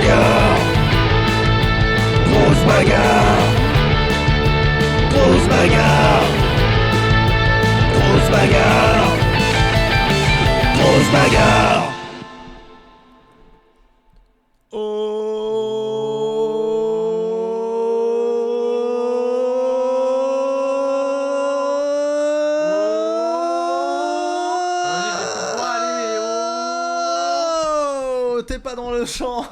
bagarre. Grosse bagarre. Grosse bagarre. Grosse bagarre. Grosse bagarre. T'es pas dans le champ.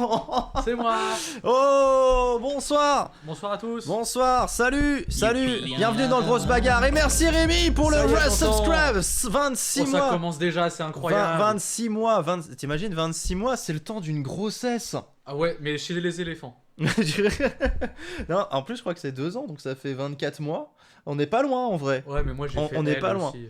C'est moi. Oh, bonsoir. Bonsoir à tous. Bonsoir, salut, bienvenue dans Grosse Bagarre. Et merci Rémi pour le Ça y est, resubscribe. 26 ça mois. commence déjà, c'est incroyable. 26 mois, t'imagines 26 mois, c'est le temps d'une grossesse. Ah ouais, mais chez les éléphants. Non, en plus je crois que c'est 2 ans, donc ça fait 24 mois. On n'est pas loin en vrai. Ouais, mais moi j'ai fait On n'est elle pas loin. aussi.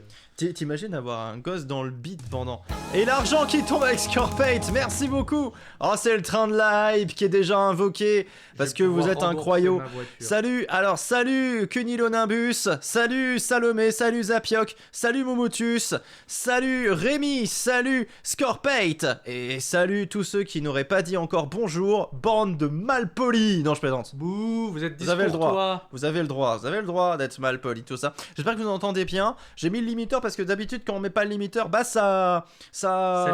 T'imagines avoir un gosse dans le beat pendant... Et l'argent qui tombe avec Scorpate, merci beaucoup. Oh, c'est le train de la hype qui est déjà invoqué, parce que vous êtes un croyot. Salut, alors salut Cunilonimbus, salut Salomé, salut Zapioc, salut Momotus, salut Rémi, salut Scorpate, et salut tous ceux qui n'auraient pas dit encore bonjour, bande de malpolis. Non, je plaisante. Bouh, vous êtes Vous avez le droit. toi. Vous avez le droit d'être malpoli, tout ça. J'espère que vous entendez bien. J'ai mis le limiteur parce que d'habitude quand on met pas le limiteur, bah ça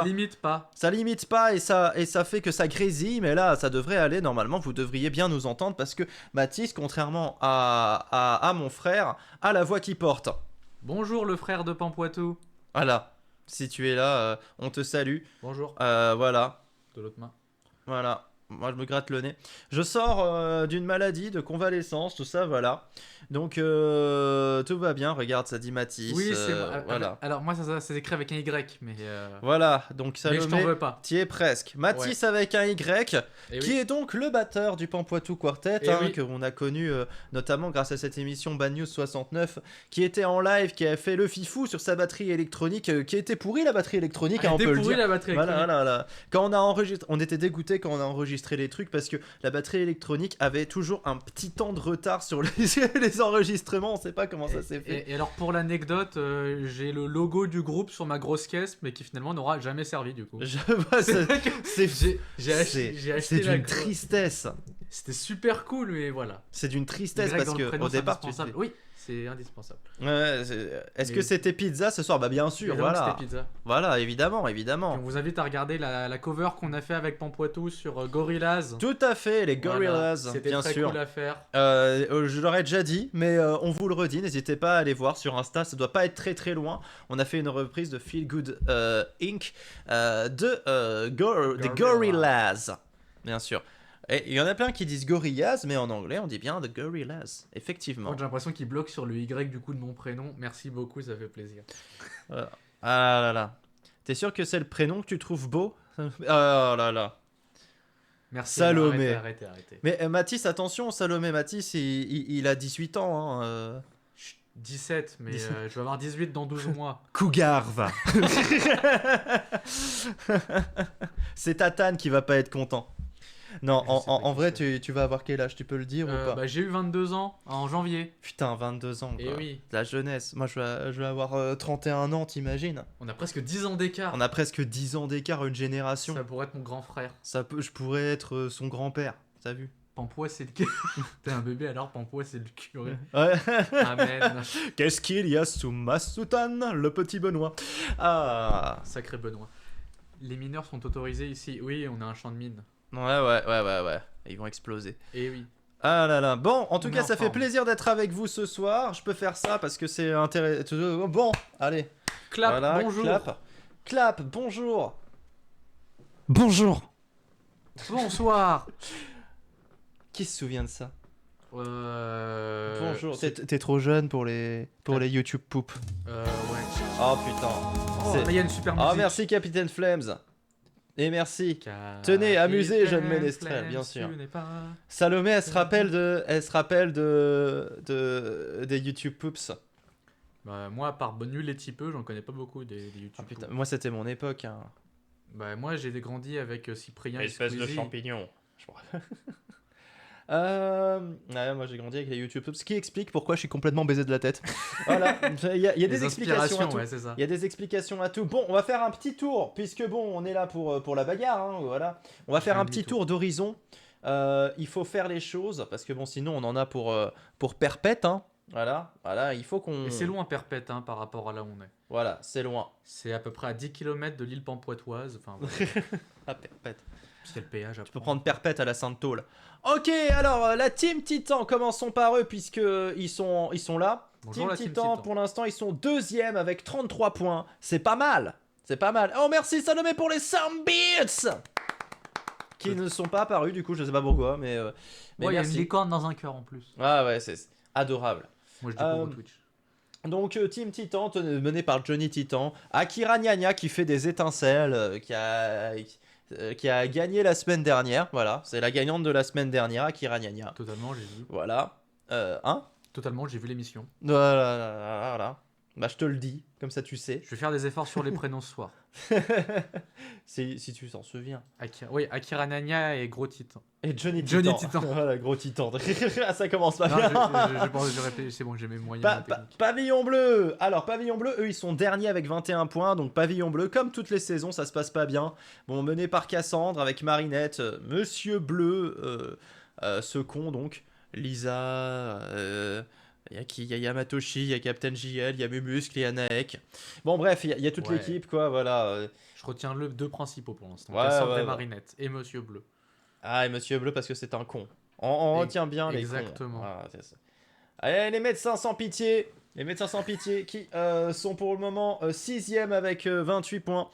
limite pas. ça limite pas et ça fait que ça grésille, mais là ça devrait aller normalement. Vous devriez bien nous entendre parce que Mathis, contrairement à mon frère, a la voix qui porte. Bonjour le frère de Pampoitou. Voilà. Si tu es là, on te salue. Bonjour. Voilà. De l'autre main. Voilà. Moi je me gratte le nez. Je sors d'une maladie, de convalescence, tout ça, voilà. Donc tout va bien, regarde, ça dit Mathis. Oui, c'est voilà. Alors moi ça s'écrit avec un Y, mais Voilà, donc mais je t'en Salomé, veux pas. t'y es presque. Mathis avec un Y, Et qui oui. est donc le batteur du Pampoitou Quartet, Et oui. que l'on a connu notamment grâce à cette émission Bad News 69, qui était en live, qui a fait le fifou sur sa batterie électronique, qui était pourrie la batterie électronique, Elle on était peut le pourrie, dire. la batterie Voilà, électronique. voilà. Quand on a enregistré, on était dégoûté quand on a enregistré les trucs parce que la batterie électronique avait toujours un petit temps de retard sur les enregistrements. On sait pas comment ça s'est fait. Et alors pour l'anecdote, j'ai le logo du groupe sur ma grosse caisse, mais qui finalement n'aura jamais servi du coup. Je vois, J'ai acheté c'est la d'une tristesse. C'était super cool, mais voilà. C'est d'une tristesse Y parce dans le que prénom, au c'est départ tu indispensable. sais- Oui, c'est indispensable. Ouais, est-ce que Mais- c'était pizza ce soir? Bah bien sûr, Évidemment que voilà. c'était pizza. Voilà, évidemment, Et évidemment. on vous invite à regarder la cover qu'on a fait avec Pampoitou sur Gorillaz. Tout à fait, les Voilà. Gorillaz, C'était bien très sûr. cool à faire. Je l'aurais déjà dit, mais on vous le redit, n'hésitez pas à aller voir sur Insta, ça doit pas être très très loin. On a fait une reprise de Feel Good Inc. Des Gorillaz, bien sûr. Et il y en a plein qui disent Gorillaz, mais en anglais on dit bien The Gorillaz, effectivement. J'ai l'impression qu'il bloque sur le Y du coup de mon prénom. Merci beaucoup, ça fait plaisir. Ah là là. T'es sûr que c'est le prénom que tu trouves beau? Oh là là. Merci. Salomé. Arrêtez. Mais Mathis, attention, Salomé, Mathis, il a 18 ans. Hein, 17, mais 17. je vais avoir 18 dans 12 mois. Cougar, va. C'est Tatane qui va pas être content. Non, Je sais pas en qui vrai, c'est. tu vas avoir quel âge? Tu peux le dire ou pas? J'ai eu 22 ans en janvier. Putain, 22 ans. Eh Quoi. oui. La jeunesse. Moi, je vais avoir 31 ans, t'imagines? On a presque 10 ans d'écart. On a presque 10 ans d'écart, une génération. Ça pourrait être mon grand frère. Je pourrais être son grand-père, t'as vu? Pampois, c'est le... T'es un bébé alors, Pampois, c'est le curé. Ouais. Amen. Qu'est-ce qu'il y a sous ma soutane, le petit Benoît? Ah. Sacré Benoît. Les mineurs sont autorisés ici. Oui, on a un champ de mine. Ouais. Ils vont exploser. Eh oui. Ah là là. Bon, en tout On cas, est en ça fait forme. plaisir d'être avec vous ce soir. Je peux faire ça parce que c'est intéressant. Bon, allez. Clap, Voilà, bonjour. Clap, bonjour. Bonjour. Bonsoir. Qui se souvient de ça? Bonjour. c'est- T'es trop jeune pour les YouTube poop. Ouais. Oh putain. Oh, C'est- là, il y a une super musique. Oh merci Capitaine Flames. Et merci. Tenez, amusez, jeune ménestrel, bien sûr. Salomé, elle se rappelle des YouTube poops. Bah, moi, à part Nul et Tipeux, j'en connais pas beaucoup des YouTube. Ah putain, moi c'était mon époque. Hein. Bah, moi, j'ai grandi avec Cyprien et Espèce de Squeezie. champignon. Ouais, moi j'ai grandi avec les YouTube, ce qui explique pourquoi je suis complètement baisé de la tête. Voilà, il y a des explications à tout. Ouais, c'est ça. Il y a des explications à tout. Bon, on va faire un petit tour, puisque bon, on est là pour la bagarre, hein, voilà. On va faire un petit tour d'horizon. Il faut faire les choses, parce que bon, sinon on en a pour perpète, hein. Voilà, il faut qu'on... Et c'est loin Perpète hein, par rapport à là où on est. Voilà, c'est loin. C'est à peu près à 10 km de l'île Pampoitoise. Enfin, voilà. Ah, perpète. C'est le péage. Tu peux prendre perpète à la Sainte-Tôle. Ok, alors la Team Titan, commençons par eux puisque ils sont là. Bonjour, Team Team Titan, Titan. pour l'instant, ils sont deuxième avec 33 points. C'est pas mal. C'est pas mal. Oh, merci Salomé pour les Soundbeats qui ne sont pas apparus, du coup, je sais pas pourquoi, mais Ouais, il y a une merci. licorne dans un cœur en plus. Ah ouais, c'est adorable. Moi, je découvre Twitch. Donc Team Titan, mené par Johnny Titan, Akira Nyanya qui fait des étincelles, qui a gagné la semaine dernière, voilà, c'est la gagnante de la semaine dernière, Akira Nyanya. Totalement, j'ai vu. Voilà. Totalement, j'ai vu l'émission. Voilà. Bah je te le dis, comme ça tu sais. Je vais faire des efforts sur les prénoms ce soir. si tu t'en souviens. Oui, Akira Nanya et Gros Titan. Et Johnny Johnny Titan. Titan. Voilà, Gros Titan. Ah, ça commence pas Non, bien. je pense que j'ai réfléchi, c'est bon, j'ai mes moyens techniques. Pavillon bleu. Alors Pavillon bleu, eux ils sont derniers avec 21 points. Donc Pavillon bleu, comme toutes les saisons, ça se passe pas bien. Bon, mené par Cassandre avec Marinette, Monsieur Bleu, ce con donc, Lisa, il y a qui? Il y a Yamatoshi, il y a Captain JL, il y a Mumuscle, il y a Naek. Bon bref, il y a toute l'équipe quoi, voilà. Je retiens le deux principaux pour l'instant. Ouais, Cassandre et Marinette et Monsieur Bleu. Ah, et Monsieur Bleu parce que c'est un con. On retient bien les cons. Exactement. Voilà, c'est ça. Allez, les médecins sans pitié. Les médecins sans pitié qui sont pour le moment 6ème avec 28 points.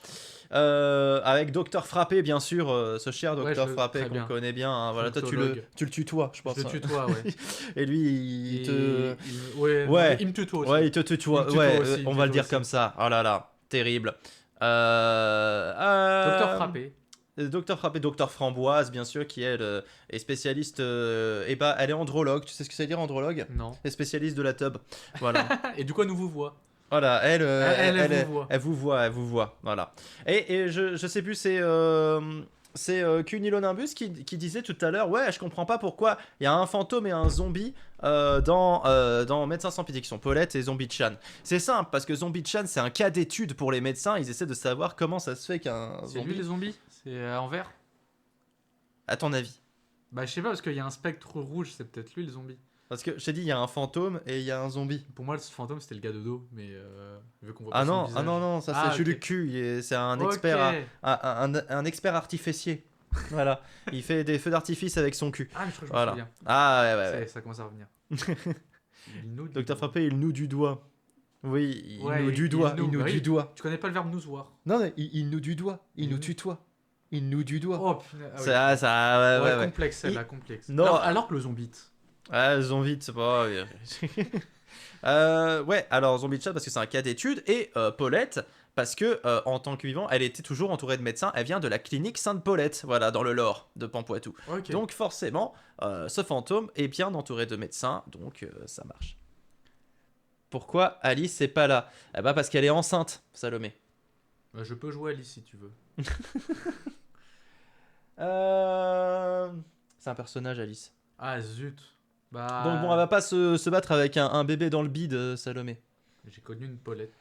Avec Docteur Frappé, bien sûr, ce cher Docteur Frappé qu'on connaît bien. Hein, voilà, toi, tu le tutoies, je pense. Je le tutoie, ouais. Et lui, il te. Ouais, il me tutoie aussi. Ouais, il te tutoie. Ouais, on va le dire comme ça. Oh là là, terrible. Docteur Frappé. Docteur Frappé, Docteur Framboise, bien sûr, qui elle est spécialiste. Et bah, elle est andrologue. Tu sais ce que ça veut dire andrologue? Non. Elle est spécialiste de la tub. Voilà. Et du coup, elle nous vous voit. Voilà, elle vous voit. Voilà. Et je sais plus, c'est Cunilonimbus qui disait tout à l'heure, ouais, je comprends pas pourquoi il y a un fantôme et un zombie dans Médecins sans pitié, qui sont Paulette et Zombie Chan. C'est simple, parce que Zombie Chan, c'est un cas d'étude pour les médecins. Ils essaient de savoir comment ça se fait qu'un zombie... C'est lui les zombies? C'est en vert? À ton avis? Bah, je sais pas, parce qu'il y a un spectre rouge, c'est peut-être lui le zombie. Parce que je t'ai dit, il y a un fantôme et il y a un zombie. Pour moi, le fantôme, c'était le gars de dos, mais vu qu'on voit Ah pas son non, visage. non, ça c'est Jules Q, c'est un expert, un expert artificier. Voilà, il fait des feux d'artifice avec son cul. Ah, mais je crois que je voilà. me souviens. Ah ouais. Ça commence à revenir. Docteur Frappé, il noue du doigt. Oui, il noue du doigt. Il noue du doigt. Tu connais pas le verbe nousoir? Non, mais il noue du doigt. Il nous tutoie. Il noue du doigt. Oh punaise. Ouais, complexe celle-là, complexe. Non, alors que le zombie. Ah, zombie, c'est pas. Ouais, alors zombie chat parce que c'est un cas d'étude et Paulette parce que en tant que vivant, elle était toujours entourée de médecins. Elle vient de la clinique Sainte-Paulette, voilà, dans le lore de Pampoitou. Okay. Donc forcément, ce fantôme est bien entouré de médecins, donc ça marche. Pourquoi Alice c'est pas là? Eh bah parce qu'elle est enceinte, Salomé. Je peux jouer Alice si tu veux. C'est un personnage, Alice. Ah zut. Bah... Donc bon, elle va pas se battre avec un bébé dans le bide, Salomé. J'ai connu une Paulette.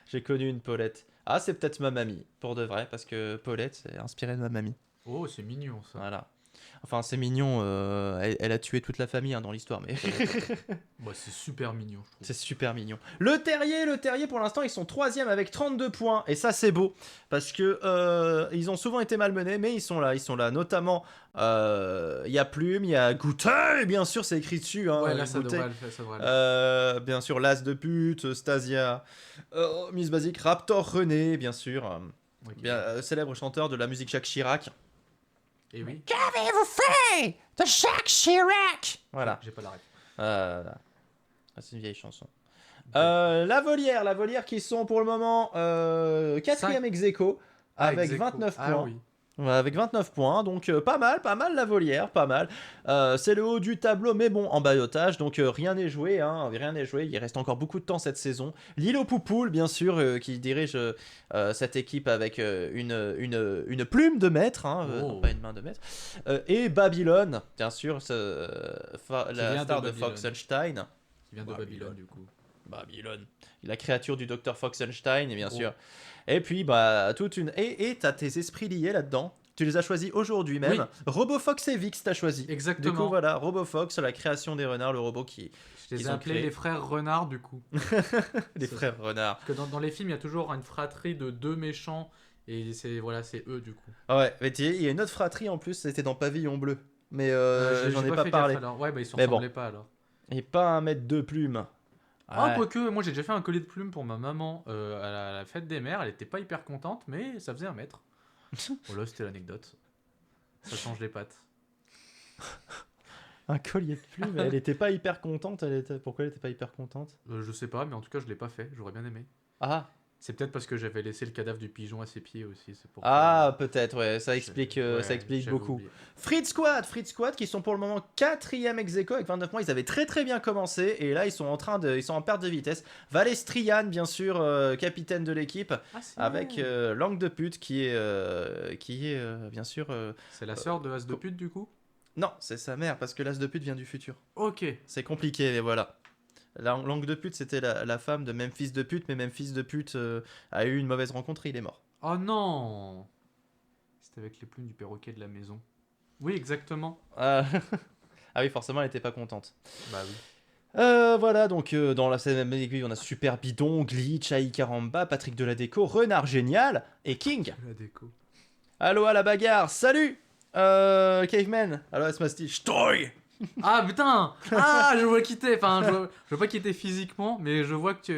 J'ai connu une Paulette. Ah, c'est peut-être ma mamie, pour de vrai, parce que Paulette, c'est inspiré de ma mamie. Oh, c'est mignon ça. Voilà. Enfin, c'est mignon, elle a tué toute la famille hein, dans l'histoire, mais... Bah, c'est super mignon, je trouve. C'est super mignon. Le terrier, pour l'instant, ils sont 3ème avec 32 points, et ça, c'est beau, parce que ils ont souvent été malmenés, mais ils sont là. Notamment, il y a Plume, il y a Goûter, bien sûr, c'est écrit dessus. Hein, ouais, là, ça devrait le faire. Bien sûr, L'As de pute, Stasia, Miss Basic, Raptor René, bien sûr. Célèbre chanteur de la musique Jacques Chirac. Et oui. Qu'avez-vous fait de Jacques Chirac? Voilà. J'ai pas la ref. C'est une vieille chanson. La volière qui sont pour le moment 4ème ex aequo avec 29 points. Oui. Avec 29 points, donc pas mal la volière, pas mal. C'est le haut du tableau, mais bon, en balotage, donc rien n'est joué, rien n'est joué. Il reste encore beaucoup de temps cette saison. Lilo Poupoule, bien sûr, qui dirige cette équipe avec une plume de maître, non pas une main de maître. Et Babylone, bien sûr, la star de Foxenstein. Qui vient de Babylone, du coup. Babylone, la créature du Dr Foxenstein, et bien sûr. Et puis, toute une. Et t'as tes esprits liés là-dedans. Tu les as choisis aujourd'hui même. Oui. RoboFox et Vix, t'as choisi. Exactement. Du coup, voilà, RoboFox, la création des renards, le robot qui. Je les ai ont appelés créé. les frères renards, du coup. Les frères renards. Parce que dans les films, il y a toujours une fratrie de 2 méchants. Et c'est eux, du coup. Ah ouais, mais il y a une autre fratrie en plus, c'était dans Pavillon Bleu. Mais j'en ai pas fait parlé. gaffe, alors. Ouais, ils se Mais ressemblaient pas alors. Et pas un mètre de plume. Ah, quoique, moi j'ai déjà fait un collier de plumes pour ma maman à la fête des mères. Elle était pas hyper contente, mais ça faisait 1 mètre. Voilà, c'était l'anecdote. Ça change les pattes. Un collier de plume, elle était pas hyper contente. Pourquoi elle était pas hyper contente? Je sais pas, mais en tout cas, je l'ai pas fait. J'aurais bien aimé. Ah. C'est peut-être parce que j'avais laissé le cadavre du pigeon à ses pieds aussi. C'est pour Peut-être, ouais, ça explique beaucoup. Oublié. Fritz Squad qui sont pour le moment 4ème ex-aequo avec 29 points. Ils avaient très bien commencé et là ils sont en perte de vitesse. Valestrian, bien sûr, capitaine de l'équipe, avec Langue de pute qui est bien sûr. C'est la sœur de As de pute du coup. Non, c'est sa mère parce que l'As de pute vient du futur. Ok. C'est compliqué, mais voilà. La Langue de pute, c'était la femme de Memphis de pute, mais Memphis de pute a eu une mauvaise rencontre et il est mort. Oh non. C'était avec les plumes du perroquet de la maison. Oui, exactement. Ah oui, forcément, elle était pas contente. Bah oui. Voilà, donc dans la scène même aiguille, on a Super Bidon, Glitch, AI Caramba, Patrick de la Déco, Renard Génial et King. La déco. Allo à la bagarre, salut Caveman. Allo à Smasty, Stoy. Ah putain. Ah, je vois qui t'es. Enfin, je vois pas qui t'es physiquement, mais je vois que tu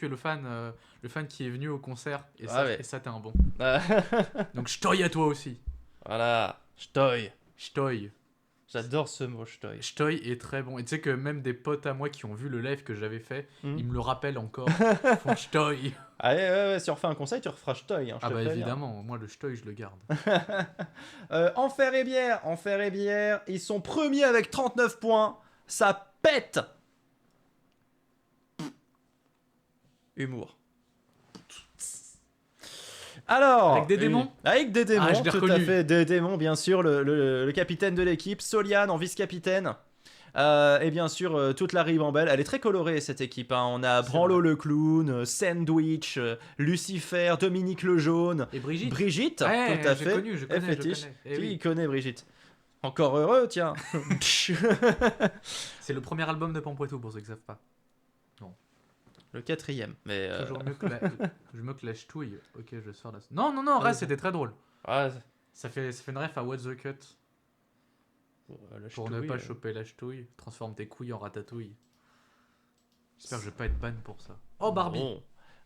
es le fan qui est venu au concert. Et ça, ouais. et ça t'es un bon. Donc je à toi aussi. Voilà, Stoy. Stoy. J'adore ce mot, Stoy. Stoy est très bon. Et tu sais que même des potes à moi qui ont vu le live que j'avais fait, ils me le rappellent encore. Ils font Stoy. Ah ouais, si on refait un conseil, tu referas Stoy. Ah bah évidemment, moi le Stoy je le garde. Enfer et bière, ils sont premiers avec 39 points. Ça pète. Humour. Alors, avec des démons. Avec des démons, je l'ai tout reconnu. à fait, des démons, bien sûr, le capitaine de l'équipe, Soliane en vice-capitaine. Et bien sûr, toute la ribambelle. Elle est très colorée cette équipe. On a Branlo le clown, Sandwich, Lucifer, Dominique le jaune. Et Brigitte. Brigitte, Ouais, tout à je fait. connais. Fétiche. Eh Qui oui. connaît Brigitte? Encore heureux, tiens. C'est le premier album de Pampoitou pour ceux qui savent pas. Le 4ème. Mais Toujours mieux que la ch'touille. Ok, je sors là. Non, reste, c'était très drôle. ah, Ça fait une ref à What the Cut. la Pour ne ch'touille, pas choper la ch'touille, transforme tes couilles en ratatouille. J'espère que je vais pas être ban pour ça. Oh Barbie. Bon.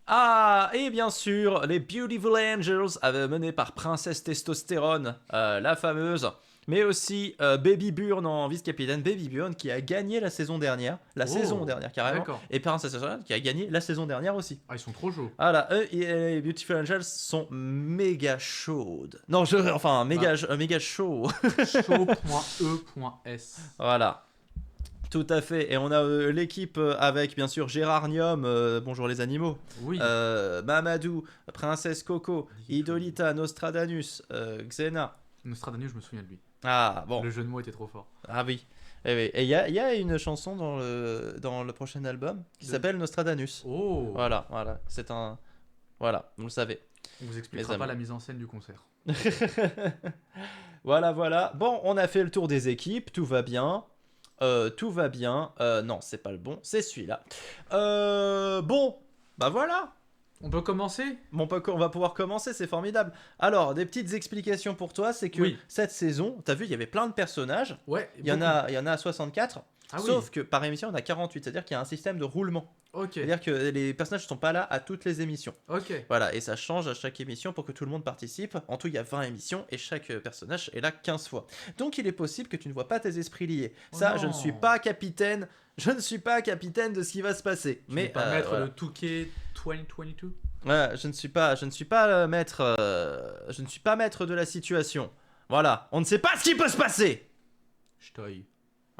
Ah, et bien sûr, les Beautiful Angels, menés par Princesse Testostérone, la fameuse, mais aussi Baby Burn en vice-capitaine. Baby Burn qui a gagné la saison dernière, carrément, D'accord. et Princesse Testostérone qui a gagné la saison dernière aussi. Ah, ils sont trop chauds. Voilà, eux et les Beautiful Angels sont méga chaudes. Non, méga chaud. Chaud.e.s. Voilà. Tout à fait. Et on a l'équipe avec bien sûr Gérard Niom, bonjour les animaux. Oui. Mamadou, Princesse Coco, Idolita, Nostradamus, Xena. Nostradamus, je me souviens de lui. Ah bon. Le jeu de mots était trop fort. Ah oui. Et il y a une chanson dans le prochain album qui s'appelle Nostradamus. Oh. Voilà. C'est un. Voilà, vous le savez. On vous expliquera pas la mise en scène du concert. Voilà. Bon, on a fait le tour des équipes, tout va bien. Non, c'est pas le bon, c'est celui-là. Bon, bah voilà. On peut commencer ? On va pouvoir commencer, c'est formidable. Alors, des petites explications pour toi, c'est que cette saison, t'as vu, il y avait plein de personnages. Ouais. Il y en a 64. Ah sauf que par émission, on a 48, c'est-à-dire qu'il y a un système de roulement. Ok. C'est-à-dire que les personnages ne sont pas là à toutes les émissions. Ok. Voilà, et ça change à chaque émission pour que tout le monde participe. En tout, il y a 20 émissions et chaque personnage est là 15 fois. Donc, il est possible que tu ne vois pas tes esprits liés. Ça, je ne suis pas capitaine. Je ne suis pas capitaine de ce qui va se passer. Mais pas mettre voilà. le Touquet 2022 Je ne suis pas maître. Je ne suis pas maître de la situation. Voilà, on ne sait pas ce qui peut se passer. Ch'toy.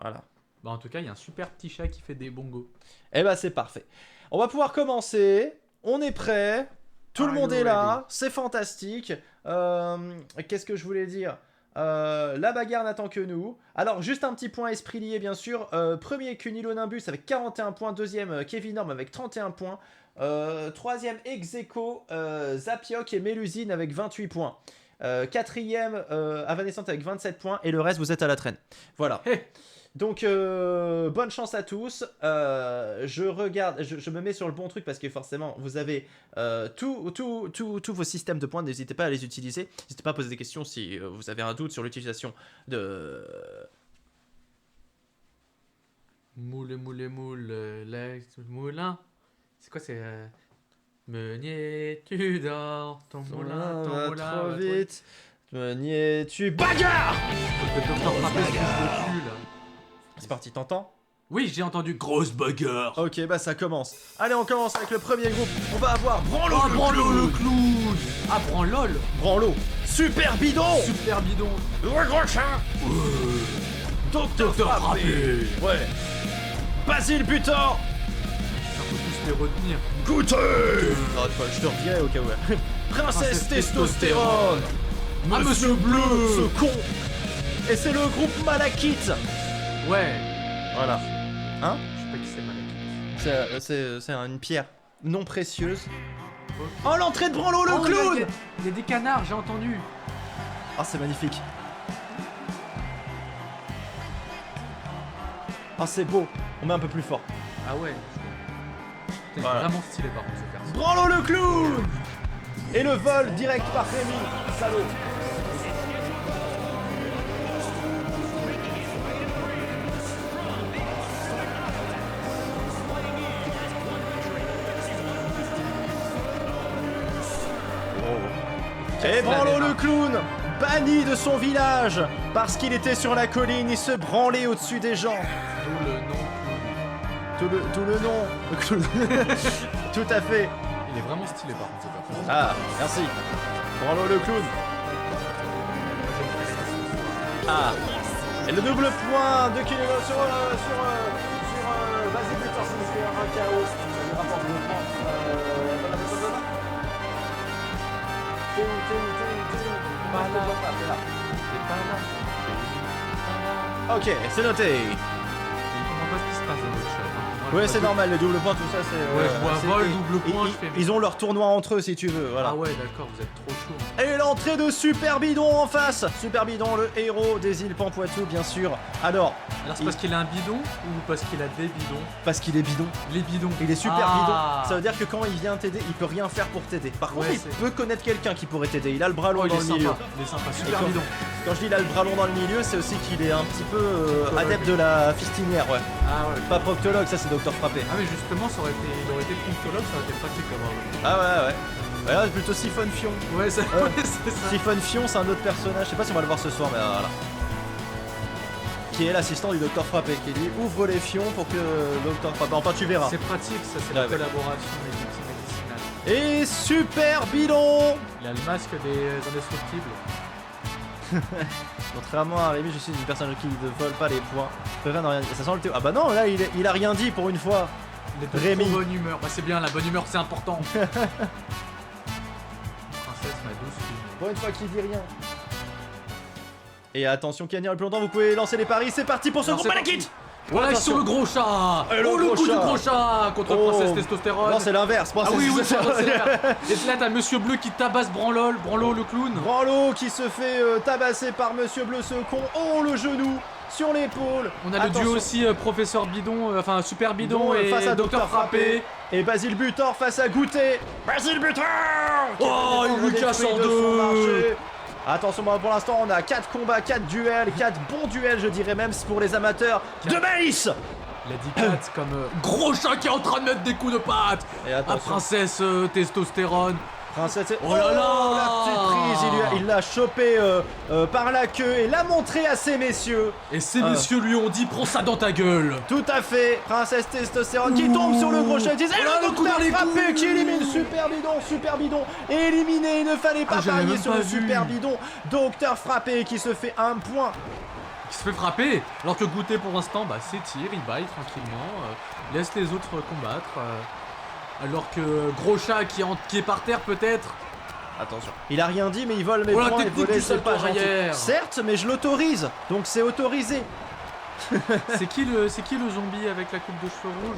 Voilà. Bah en tout cas, il y a un super petit chat qui fait des bongos. Eh bah c'est parfait. On va pouvoir commencer. On est prêt. Tout le monde est là. C'est fantastique. Qu'est-ce que je voulais dire? La bagarre n'attend que nous. Alors juste un petit point esprit lié bien sûr. Premier Cunilo Nimbus avec 41 points. Deuxième Kevin Norm avec 31 points. Troisième Execo, Zapiok et Mélusine avec 28 points. Quatrième Avanescente avec 27 points. Et le reste vous êtes à la traîne. Voilà. Hey. Donc bonne chance à tous. Je regarde, je me mets sur le bon truc parce que forcément vous avez tous vos systèmes de points. N'hésitez pas à les utiliser. N'hésitez pas à poser des questions si vous avez un doute sur l'utilisation de... Moule, l'ex moulin. C'est quoi, c'est... Meunier, tu dors, ton moulin trop va vite. Meunier, tu bagarre. Le docteur Frappé se bouge le cul, là. C'est parti, t'entends? Oui, j'ai entendu grosse bagarre. Ok, bah ça commence. Allez, on commence avec le premier groupe. On va avoir Branlo Oh, le Branlo clown. le clown. Ah, Branlol. Branlo, super bidon. Super bidon. Le gros chat. Docteur Frappé. Ouais. Basile Butor. Ça faut tous les retenir. Goûtez. Non, je te reviens au cas où. Princesse Testostérone. Ah, Monsieur Bleu. Ce con. Et c'est le groupe Malakite. Ouais. Voilà. Hein? Je sais pas qui c'est Malek. C'est une pierre non précieuse. Ok. Oh, l'entrée de Branlo le Oh, clown. il y a des canards, j'ai entendu. Oh, c'est magnifique. Oh, c'est beau. On met un peu plus fort. Ah ouais. C'est Voilà. vraiment stylé par contre ce perso. Branlo le clown. Et le vol direct par Rémi. Salaud. Et Branlo le clown, banni de son village, parce qu'il était sur la colline, il se branlait au-dessus des gens. D'où le nom. Tout le nom, le clown. Tout à fait. Il est vraiment stylé par contre ce perso. Ah, merci. Branlo le clown. Ah. Et le double point de Kilo sur Basile Butor, c'est un chaos. Le rapport de Ok, c'est noté. Je comprends pas ce qui se passe dans le chat. Hein. Moi, Ouais, je c'est vois normal, le double point, tout ça, c'est... Ouais, je vois c'est- vol, ils- double point, ils- je fais- Ils ont leur tournoi entre eux, si tu veux, voilà. Ah ouais, d'accord, vous êtes trop chaud. Et l'entrée de Super Bidon en face. Super Bidon, le héros des îles Pampoitou, bien sûr. Alors, Alors c'est il- parce qu'il a un bidon ou parce qu'il a des bidons? parce qu'il est bidon. Les bidons. Il est super Ah. bidon. Ça veut dire que quand il vient t'aider, il peut rien faire pour t'aider. Par contre, Ouais, il c'est- peut connaître quelqu'un qui pourrait t'aider. Il a le bras long Oh, il dans est le sympa. milieu. Il est sympa, Et super quand- bidon. Quand je dis il a le bras long dans le milieu, c'est aussi qu'il est un petit peu adepte de la fistinière, ouais. Ah ouais. Pas proctologue, ça c'est Docteur Frappé. Ah mais justement, ça aurait été, il aurait été proctologue, ça aurait été pratique à voir. Ah ouais, ouais. Ouais, là, c'est plutôt Siphon Fion. Ouais, ça, Ouais. ouais, c'est ça. Siphon Fion, c'est un autre personnage. Je sais pas si on va le voir ce soir, mais voilà. Qui est l'assistant du Docteur Frappé, qui dit ouvre les fions pour que le Docteur Frappé. Enfin, tu verras. C'est pratique, ça, c'est Ouais, la ouais. collaboration des outils médicinales. Et Super Bidon. Il a le masque des indestructibles. Contrairement à Rémi, je suis une personne qui ne vole pas les points. Je préfère ne rien dire. Ça sent le théo. Ah bah non, là il a rien dit pour une fois. Il est de Rémi. trop bonne humeur. Bah c'est bien, la bonne humeur c'est important. Princesse, ma douce fille. Pour une fois qu'il dit rien. Et attention, qui a le plus longtemps, vous pouvez lancer les paris. C'est parti pour ce Alors, groupe c'est Malakite. Voilà, Attention. sur le gros chat. Et le Oh, le gros coup chat. du gros chat contre Oh. Princesse Testostérone. Non, c'est l'inverse. Ah oui, oui, c'est Princesse- vrai. Et là, t'as Monsieur Bleu qui tabasse Branlo le clown. Branlo qui se fait tabasser par Monsieur Bleu ce con. Oh, le genou sur l'épaule. On a le Attention. duo aussi Professeur Bidon, enfin Super Bidon Bidon, et face à Docteur Frappé. Et Basile Butor face à Goûter. Basile Butor qui Oh, fait il défendre lui des casse fruits en de son deux. marché. Attention, pour l'instant, on a 4 combats, 4 duels, 4 bons duels, je dirais même pour les amateurs de maïs. Il a dit 4 comme gros chat qui est en train de mettre des coups de patte Et à attention, Princesse Testostérone. Princesse. Oh là là. la petite prise, il l'a chopé par la queue et l'a montré à ces messieurs. Et ces messieurs lui ont dit prends ça dans ta gueule. Tout à fait, Princesse Testostérone qui tombe sur le gros chef. Et le docteur frappé qui élimine super bidon, éliminé, il ne fallait pas parier sur le super bidon. Docteur frappé qui se fait un point. Qui se fait frapper, alors que Goûter pour l'instant s'étire, il baille tranquillement, laisse les autres combattre. Alors que Gros Chat qui est par terre peut-être. Attention. Il a rien dit mais il vole mes la points et technique voler du c'est salto pas gentil. arrière. Certes mais je l'autorise, donc c'est autorisé. C'est qui le zombie avec la coupe de cheveux rouge?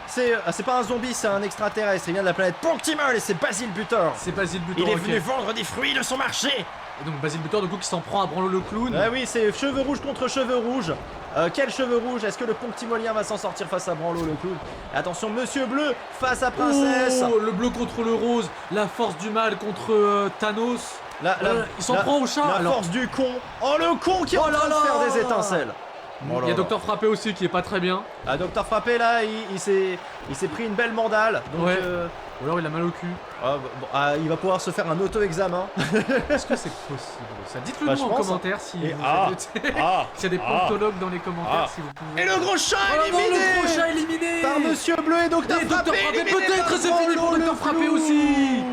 C'est pas un zombie, c'est un extraterrestre, il vient de la planète Ponctimol et c'est Basile Butor. C'est Basile Butor. Il est venu vendre des fruits de son marché. Et donc Basile Butor du coup qui s'en prend à Branlo le clown. Ah oui, c'est cheveux rouges contre cheveux rouges. Quel cheveux rouges? Est-ce que le Ponctimolien va s'en sortir face à Branlo le clown? Attention, Monsieur Bleu face à Princesse. Oh, le bleu contre le rose, la force du mal contre Thanos. Il s'en prend au chat. La force du con. Oh le con qui est en train de faire des étincelles. Il y a Docteur Frappé aussi qui est pas très bien. Ah, Docteur Frappé là, il s'est pris une belle mandale. Donc, ouais. Ou alors il a mal au cul. Il va pouvoir se faire un auto-examen. Est-ce que c'est possible ça? Dites-le nous en commentaire si s'il y a des proctologues dans les commentaires si vous pouvez. Et le gros chat éliminé. Le gros chat éliminé par Monsieur Bleu et Docteur Frappé. Peut-être c'est fini pour Docteur Frappé aussi.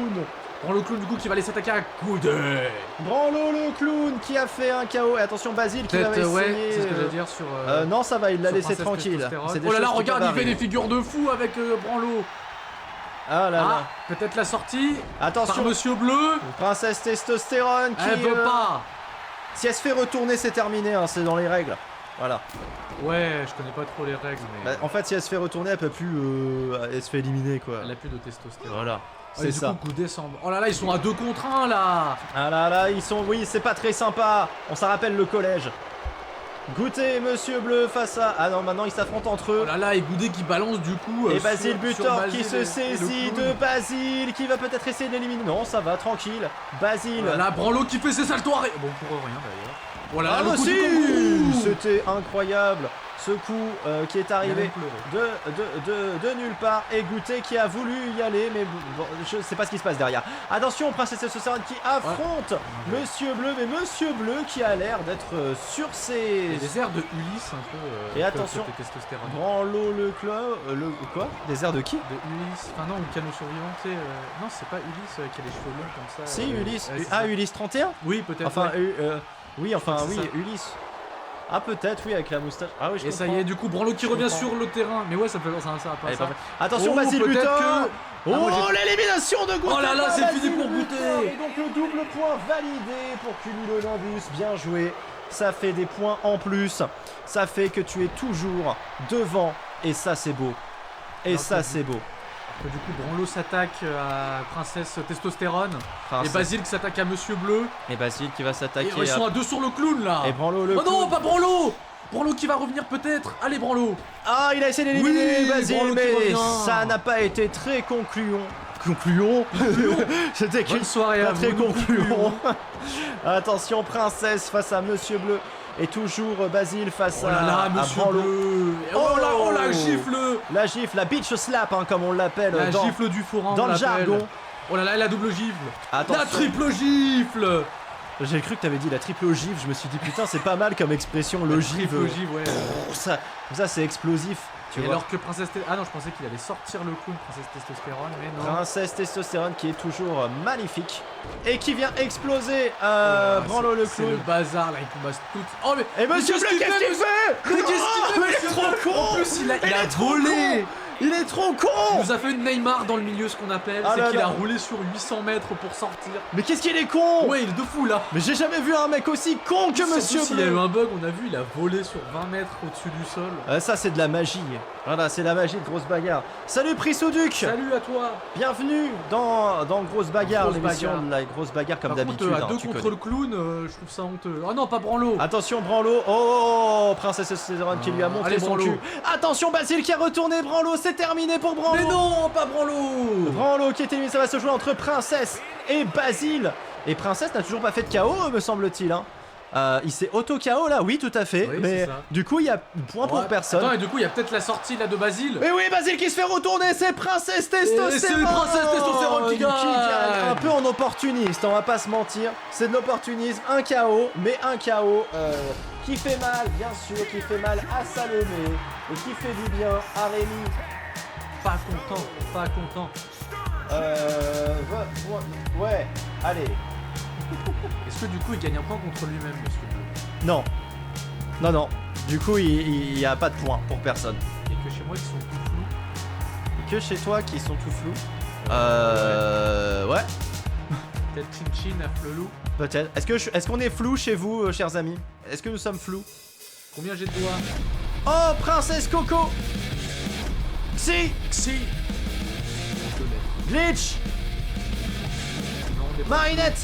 Branlo le clown du coup qui va aller s'attaquer à Goûter. Branlo le clown qui a fait un KO. Et attention Basile qui va essayer. Ouais, c'est ce que j'allais dire sur. Non ça va, il l'a laissé tranquille. Oh là là, regarde, il fait des figures de fou avec Branlo. Ah là là. Peut-être la sortie. Attention. Par Monsieur Bleu. Princesse Testostérone qui. Elle veut pas. Si elle se fait retourner, c'est terminé, hein, c'est dans les règles. Voilà. Ouais, je connais pas trop les règles, mais. En fait, si elle se fait retourner, elle peut plus. Elle se fait éliminer quoi. Elle a plus de testostérone. Voilà. C'est ça. Du coup, Goûter semble. Oh là là, ils sont à 2 contre 1 là. Ah là là, ils sont. Oui, c'est pas très sympa. On s'en rappelle le collège. Goûter Monsieur Bleu face à. Ah non, maintenant ils s'affrontent entre eux. Oh là là, et Goûter qui balance du coup. Et Basile Butor qui se saisit de Basile, qui va peut-être essayer de l'éliminer. Non, ça va, tranquille. Basile. Là, Branlo qui fait ses saltos arrière. Bon, pour rien d'ailleurs. Voilà, le coup du c'était incroyable. Ce coup qui est arrivé de nulle part. Et Goûter qui a voulu y aller, mais bon, je sais pas ce qui se passe derrière. Attention, Princesse Testostérone qui affronte Monsieur Bleu, mais Monsieur Bleu qui a l'air d'être sur ses. Des airs de Ulysse un peu. Et attention, Branlo le club. Quoi? Des airs de qui? De Ulysse. Enfin, non, ou Canot survivant, tu sais. Non, c'est pas Ulysse qui a les cheveux longs comme ça. Si, Ulysse. Ulysse 31? Oui, peut-être. Enfin, oui, Ulysse. Ah peut-être oui avec la moustache. Ah oui je comprends. Et ça y est du coup Branlo qui revient sur le terrain. Mais ouais ça fait ça pas ça. Attention Basile Butor. L'élimination de Goûter. Oh là là c'est fini pour Goûter. Et donc le double point validé pour Cumulonimbus. Bien joué. Ça fait des points en plus. Ça fait que tu es toujours devant. Et ça c'est beau. Et ça c'est beau. Du coup Branlo s'attaque à Princesse Testostérone. Et Basile qui s'attaque à Monsieur Bleu. Et Basile qui va s'attaquer. Ils sont à 2 sur le clown là. Et Branlo le clown. Oh non pas Branlo. Branlo qui va revenir peut-être. Allez Branlo. Ah il a essayé d'éliminer Basile mais ça n'a pas été très concluant. C'était qu'une soirée pas très concluant. Attention Princesse face à Monsieur Bleu. Et toujours Basile face à Branlo. Oh la gifle. La gifle, la bitch slap hein, comme on l'appelle. La gifle du forain. Dans le jargon. Oh là là, la double gifle. Attention. La triple gifle. J'ai cru que t'avais dit la triple ogive, je me suis dit putain c'est pas mal comme expression l'ogive. Ouais. Ça c'est explosif. Et alors que Princesse Ah non je pensais qu'il allait sortir le clown Princesse Testostérone mais non. Princesse Testostérone qui est toujours magnifique et qui vient exploser Branlo le clown. C'est le bazar là, il combat tout. Oh mais et Monsieur Bleu qu'est-ce qu'il fait? Mais qu'est-ce qu'il fait? Il est trop con. En plus il a volé. Il est trop con. Il nous a fait une Neymar dans le milieu ce qu'on appelle, c'est qu'il a roulé sur 800 mètres pour sortir. Mais qu'est-ce qu'il est con? Ouais il est de fou là. Mais j'ai jamais vu un mec aussi con que Monsieur Bleu. S'il y a eu un bug on a vu il a volé sur 20 mètres au-dessus du sol. Ça c'est de la magie. Voilà c'est la magie de Grosse Bagarre. Salut Prisouduc. Salut à toi. Bienvenue dans Grosse Bagarre, l'émission de la Grosse Bagarre comme d'habitude. À 2 contre le clown, je trouve ça honteux. Oh non pas Branlo. Attention Branlo. Oh Princesse Testostérone qui lui a montré son cul. Attention Basile qui a retourné Branlo. C'est terminé pour Branlo. Mais non pas Branlo. Branlo qui est éliminé. Ça va se jouer entre Princesse et Basile. Et Princesse n'a toujours pas fait de KO me semble-t-il hein. Il s'est auto-KO là, oui, tout à fait. Oui, mais c'est ça. du coup, il y a point pour personne. Attends, et du coup, il y a peut-être la sortie là de Basile. Mais oui, Basile qui se fait retourner, c'est Princesse Testostérone. c'est Princesse Testostérone qui gagne. est un peu en opportuniste, on va pas se mentir. C'est de l'opportunisme, un KO, mais un KO qui fait mal, bien sûr, qui fait mal à Salomé et qui fait du bien à Rémi. Pas content, pas content. Ouais, allez. Est-ce que du coup, il gagne un point contre lui-même, monsieur Bleu? Non. Non, non. Du coup, il y a pas de point pour personne. Et que chez moi, ils sont tout flous. Que chez toi qui sont tout flous. Ouais. Peut-être Chin à Flelou. Peut-être. Est-ce qu'on est flou chez vous, chers amis? Est-ce que nous sommes flous? Combien j'ai de doigts? Oh, Princesse Coco! Si! Glitch! Non, on est pas... Marinette!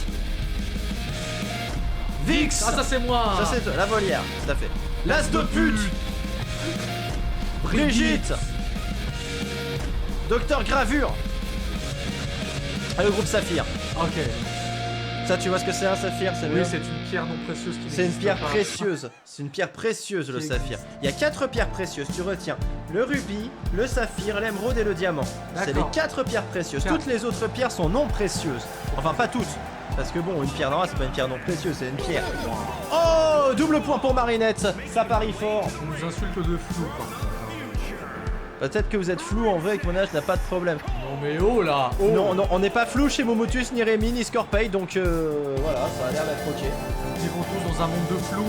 Vix! Ah, ça c'est moi! Ça c'est la volière, tout à fait. L'as de pute! Brigitte! Docteur Gravure! Et le groupe Saphir. Ok. Ça, tu vois ce que c'est un saphir? C'est Oui, mieux. c'est une pierre non précieuse qui C'est une n'existe pierre pas. précieuse. C'est une pierre précieuse, le Qui saphir. Il y a 4 pierres précieuses, tu retiens. Le rubis, le saphir, l'émeraude et le diamant. C'est les D'accord. 4 pierres précieuses. 4. Toutes les autres pierres sont non précieuses. Enfin, pas toutes. Parce que bon, une pierre normale, c'est pas une pierre non précieuse, c'est une pierre. Oh, double point pour Marinette. Ça parie fort. On nous insulte de flou, par contre. Peut-être que vous êtes flou en vrai et que mon âge n'a pas de problème. Non mais oh là! Oh. Non, non, on n'est pas flou chez Momotus, ni Rémi, ni Scorpay, donc voilà, ça a l'air d'être ok. Nous vivons tous dans un monde de flou.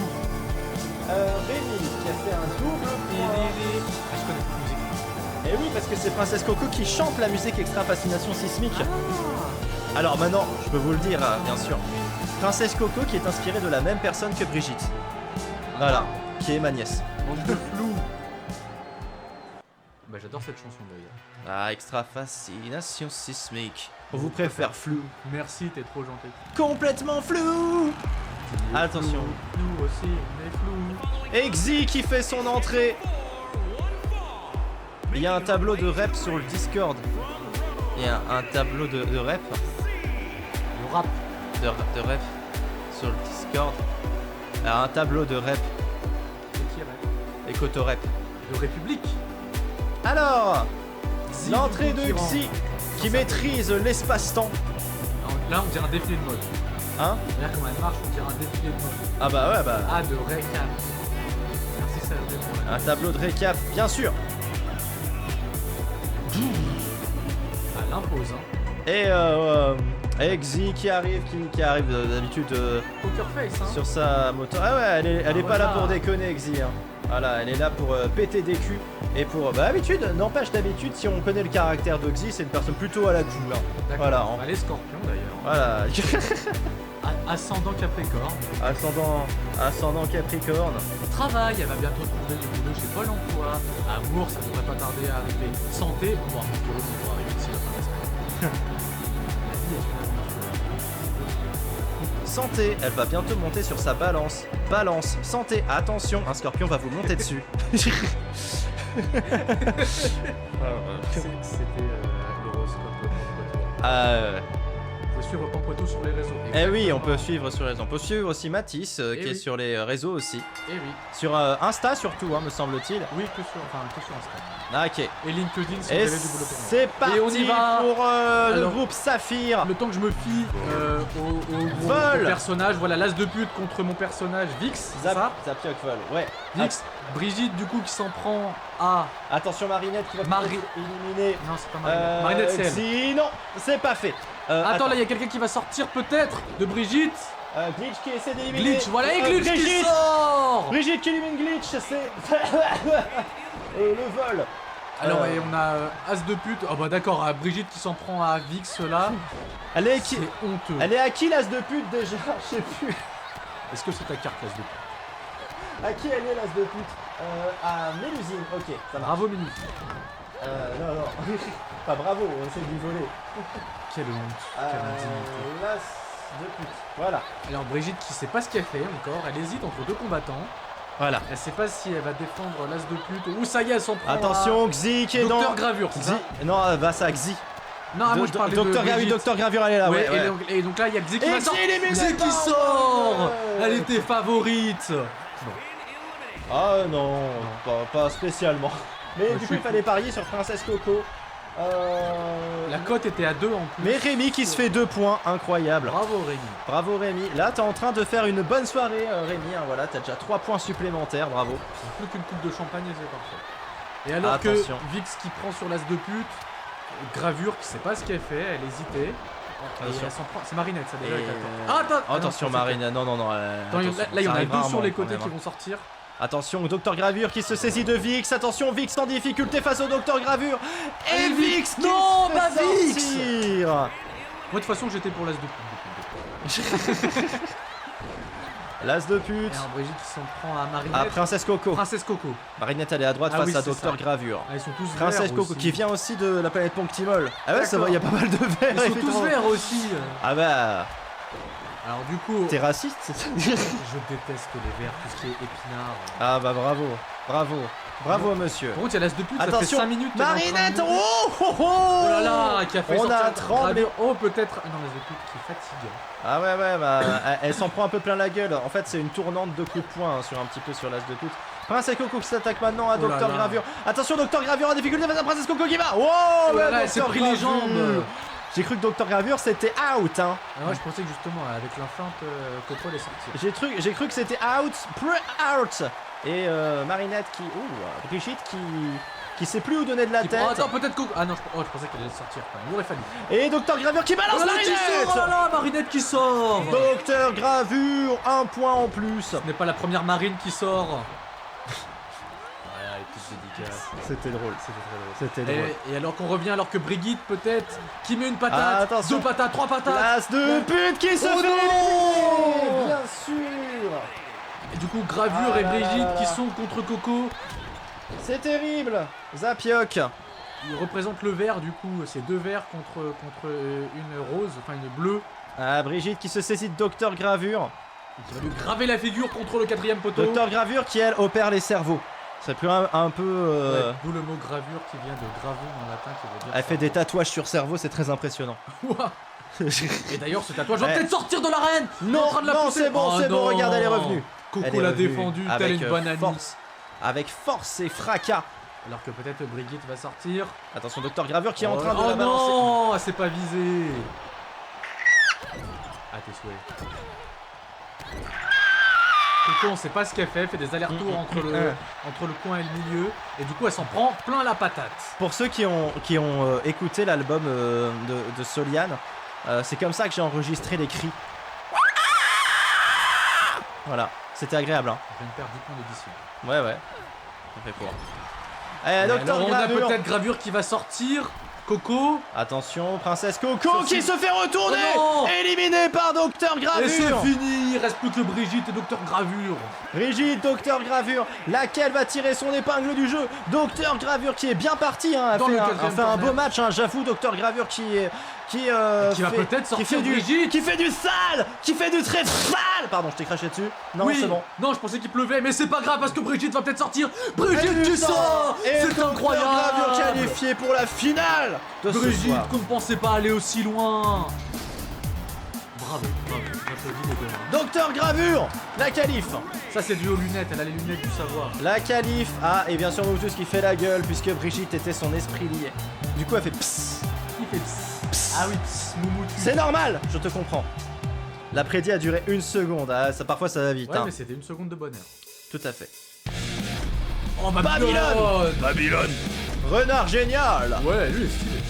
Rémi qui a fait un double point. Ah, je connais cette musique. Et oui, parce que c'est Princesse Coco qui chante la musique Extra Fascination Sismique. Alors maintenant, je peux vous le dire, bien sûr. Princesse Coco qui est inspirée de la même personne que Brigitte. Voilà, qui est ma nièce. Monde de flou. Bah j'adore cette chanson d'ailleurs. Ah, Extra Fascination Sismique. On vous préfère flou. Merci, t'es trop gentil. Complètement flou. Attention. Nous aussi, on est flou. Exy qui fait son entrée. Il y a un tableau de rep sur le Discord. Il y a un tableau de rep. Le rap. De rep sur le Discord. Il y a un tableau de rep C'est qui rap? et Cotorep. De République. Alors, Xi, l'entrée de du coup, Xi qui maîtrise l'espace-temps. Là on dirait un défilé de mode. Hein? Là comment elle marche, on dirait un défilé de mode. Ah bah ouais, bah. Ah, de récap. Merci ça Un tableau de récap, bien sûr. Ah, l'impose, hein. Et Xi qui arrive, d'habitude Poker face, hein. sur sa moto. Ah ouais, elle est pas voilà. là pour déconner, Xi. Hein. Voilà, elle est là pour péter des culs et pour. Bah, n'empêche d'habitude, si on connaît le caractère de Xi, c'est une personne plutôt à la cool. Hein. D'accord. Voilà. Bah, les scorpions d'ailleurs. Voilà. Ascendant Capricorne. Ascendant Capricorne. Travail, elle va bientôt trouver du boulot chez Pôle emploi. Amour, ça devrait pas tarder à arriver. Santé, bon, un petit peu, on va arriver d'ici la fin de la semaine. La vie est une aventure. Santé, elle va bientôt monter sur sa balance. Balance, santé, attention, un scorpion va vous monter dessus. C'était l'horoscope de Pampoitou. Vous pouvez suivre Pampoitou sur les réseaux. Eh oui, on Exactement. peut suivre sur les réseaux. On peut suivre aussi Matisse, qui oui. est sur les réseaux aussi. Eh oui, Sur Insta surtout, hein, me semble-t-il. oui, que sur Insta. Ah, ok. Et LinkedIn, si Et vous avez du boulot pour moi. c'est parti Et on y va. pour le Alors, groupe Saphir. Le temps que je me fie au Vol. personnage, voilà l'as de pute contre mon personnage Vix, c'est ça Zapiok vol, ouais. Vix, Brigitte du coup qui s'en prend à... Attention Marinette qui va Marie- éliminer. Non c'est pas Marinette, Marinette c'est elle. Si, non, c'est pas fait. Attends, là il y a quelqu'un qui va sortir peut-être de Brigitte. Glitch qui essaie d'éliminer. Glitch, voilà et Glitch qui Brigitte. sort. Brigitte qui élimine Glitch, c'est le vol. Alors et on a as de pute, oh bah d'accord, Brigitte qui s'en prend à Vix là, Elle est c'est honteux. Elle est à qui l'as de pute déjà? Je sais plus. Est-ce que c'est ta carte l'as de pute? À qui elle est l'as de pute? À Mélusine, ok, ça marche. Bravo Minus. Non. Pas bravo, on essaie de lui voler. Quelle honte, quelle indignité. L'as de pute, voilà. Alors Brigitte qui sait pas ce qu'elle fait encore, elle hésite entre deux combattants. Voilà. Elle sait pas si elle va défendre l'as de pute ou ça y est, elle s'en prend. Attention, Xi qui est dans. Docteur Gravure, c'est Xi. ça? Non, bah ça, Xi. Non, moi je parlais de Docteur Gravure, Brigitte. Docteur Gravure, elle est là, ouais. Et donc là, il y a Xi qui Et va Xi sortir. élimine Xi qui le sort. bordel. elle était favorite. Ah non, pas spécialement. Mais du coup, il fallait parier sur Princesse Coco. La cote était à 2 en plus. Mais Rémi qui se fait 2 points, incroyable. Bravo Rémi. Bravo Rémi. Là, t'es en train de faire une bonne soirée, Rémi. Hein, voilà, t'as déjà 3 points supplémentaires, bravo. Plus qu'une coupe de champagne et c'est parfait. Et alors Attention. que Vix qui prend sur l'as de pute, Gravure qui sait pas ce qu'elle fait, elle hésitait. Attention. C'est Marinette ça déjà. Et Attention Marine, non. Là il y en a 2 sur les côtés qui vont sortir. Attention, Docteur Gravure qui se saisit de Vix. Attention, Vix en difficulté face au Docteur Gravure. Et Vix qui non, se pas fait Vix. sortir. Moi de toute façon j'étais pour l'as de pute. L'as de Et pute. alors Brigitte qui s'en prend à Marinette. Ah, Princesse Coco. Princesse Coco. Marinette, elle est à droite Ah face oui, à c'est Docteur ça. Gravure. Ah, ils sont tous Princesse verts Coco aussi. qui vient aussi de la planète Ponctimol. Ah ouais, ça va, D'accord. il y a pas mal de verts. Ils sont tous effectivement. verts aussi. Ah bah, Alors du coup, t'es raciste, c'est ça? je déteste les verts, tout ce qui est épinard. Ah bah bravo monsieur. Par contre, il y a l'as de pute, ça fait Attention, 5 minutes. qu'elle est en train de Marinette, mourir. oh Oh là là, qui a fait On sortir a tremblé. Gravure. Oh peut-être. Ah non, l'as de pute qui fatigue. Ah ouais, bah, elle s'en prend un peu plein la gueule. En fait, c'est une tournante de coups de poing hein, sur un petit peu sur l'as de pute. Princesse Coco qui s'attaque maintenant à Oh là Docteur là. Gravure. Attention, Docteur Gravure en difficulté face à Princesse Coco qui va. Wow, Oh là ouais, là, elle s'est Dr. pris les Gravure. jambes. J'ai cru que Docteur Gravure c'était out. Hein. Ah ouais, je pensais que justement, avec la feinte, Coco allait sortir. J'ai cru que c'était out, out. Et Marinette qui, Brigitte qui sait plus où donner de la tête. Oh, attends, peut-être Coco. Ah non, je pensais qu'elle allait sortir quand même. Il aurait fallu. Et Docteur Gravure qui balance Oh là là, qui Marinette. sort. Oh là là, Marinette qui sort. Docteur Gravure, 1 point en plus. Ce n'est pas la première Marine qui sort. C'était drôle, c'était drôle. Et alors qu'on revient, alors que Brigitte peut-être qui met une patate, Attention. 2 patates, 3 patates. L'as de pute qui se Oh fait non. éliminer, bien sûr. Et du coup, Gravure Ah et là là Brigitte là là. qui sont contre Coco. C'est terrible. Zapioc. Ils représentent le vert, du coup, c'est 2 verts contre une rose, enfin une bleue. Ah, Brigitte qui se saisit de Docteur Gravure. Et qui va lui graver la figure contre le 4ème poteau. Docteur Gravure qui, elle, opère les cerveaux. C'est plus un peu... Ouais, d'où le mot gravure qui vient de gravure en latin qui veut dire. Elle fait des tatouages sur cerveau, c'est très impressionnant. Ouah. Et d'ailleurs, ce tatouage va Ouais. peut-être sortir de l'arène. Non, en train de la non, pousser. c'est bon, Oh c'est bon, non. regarde, elle est revenue. Elle Coco est l'a revenue défendu, telle avec une bonne amie. force. Avec force et fracas. Alors que peut-être Brigitte va sortir. Attention, Docteur Gravure qui est en train de oh la balancer. non, c'est pas visé. Ah, tes souhaits. Coco, on sait pas ce qu'elle fait, elle fait des allers-retours entre le coin et le milieu. Et du coup, elle s'en prend plein la patate. Pour ceux qui ont écouté l'album de Soliane, c'est comme ça que j'ai enregistré les cris. Voilà, c'était agréable. Hein. Je viens de perdre 10 points d'édition. Ouais, ça fait quoi. Eh, Et Docteur alors, on a Gravure. peut-être Gravure qui va sortir. Coco. Attention, Princesse Coco Ça, qui c'est- se fait retourner, Oh non. éliminé par Docteur Et c'est Gravure. fini, il reste plus que Brigitte et Docteur Gravure. Brigitte, Docteur Gravure, laquelle va tirer son épingle du jeu. Docteur Gravure qui est bien parti, hein, a Dans fait, le a quatrième fait un corner. beau match, hein, j'avoue. Docteur Gravure qui va peut-être sortir Brigitte. qui fait du sale, qui fait du très sale. Pardon, je t'ai craché dessus. Non, oui. c'est bon. Non, je pensais qu'il pleuvait, mais c'est pas grave parce que Brigitte va peut-être sortir. Brigitte qui sort. Et C'est Docteur incroyable. Gravure qualifié pour la finale de ce Brigitte soir. qu'on ne pensait pas aller aussi loin. Bravo, j'applaudis les deux mains. Docteur Gravure, la qualif. Ça c'est dû aux lunettes, elle a les lunettes du savoir. La qualif. Ah, et bien sûr Moutus qui fait la gueule puisque Brigitte était son esprit lié. Du coup, elle fait psst. Il fait psst. Ah oui, psst, moumoutu. C'est normal, je te comprends. La prédit a duré 1 seconde. Ah, ça, parfois ça va vite. Ouais, hein. mais c'était une seconde de bonheur. Tout à fait. Oh, Babylone. Babylone. Renard génial. Ouais, lui est stylé.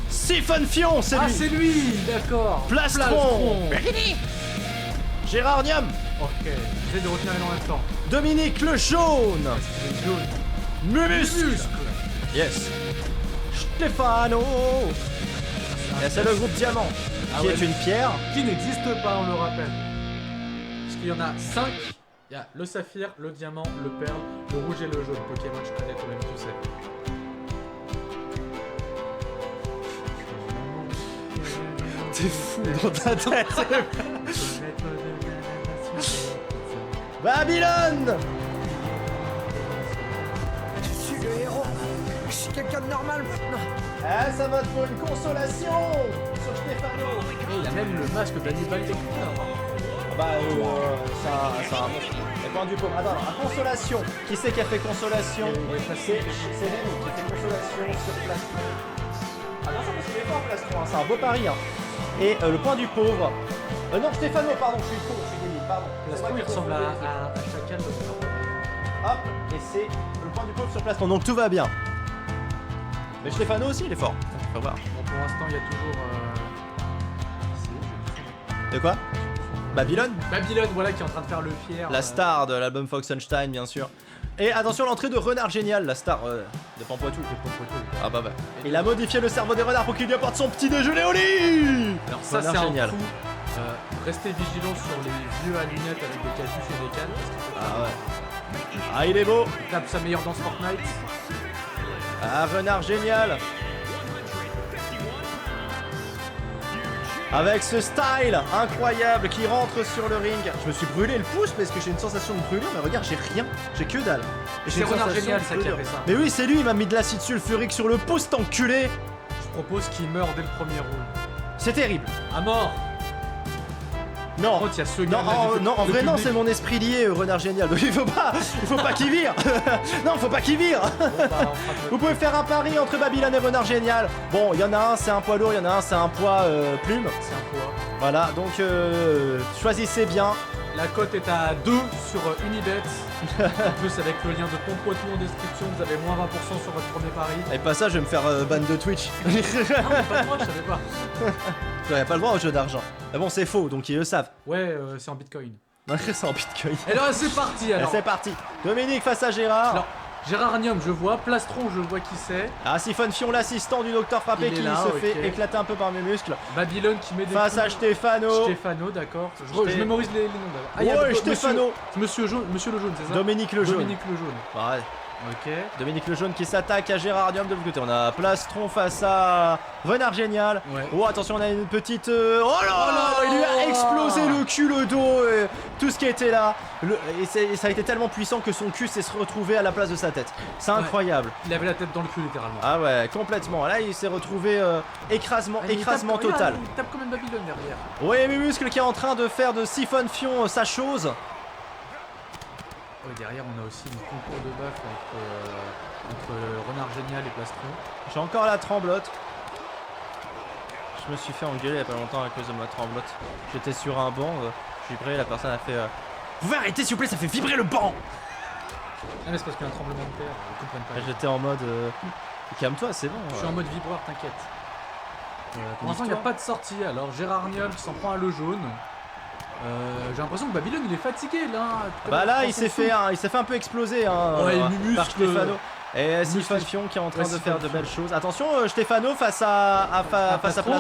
Siphon Fion, c'est Ah, lui. c'est lui, d'accord. Plastron. Gérardium. Ok, j'essaie de retenir les noms en même temps. Dominique le jaune. C'est jaune. Mumus. Yes. Stefano. Et c'est le groupe Diamant, qui ouais. est une pierre. Qui n'existe pas, on le rappelle. Parce qu'il y en a 5. Il y a le saphir, le diamant, le perle, le rouge et le jaune. Pokémon, je connais toi-même, tu sais. T'es fou dans ta tête. Babylone. Je suis le héros. Je suis quelqu'un de normal maintenant. Ah, ça va te faire une consolation sur Stefano. Et il a même le masque d'Hannibal Lecter. Bah, ça a un monstre. Les points du pauvre. Attends, à consolation. Qui c'est qui a fait consolation? C'est Lenny qui a fait consolation sur Plastron. Attention parce qu'il est fort Plastron, hein. C'est un beau pari. Hein. Et le point du pauvre. Non, Stéphano, pardon, je suis con, je suis débile, pardon. Plastron, il ressemble à Chacal. Hop, et c'est le point du pauvre sur Plastron. Donc tout va bien. Mais Stéphano aussi, il est fort. Faut voir. Bon, pour l'instant, il y a toujours. De quoi? Babylone? Babylone, voilà, qui est en train de faire le fier. La star de l'album Foxenstein, bien sûr. Et attention, l'entrée de Renard Génial, la star de Pampoitou. Ah bah bah. Il a modifié le cerveau des renards pour qu'il lui apporte son petit déjeuner au lit. Alors ça, Renard c'est un génial. coup. Restez vigilants sur les vieux à lunettes avec des capuches et des cannes. Ah ouais. Ah, il est beau. Il tape sa meilleure danse Fortnite. Ah, Renard Génial. Avec ce style incroyable qui rentre sur le ring. Je me suis brûlé le pouce parce que j'ai une sensation de brûlure, mais regarde, j'ai rien, j'ai que dalle. Et c'est Renard Génial ça qui a fait ça. Mais oui, c'est lui, il m'a mis de l'acide sulfurique sur le pouce, cet enculé. Je propose qu'il meure dès le premier round. C'est terrible. À mort. Non, Par contre, il y a ce non, gars non, en vrai non, c'est mon esprit lié, Renard Génial. Donc il faut pas qu'il vire. Non, faut pas qu'il vire. Vous pouvez faire un pari entre Babylone et Renard Génial. Bon, il y en a un, c'est un poids lourd, il y en a un, c'est un poids plume. C'est un poids. Voilà, donc choisissez bien. La cote est à 2 sur Unibet. En plus, avec le lien de Pampoitou en description, vous avez moins 20% sur votre premier pari. Et pas ça, je vais me faire ban de Twitch. Ah, mais pas le droit, je savais pas. J'aurais pas le droit au jeu d'argent. Mais bon, c'est faux, donc ils le savent. Ouais, c'est en bitcoin. C'est en bitcoin. Et là, c'est parti alors. Et c'est parti. Dominique face à Gérard. Alors, Gérarnium, je vois. Plastron, je vois qui c'est. Ah, Siphon Fion, l'assistant du docteur Frappé Il est qui là, se ok. fait éclater un peu par mes muscles. Babylone qui met des Face à coups. Stéphano. Stéphano, d'accord. Je mémorise les noms d'abord. Ah, il y a Ouais, Stéphano. Monsieur le jaune, c'est ça? Dominique le jaune. Dominique le jaune. Ouais. Ok. Dominique le jaune qui s'attaque à Gérardium de l'autre côté. On a Plastron face à Renard Génial. Ouais. Oh, attention, on a une petite. Oh là Oh là il lui a explosé le cul, le dos, tout ce qui était là. Et ça a été tellement puissant que son cul s'est retrouvé à la place de sa tête. C'est incroyable. Il avait la tête dans le cul littéralement. Ah ouais, complètement. Là, il s'est retrouvé écrasement total. Il tape quand même Babylone derrière. Ouais, mes muscles qui est en train de faire de Siphon Fion sa chose. Ouais, derrière, on a aussi une concours de baffes entre Renard Génial et Plastron. J'ai encore la tremblote. Je me suis fait engueuler il y a pas longtemps à cause de ma tremblote. J'étais sur un banc, j'ai vibré, la personne a fait Vous pouvez arrêter s'il vous plaît, ça fait vibrer le banc. Ah mais c'est parce qu'il y a un tremblement de terre, ils comprennent pas. J'étais en mode calme-toi, c'est bon. Je suis en mode vibreur, t'inquiète. Pour l'instant, il n'y a pas de sortie. Alors, Gérarnium qui s'en prend à le jaune. J'ai l'impression que Babylone il est fatigué là. Bah là il s'est fait un peu exploser ouais, par Stéphano. Et Siphon Fion qui est en train de faire de belles choses. Attention Stéphano face à Plastron.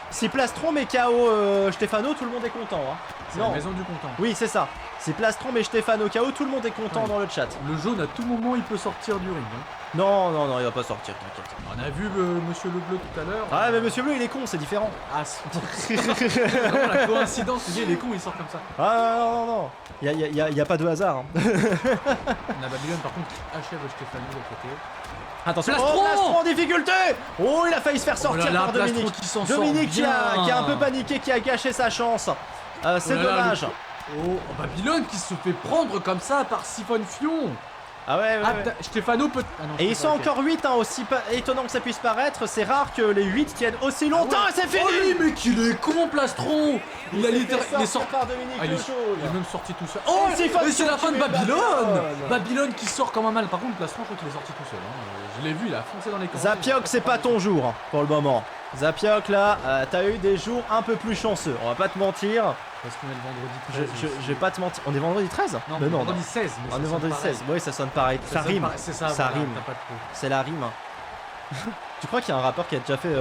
Si Plastron met KO Stéphano, tout le monde est content. Hein. C'est la maison du content. Oui c'est ça. Si Plastron met Stéphano KO, tout le monde est content dans le chat. Le jaune à tout moment il peut sortir du ring. Hein. Non, il va pas sortir, t'inquiète. On a vu Monsieur le Bleu tout à l'heure. Ah mais Monsieur Bleu il est con, c'est différent. Ah c'est vraiment la coïncidence, le gars il est con, il sort comme ça. Ah non. Y a pas de hasard. Hein. On a Babylone par contre qui achève Stéphano de l'autre côté. Attention, Plastron Plastron en difficulté. Oh, il a failli se faire sortir par Dominique. Dominique qui a un peu paniqué, qui a gâché sa chance. C'est dommage. Babylone qui se fait prendre comme ça par Siphon Fion. Ah ouais. Stéphano peut... Ah non, et ils sont encore 8, hein, aussi étonnant que ça puisse paraître. C'est rare que les 8 tiennent aussi longtemps et c'est fini. Oh mais qu'il est con Plastron. Il est sorti par Dominique il est même sorti tout seul. Oh mais c'est la fin de Babylone. Babylone qui sort comme un mal. Par contre Plastron je crois qu'il est sorti tout seul. Hein. Je l'ai vu, il a foncé dans les camps. Zapioc c'est pas ton jour hein, pour le moment. Zapioc là, t'as eu des jours un peu plus chanceux. On va pas te mentir. Parce qu'on est le vendredi 13. Je vais pas te mentir. On est vendredi 13 Non, mais non. Vendredi 16. On est vendredi 16. Oui, ça sonne pareil. Ça rime. C'est ça, ça voilà, rime. C'est la rime. Tu crois qu'il y a un rappeur qui a déjà fait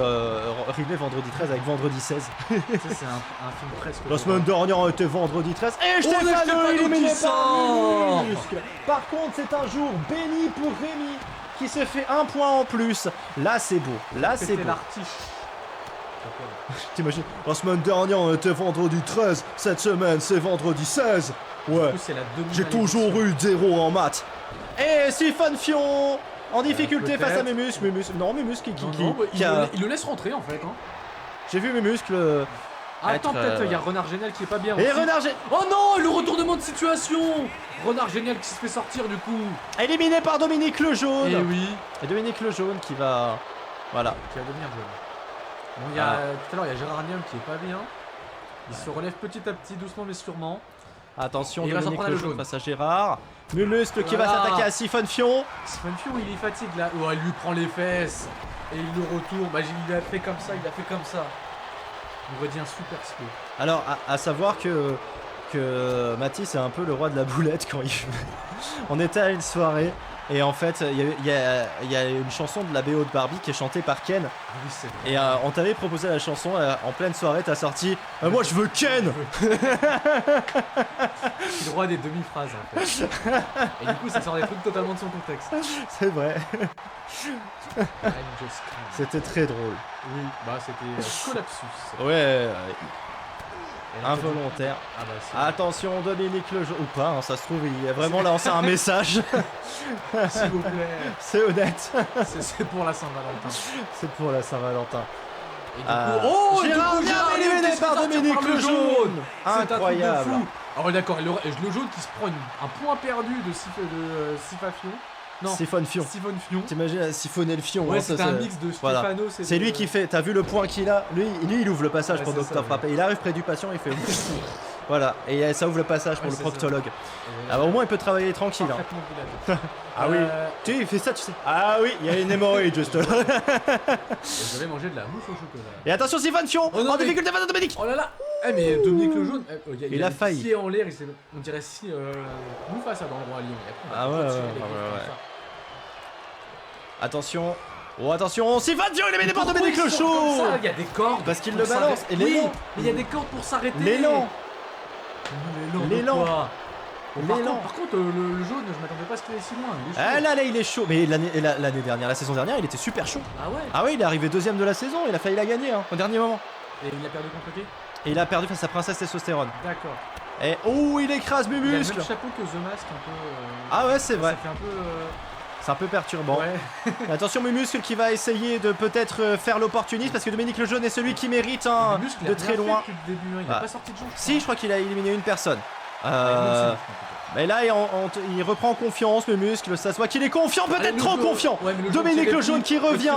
rimer vendredi 13 avec vendredi 16? C'est un film presque. La semaine dernière on était vendredi 13. Et Stéphano éliminé par Muscle. Par contre, c'est un jour béni pour Rémi qui se fait un point en plus. Là, c'est beau. Là, c'est beau. T'imagines, la semaine dernière on était vendredi 13, cette semaine c'est vendredi 16. Ouais, j'ai toujours eu 0 en maths. Et Siphon Fion en difficulté face à mes muscles. Non, mes muscles il le laisse rentrer en fait. Hein. J'ai vu mes muscles Attends, peut-être il y a Renard Génial qui est pas bien. Et aussi. Renard Génial. Oh non, le retournement de situation. Renard Génial qui se fait sortir du coup. Éliminé par Dominique le Jaune. Et oui. Et Dominique le Jaune qui va. Voilà. Qui va devenir jaune. Bon, il y a, tout à l'heure, il y a Gérard Niam qui est pas bien. Il se relève petit à petit, doucement mais sûrement. Attention, Et il va s'en Dominique prendre le le Jaune jaune. face à Gérard. Mumuscle qui va Voilà. s'attaquer à Siphon Fion. Stéphane Fion, il est fatigué là. Oh, il lui prend les fesses. Et il le retourne. Bah, il a fait comme ça, il a fait comme ça. Il aurait dit un super skill. Alors, à savoir que Mathis est un peu le roi de la boulette quand il. On était à une soirée et en fait, il y a une chanson de la BO de Barbie qui est chantée par Ken. Ah oui, c'est vrai. Et on t'avait proposé la chanson en pleine soirée, t'as sorti moi je veux Ken. C'est le roi des demi-phrases en fait. Et du coup, ça sort des trucs totalement de son contexte. C'est vrai, I'm just crying. c'était très drôle. Oui, bah c'était Collapsus. Ouais, Et là, involontaire. Ah bah c'est. Attention, Dominique le Jaune. Ou pas, hein, ça se trouve, il a vraiment lancé un message. S'il vous plaît. C'est honnête, C'est pour la Saint-Valentin. c'est pour la Saint-Valentin. Et du Ah. coup, oh, et du Gérard coup, Niam Gérard Niam éliminé qui se fait par sortir Dominique par le Jaune. C'est un truc de Incroyable. fou. Alors d'accord, et le jaune qui se prend un point perdu de Sifafion. Non, Siphon Fion. Siphon Fion. T'imagines à siphonner le fion. Ouais, hein, ça, c'était un c'est- mix de voilà. Stefano. C'est lui qui fait, t'as vu le point qu'il a, lui il ouvre le passage Ouais, pour c'est Dr ça, Frappé, il arrive près du patient, il fait voilà, et ça ouvre le passage pour Ouais, le c'est proctologue. Ah bah, au moins il peut travailler tranquille. Hein. Parfaitement piloté. Ah oui, tu sais, il fait ça, tu sais. Ah oui, il y a une hémorroïde juste là. J'avais mangé de la mousse au chocolat. Et attention, Siphon Fion, Oh non, en mais- difficulté face à Dominique. Oh là là. Eh mais Dominique le jaune, Il a failli. Il est en l'air, on dirait si Mufasa dans le roi lion. Et après, on va Ah ouais, tirer ouais, les griffes ouais, comme ouais. ça. Attention, oh attention, Siphon Fion, il est éliminé par Pourquoi Dominique ils le sont comme ça Jaune. Il y a des cordes. Parce qu'il pour le balance, s'arrêter. et l'élan. Oui, mais il y a des cordes pour s'arrêter. L'élan. L'élan. L'élan. de quoi Bon, L'élan. par contre, le jaune, je m'attendais pas à ce qu'il est si loin. Il est chaud. Ah là il est chaud, mais l'année dernière, la saison dernière, il était super chaud. Ah ouais. Ah oui, il est arrivé deuxième de la saison, il a failli la gagner hein, au dernier moment. Et il a perdu contre qui? Et il a perdu face à Princesse Testostérone. D'accord. Et oh, il écrase Il a le même Mumuscle. chapeau que The Mask un peu. Ah ouais, c'est vrai. Ça fait un peu. C'est un peu perturbant. Ouais. Attention Mumuscle qui va essayer de peut-être faire l'opportuniste parce que Dominique le Jaune est celui qui mérite hein, Le muscle, il a de rien très fait loin. depuis le début, hein. Il a Ah. pas sorti de jaune. Si, je crois qu'il a éliminé une personne. Ouais, Mais là, il reprend confiance, Mumuscle. Ça se voit qu'il est confiant, peut-être Allez, le trop jaune. confiant. Ouais, mais le Dominique jaune, le Jaune qui revient.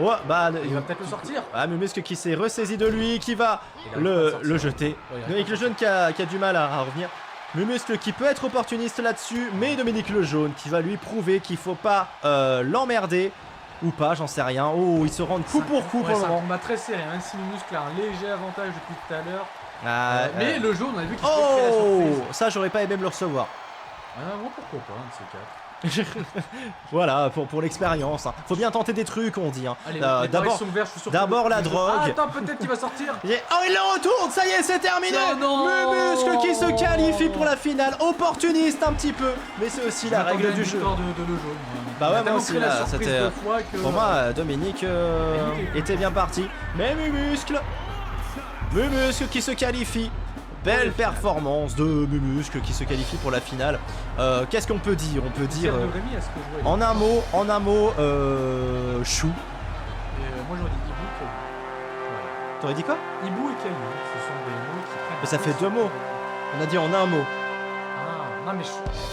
Ouais, bah, Il va peut-être le sortir. Ah, Mumuscle qui s'est ressaisi de lui, qui va Il arrive pas à le sortir. jeter. Ouais, il arrive Dominique pas le à Jaune qui a du mal à revenir. Mumuscle qui peut être opportuniste là-dessus, mais Dominique le Jaune qui va lui prouver qu'il faut pas l'emmerder. Ou pas, j'en sais rien. Oh, ils se rendent coup pour coup Ouais, pour le c'est un moment. combat très serré, même si le muscle a un léger avantage depuis tout à l'heure. Ah, Mais le jaune, on a vu qu'il pouvait créer la Oh, surprise. ça j'aurais pas aimé me le recevoir. Ah, moi pourquoi pas, un de ces quatre. Voilà, pour l'expérience. Hein. Faut bien tenter des trucs, on dit. Hein. Allez, Euh, les d'abord, paris sont ouverts, je suis sûr que d'abord la les autres- drogue. Ah, attends, peut-être qu'il va sortir. Oh, il le retourne, ça y est, c'est terminé. Oh non. Mumuscle qui se qualifie pour la finale. Opportuniste un petit peu, mais c'est aussi la J'attendais règle une du jeu. victoire de le jaune. Bah Il ouais, a moi tellement aussi, créé la là, surprise c'était, deux fois que- Pour moi, Dominique était bien parti. Mais Mumuscle qui se qualifie. Belle performance de Mumuscle qui se qualifie pour la finale. Qu'est-ce qu'on peut dire? On peut dire, Pierre de Rémy, est-ce que je vois, en un mot, chou. moi j'aurais dit Hibou et Caillou. Voilà. T'aurais dit quoi? Hibou et Caillou, ce sont des mots qui prennent. Mais ça fait deux mots. On a dit en un mot. Ah, non mais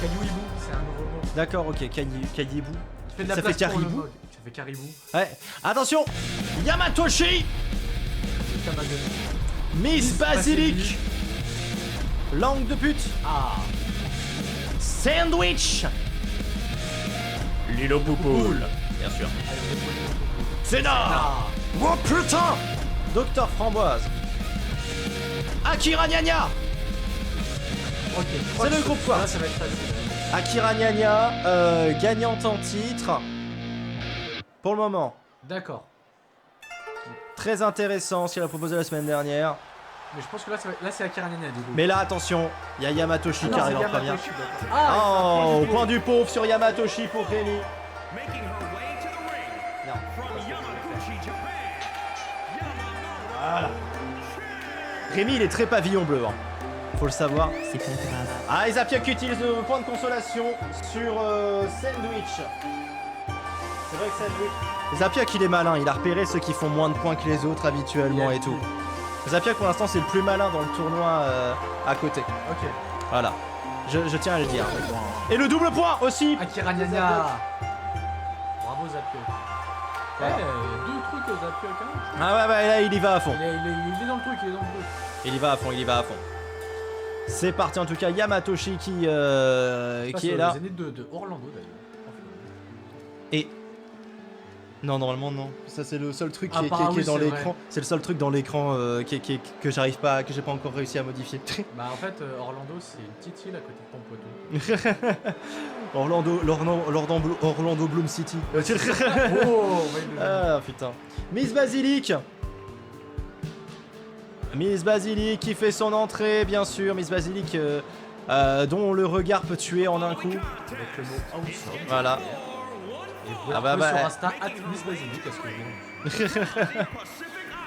Caillou Hibou, c'est un nouveau mot. D'accord, ok, Caribou. Tu fais de la Ça place fait pour le caribou. mode. Ça fait caribou. Ouais. Attention, Yamatoshi, Tamagotchi. Miss Basilic, langue de pute, Ah. Sandwich, Lilo Poupoule, bien sûr. Sénat. Oh putain, Docteur Framboise, Akira Nyanya, Ok. C'est le groupe quoi. Là, ça va être facile. Akira Nyanya, gagnante en titre. Pour le moment, D'accord. très intéressant ce qu'elle a proposé la semaine dernière. Mais je pense que là, c'est Akira Nana du coup. Mais là, attention, il y a Yamatoshi Ah qui non, arrive c'est en première. Yamatoshi, d'accord. Ah, Oh, point du pauvre sur Yamatoshi pour Rémi. Non. Voilà. Rémi, il est très pavillon bleu. Hein. Faut le savoir. C'est pas grave. Ah, Isapia qui utilise le point de consolation sur Sandwich. C'est vrai que Sandwich. Zapia qu'il est malin, il a repéré ceux qui font moins de points que les autres habituellement et tout. Zapiak pour l'instant c'est le plus malin dans le tournoi à côté. Ok. Voilà. Je tiens à le dire. Et le double point aussi. Akira Nyanya. Bravo Zapiak. Voilà. Ouais, deux trucs Zapiak. Hein. Ah ouais, bah là il y va à fond. Il est dans le truc, il est dans le truc. Il y va à fond, il y va à fond. C'est parti en tout cas, Yamatoshi qui est là. Zénith de Orlando d'ailleurs. Et... Non, normalement non. Ça c'est le seul truc qui est oui, dans c'est l'écran. vrai. C'est le seul truc dans l'écran que j'arrive pas, que j'ai pas encore réussi à modifier. Bah en fait, Orlando c'est une petite île à côté de Pompouet. Orlando Bloom City. Oh, on va y le- Ah putain. Miss Basilic. Miss Basilic qui fait son entrée, bien sûr. Miss Basilic dont le regard peut tuer en un coup. Avec le mot awesome. Voilà. Et vous Ah bah, pouvez bah, sur Insta @Miss Basilic parce que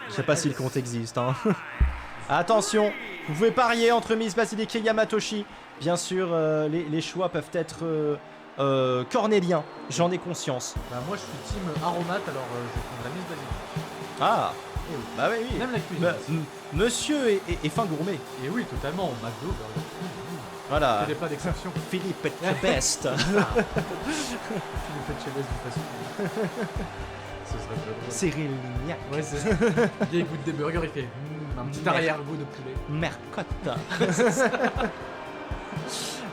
Je sais pas si le compte existe. Hein. Attention, vous pouvez parier entre Miss Basilic et Yamatoshi. Bien sûr, les choix peuvent être cornéliens. J'en ai conscience. Bah moi je suis team aromate alors je vais prendre la Miss Basilic. Ah, Et oui. bah oui, oui. Même la cuisine. Bah, monsieur est fin gourmet. Et oui totalement, McDo, burger. Voilà. Il n'y a pas d'exception. Philippe est the best. Philippe Etchebest du fast-food. Ce serait très drôle. Cyril Lignac. Ouais c'est ça. Il goûte des burgers, il fait un petit arrière-goût de poulet. Mercotte.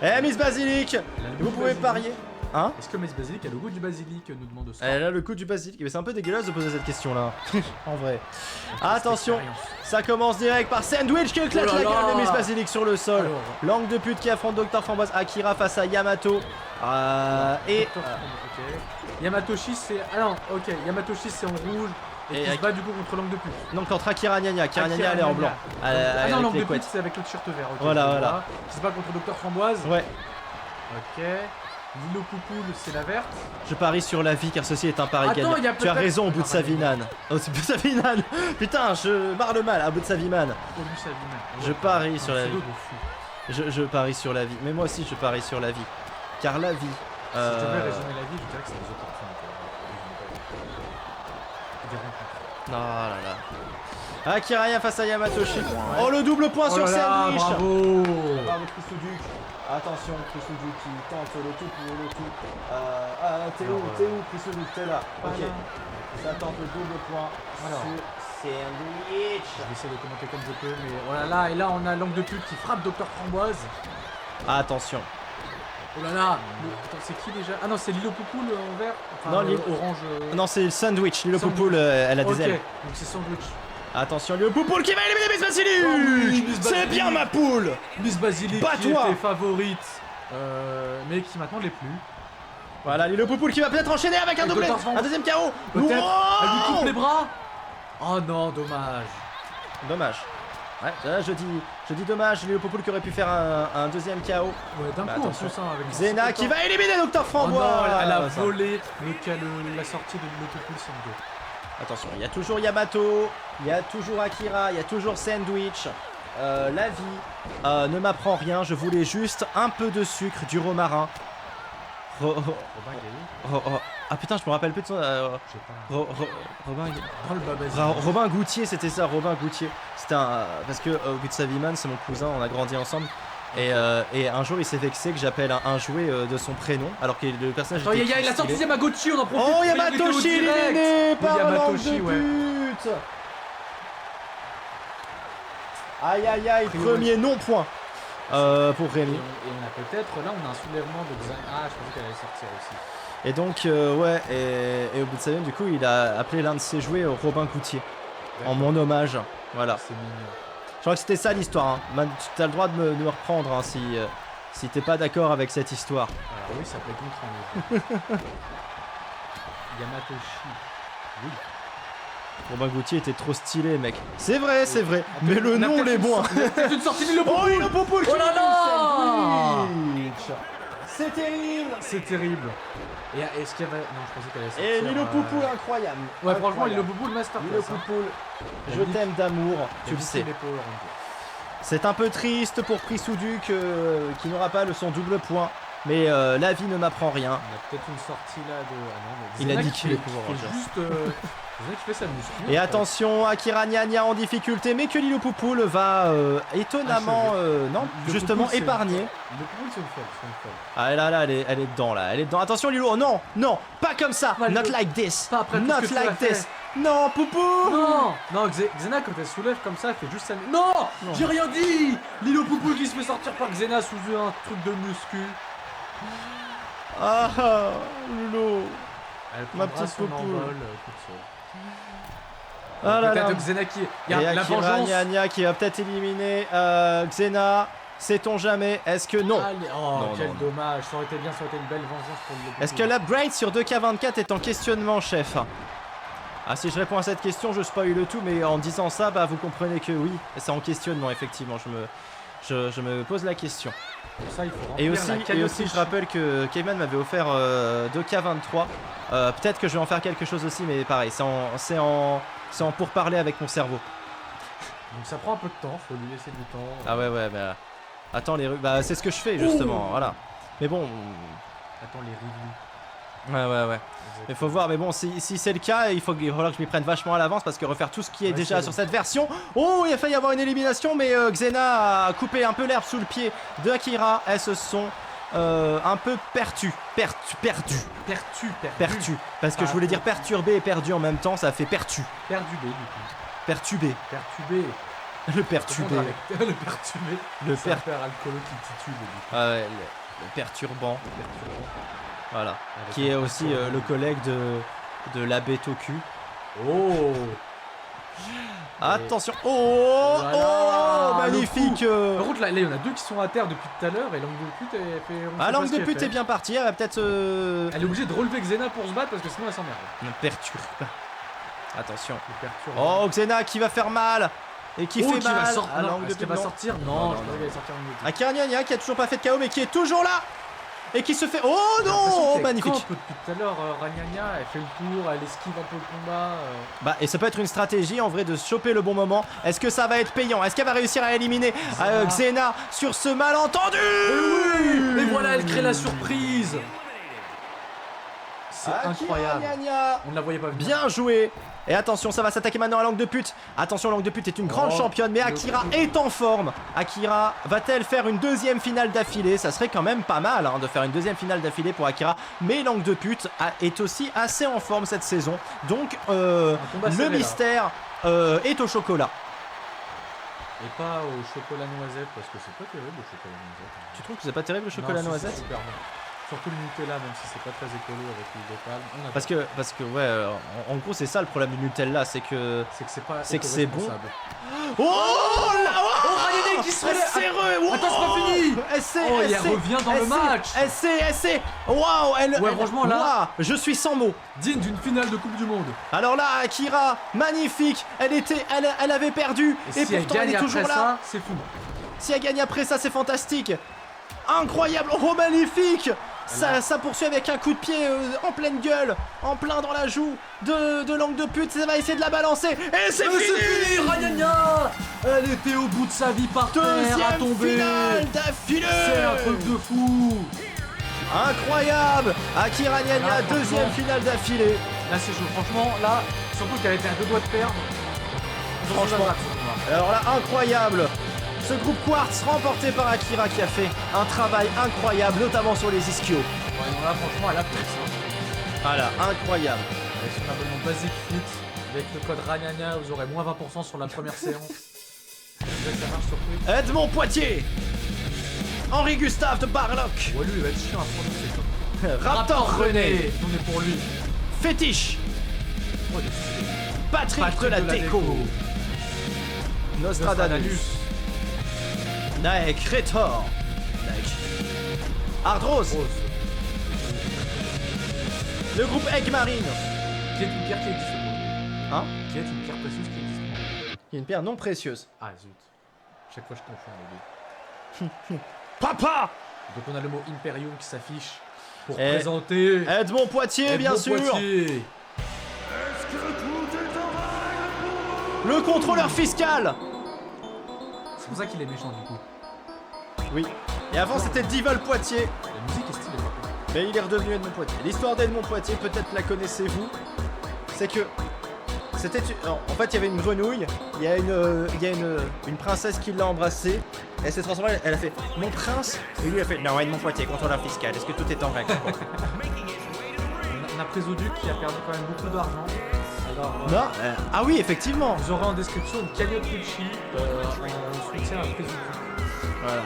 Eh Miss Basilic, vous pouvez parier. Hein? Est-ce que Miss Basilic a le goût du basilic, nous demande ça. Elle a le coup du basilic. Mais c'est un peu dégueulasse de poser cette question là. En vrai. Attention, ça commence direct par Sandwich qui éclate Oh là la gueule là. de Miss Basilic sur le sol. Alors, Langue de pute qui affronte Dr Framboise. Akira face à Yamato. Et. ok. Yamatoshi c'est... Ah non, ok. Yamatoshi c'est en rouge. Et qui se bat du coup contre Langue de pute. Donc contre Akira Nyanya. Akira Nyanya elle est en blanc. Ah non, Avec Langue les de pute couettes. c'est avec le t-shirt vert. ok, Voilà, je voilà. vois. Qui se bat contre Dr Framboise. Ouais. Ok. Lilo Poupoule c'est la verte. Je parie sur la vie car ceci est un pari Attends, gagnant. il y a Tu as peut-être- raison, au bout de Non, Savinan. Oh, c'est Savinan. Putain, je parle mal, à bout de Saviman. Oh lui ça vit. Je parie sur la vie. de fou. Je parie sur la vie. Mais moi aussi, je parie sur la vie. Car la vie. Si je devais résumer la vie, je dirais que c'est les opportunités. Des rencontres. Oh là là. Akira face à Yamatoshi. Oh, le double point sur Oh là là, Sandwich. bravo. Bravo Chrysoduc. Attention, Chrysoduc qui tente le tout pour le tout. T'es où Chrysoduc? T'es là. Ok. Ça tente le double point Alors. sur Sandwich. Je vais essayer de commenter comme je peux, mais oh là là, et là on a Langue de pute qui frappe Dr Framboise. Attention. Oh là là, attends, c'est qui déjà? Ah non, c'est Lilo Poupoule en vert. Enfin, Non, Lilo- orange. Non, c'est le Sandwich. Lilo Sandwich. Poupoule, elle a des Ok, ailes. donc c'est Sandwich. Attention, Lilo Poupoule qui va éliminer Miss Basilic. Oh oui, Miss C'est Basilic. bien ma poule. Miss Basilic qui Bats-toi. était favorite, mais qui maintenant l'est plus. Voilà, Lilo Poupoule qui va peut-être enchaîner avec un Et doublé. Dr. Framboise. Un deuxième KO. Peut-être. Wow. Elle lui coupe les bras. Oh non, dommage. Dommage. Ouais, là, je dis dommage, Lilo Poupoule qui aurait pu faire un deuxième KO. Ouais, d'un Bah, coup en attention. plus, hein, avec Zena qui va éliminer Dr Oh Framboise. non, elle a Ça. volé, mais quelle la sortie de Lilo Poupoule sans deux. Attention, il y a toujours Yamato, il y a toujours Akira, il y a toujours Sandwich. La vie ne m'apprend rien, je voulais juste un peu de sucre, du romarin. Robin Gailly, Ah putain, je me rappelle plus de son. je sais pas. Robin. Dans le babasi. Robin Goutier, c'était ça, Robin Goutier. C'était un. Parce que au bout de Saviman, c'est mon cousin, on a grandi ensemble. Et un jour, il s'est vexé que j'appelle un jouet de son prénom, alors que le personnage. Attends, était il a stylé. sorti Yamagochi, on en profite. Oh, il était au Yamatoshi direct. éliminé par Oui, Langue Yamatoshi, de ouais. pute. Aïe aïe aïe, premier non-point pour Et Rémi. on a peut-être, là on a un soulèvement de Xan. Ah, je pensais qu'elle allait sortir aussi. Et donc, ouais, et au bout de sa vie, du coup, il a appelé l'un de ses jouets Robin Goutier, en mon hommage. Voilà. C'est mignon. Je crois que c'était ça l'histoire. Hein. Tu as le droit de me reprendre hein, si t'es pas d'accord avec cette histoire. Alors oui, ça peut être contre Yamatoshi. Oui. Robin Goutier était trop stylé, mec. C'est vrai, mais le On a nom peut-être l'est une bon. Peut-être une sortie de Lilo Oh, Poupoule. Lilo Poupoule qui Oh là met là. le sandwich. C'est terrible. C'est terrible. Et est-ce qu'il y avait... Non, je pensais qu'elle allait sortir. Et Lilo Poupoule incroyable. Ouais, franchement, Incroyable. Lilo Poupoule masterclass. Lilo Poupoule, je t'aime d'amour, tu le sais. Les Power Rangers. C'est un peu triste pour Chrysoduc qui n'aura pas son double point. Mais la vie ne m'apprend rien. On a peut-être une sortie là de. Ah non, mais Il a Xena dit qui qu'il fait- est Power qui fait Rangers. juste. Xena qui fait sa muscu. Et en fait. attention, Akira Nya en difficulté, mais que Lilo Poupoule va étonnamment, non, Le justement Poupoule, c'est- épargner. Le Poupoule, c'est une folle, c'est une folle. Ah là, elle est dedans là, elle est dedans. Attention Lilo, non, non, pas comme ça, Pas not le- like this, pas après tout not ce que tu like as fait. this. Non, Poupou. Non, non, Xena quand elle soulève comme ça, elle fait juste sa. Non, j'ai rien dit. Lilo Poupoule qui se fait sortir par Xena sous un truc de muscu. Ah, Lolo. Elle Ma prendra petite son Poupoule. envol, toute seule. Ah là Peut-être là. Xena qui. Il y Et a la Akira vengeance. Nya qui va peut-être éliminer Xena. Sait-on jamais? Est-ce que non? Allez, oh, Non, quel non, non. dommage. Ça aurait été bien, ça aurait été une belle vengeance pour le. Est-ce que l'upgrade sur 2K24 est en questionnement, chef? Ah, si je réponds à cette question, je spoil le tout, mais en disant ça, bah vous comprenez que oui, c'est en questionnement, effectivement. Je me pose la question. Pour ça, il faut Et remplir aussi, la cagnotte je rappelle que Caveman m'avait offert 2K23. Peut-être que je vais en faire quelque chose aussi, mais pareil, c'est en pourparler avec mon cerveau. Donc ça prend un peu de temps, faut lui laisser du temps. Ah ouais, bah. Attends, bah c'est ce que je fais justement, voilà. Mais bon. Attends les reviews. Ouais. Mais faut voir, mais bon, si c'est le cas, il va falloir que je m'y prenne vachement à l'avance parce que refaire tout ce qui est Ouais, déjà c'est sur bon. cette version. Oh, il a failli y avoir une élimination, mais Xena a coupé un peu l'herbe sous le pied de Akira. Elles se sont un peu perdues. Perdu. Parce que je voulais dire perturbé et perdu en même temps, ça fait pertu. Perdubé du coup. Perturbé. Pertubé. Le perturbé. Le pertubé. Le C'est un père alcoolo qui titube du coup. Ah ouais, le perturbant. Voilà. Avec Qui est un aussi perturbant. le collègue de l'abbé Toku. Oh. Attention. Oh, Voilà, oh, le magnifique. Par contre là, il y en a deux qui sont à terre depuis tout à l'heure et l'angle de pute elle fait. on Ah, sait l'angle pas ce de qu'elle pute fait. est bien parti. Elle va peut-être Elle est obligée de relever Xena pour se battre parce que sinon elle s'emmerde. perturbe. Attention. Le perturbe. Oh, Xena qui va faire mal. Et qui fait va mal sortir. à Non, l'angle de est-ce qu'elle pute. va Non. sortir? Non, Non, non, je croyais qu'elle allait sortir l'angle de pute. Akira Nya qui a toujours pas fait de KO mais qui est toujours là. Et qui se fait. Oh J'ai l'impression non, qu'elle magnifique. campe depuis tout à l'heure, Ragnagna, elle fait le tour, elle esquive un peu le combat. Bah, et ça peut être une stratégie en vrai de choper le bon moment. Est-ce que ça va être payant? Est-ce qu'elle va réussir à éliminer Xena sur ce malentendu? Et voilà, elle crée la surprise. C'est incroyable. Nya. On ne la voyait pas venir. Bien joué. Et attention, ça va s'attaquer maintenant à l'angle de pute. Attention, l'angle de pute est une grande Oh, championne, mais Akira est en forme. Akira va-t-elle faire une deuxième finale d'affilée? Ça serait quand même pas mal de faire une deuxième finale d'affilée pour Akira. Mais l'angle de pute est aussi assez en forme cette saison. Donc, combat le serré, là. mystère est au chocolat. Et pas au chocolat noisette, parce que c'est pas terrible le chocolat noisette. Tu trouves que c'est pas terrible le chocolat Non, noisette? c'est super bon. Surtout le Nutella, même si c'est pas très écolo avec l'huile de palme. On adore. Parce que ouais, en gros c'est ça le problème du Nutella, c'est que C'est que c'est pas. c'est que c'est bon. éco-responsable. oh là, Oh, Ragnagna qui se relève. c'est re- Attends, c'est pas fini. Elle sait, Oh, elle et elle sait, revient dans le match. Elle sait. Waouh, Ouais, franchement, là- Waouh, je suis sans mots. Digne d'une finale de Coupe du Monde. Alors là, Akira, magnifique. Elle avait perdu Et et si elle pourtant elle gagne est toujours après là. ça, c'est fou. Si elle gagne après ça, c'est fantastique. Incroyable, oh magnifique. Ça poursuit avec un coup de pied en pleine gueule, en plein dans la joue de l'angle de pute. Ça va essayer de la balancer et c'est fini. Ragnagna. Elle était au bout de sa vie par terre, à Deuxième tomber. finale d'affilée. C'est un truc de fou. Incroyable. Akira Nya, Là, franchement- deuxième finale d'affilée. Là, c'est chaud. Franchement, là, surtout qu'elle était à deux doigts de perdre. Franchement. Alors là, incroyable. Ce groupe Quartz remporté par Akira qui a fait un travail incroyable, notamment sur les ischios. Ouais, non, là, franchement, elle a pris ça. Voilà, incroyable. Avec son abonnement Basic Fit, avec le code Ragnagna, vous aurez moins 20% sur la première séance. Peut-être que ça marche sur Twitch. Edmond Poitier. Henri Gustave de Barlock. Ouais, lui, il va être chiant à prononcer. Raptor René. On est pour lui. Fétiche. Oh, il est stylé. Patrick, de la Déco. Nostradamus. Naek Rétor. Ardrose. Rose. Le groupe Egg Marine. Qui est une pierre qui existe pour lui. Hein? Qui est une pierre précieuse qui existe pour lui. Il y a une pierre non précieuse. Ah, zut. Chaque fois, je confonds les deux. Papa. Donc, on a le mot Imperium qui s'affiche pour Et- présenter. Edmond Poitier, bien Edmond sûr. Poitier. Le contrôleur fiscal. C'est pour ça qu'il est méchant, du coup. Oui. Et avant c'était Devil Poitier. La musique est Mais il est redevenu Edmond Poitier. L'histoire d'Edmond Poitier, peut-être la connaissez-vous. C'est que c'était en fait il y avait une grenouille, il y a une princesse qui l'a embrassée, elle s'est transformée, elle a fait mon prince, et lui a fait non Edmond Poitier, contrôleur fiscal, est-ce que tout est en règle? On a Présoduc qui a perdu quand même beaucoup d'argent. Alors, Non, ah oui effectivement. vous aurez en description une cagnotte Litchi en soutien à Présoduc. Voilà.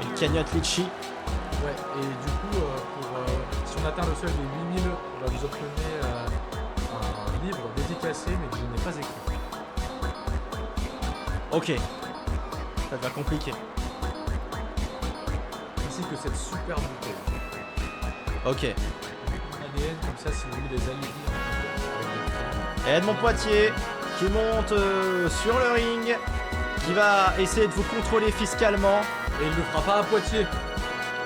Une cagnotte litchi. Ouais, et du coup, si on atteint le seuil des 8000, vous obtenez un livre dédicacé mais qui n'est pas écrit. Ok. Ça devient compliqué. Ainsi que cette super bouteille. Ok. ADN, comme ça, si vous voulez des alibis. Et Edmond Poitier qui monte sur le ring, qui va essayer de vous contrôler fiscalement. Et il ne le fera pas à Poitiers.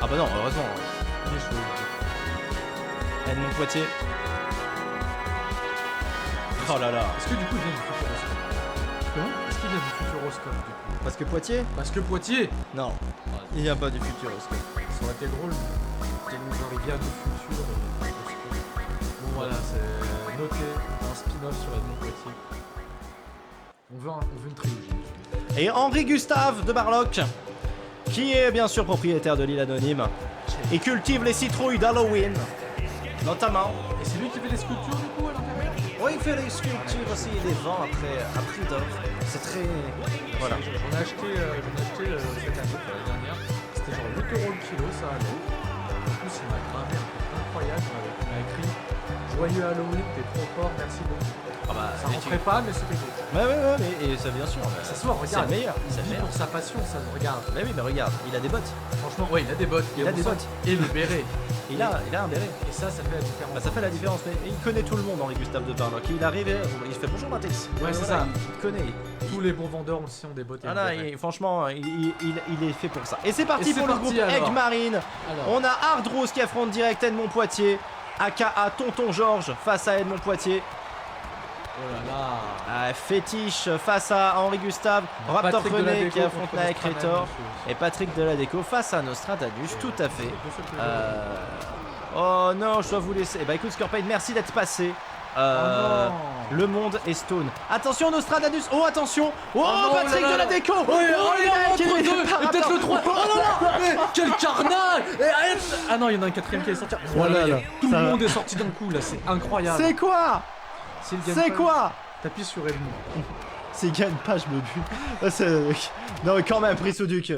Ah bah non, heureusement. Il est chaud. Edmond Poitier. Oh là là. Est-ce que du coup il vient du Futuroscope? Comment? Est-ce qu'il vient du Futuroscope du coup? Parce que Poitiers? Parce que Poitiers. Non. Il n'y a pas du Futuroscope. Ça aurait été drôle. Genre il vient du futur. Bon voilà, c'est noté. Un spin-off sur Edmond Poitiers. On veut une trilogie. Et Henri Gustave de Barloc, qui est bien sûr propriétaire de l'île anonyme, et cultive les citrouilles d'Halloween, notamment. Et c'est lui qui fait les sculptures du coup à l'intérieur? Oui, il fait les sculptures aussi, et des vents après, à prix d'or. C'est très... Voilà. J'en ai acheté cette année, l'année dernière. C'était genre 8 € le kilo, ça allait. En plus, il m'a gravé un truc incroyable. Il m'a écrit Joyeux Halloween, t'es trop fort, merci beaucoup. Ah bah, Ça rentrait pas, mais c'était beau. Ouais, mais et ça bien sûr. Ça se voit, C'est regarde. le meilleur. Il C'est le vit meilleur. pour sa passion, ça se regarde. Mais oui, mais regarde, il a des bottes. Franchement, ouais, il a des bottes. Il a on des sent- bottes. Et le béret. Il a un béret. Et ça fait la différence. Bah, ça fait la différence, mais il connaît tout le monde, Henri Gustave de Barloc. Il arrive, il fait bonjour Mathis. Ouais, c'est Voilà, ça. Il connaît. Tous les bons vendeurs aussi ont des bottes. Et Ah là, un béret. franchement, il est fait pour ça. Et c'est parti Et c'est pour le parti, groupe alors. Egg Marine. Alors, On a Hard Rose qui affronte direct Edmond Poitiers, aka Tonton Georges face à Edmond Poitiers. oh là là. Fétiche face à Henri Gustave, Raptor Patrick René Deladeco qui affronte contre Naek Nostradamus Ritor aussi. et Patrick Deladeco face à Nostradamus, tout à fait. C'est deux seuls que j'ai. Oh non, je dois vous laisser. Bah écoute Scorpion, merci d'être passé. Oh non. Le monde est stone. Attention Nostradamus. Oh attention. Oh, non, Patrick là, là, là. Deladeco. Oh, il il y en a est entre qui- deux. Et peut-être le 3. Oh là là. Mais quel carnage. Ah non, il y en a un quatrième qui est sorti. Oh là là. Tout le Ça va. monde est sorti d'un coup là, c'est incroyable. C'est quoi? S'il gagne C'est pas, quoi? T'appuies sur Edmond. S'il gagne pas, je me bute. Non mais quand même, Prissoduc.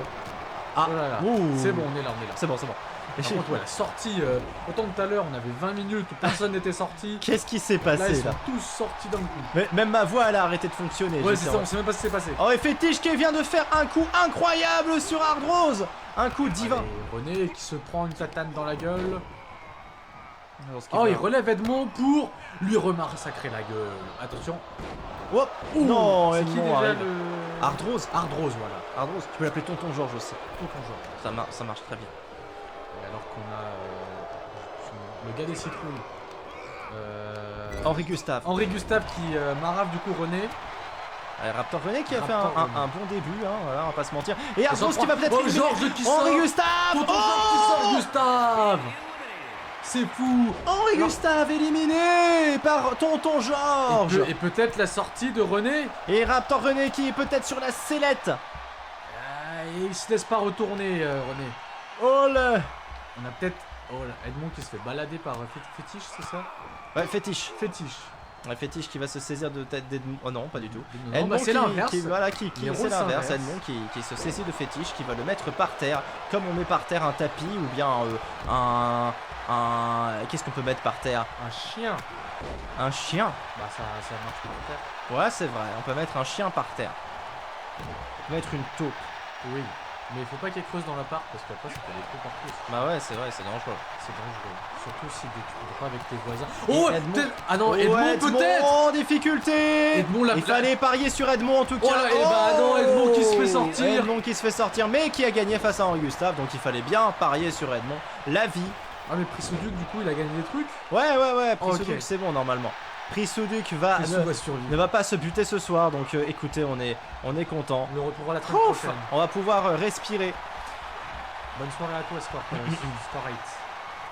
Ah, Oh là là. ouh. C'est bon, on est là. C'est bon, c'est bon. Par contre, ouais, la sortie, autant tout à l'heure, on avait 20 minutes où personne n'était sorti. Qu'est-ce qui s'est Là, ils passé sont là, tous sortis d'un coup. Mais même ma voix, elle a arrêté de fonctionner. Ouais, j'étais c'est ça, en- on sait même pas ce qui s'est passé. Oh, et Fétiche qui vient de faire un coup incroyable sur Hard Rose. Un coup divin. Allez, René qui se prend une tatane dans la gueule. Alors, ce qui Oh, va- il relève Edmond pour lui remassacrer la gueule. Attention. Oh, Ouh, non, c'est qui Edmond déjà arrive. le... Hard Rose. Hard Rose, voilà. Hard Rose, tu peux l'appeler Tonton Georges aussi. Tout ton genre. Ça marche très bien. Et alors qu'on a le gars des citrouilles. Henri Gustave. Henri Gustave qui marave du coup René. Raptor René qui a fait Raptor René. un bon début, hein, voilà, on va pas se mentir. Et Hard s'en Rose qui va prend- peut-être Oh, éliminer Georges qui sort. Henri Gustave. Tonton Georges qui sort Gustave. C'est fou. Henri Alors- Gustave éliminé par Tonton Georges. Et peut-être la sortie de René. Et Raptor René qui est peut-être sur la sellette. Et il se laisse pas retourner René. Oh là. On a peut-être... Oh là, Edmond qui se fait balader par Fétiche, c'est ça? Ouais, Fétiche. Fétiche. Ouais, Fétiche qui va se saisir de tête d'Edmond. Oh non, pas du tout. Non, Edmond bah, c'est l'inverse. Voilà, Les c'est rôles l'inverse. s'inversent. Edmond qui se saisit de Fétiche, qui va le mettre par terre, comme on met par terre un tapis ou bien qu'est-ce qu'on peut mettre par terre? Un chien. Un chien. Bah ça marche plus par terre. Ouais, c'est vrai. On peut mettre un chien par terre. On peut mettre une taupe. Oui. Mais il faut pas qu'elle creuse dans l'appart parce qu'après ça fait des trous partout. Bah ouais, c'est vrai, c'est dangereux. C'est dangereux. Surtout si tu ne pas avec tes voisins. Et Oh Edmond- Ah non, Oh, Edmond peut-être. en difficulté. Edmond l'a Il fallait parier sur Edmond en tout cas. Oh là, eh bah non, Edmond qui se fait sortir. Edmond qui se fait sortir, mais qui a gagné face à Henri Gustave, donc il fallait bien parier sur Edmond. La vie. Ah mais Prissoduc du coup il a gagné des trucs. Ouais, Ok. Prissoduc c'est bon normalement. Prissoduc Prissou va ne survivre. va pas se buter ce soir, donc écoutez, on est content. On le retrouvera la semaine Ouf, prochaine. on va pouvoir respirer. Bonne soirée à toi Scorpion. Scorite.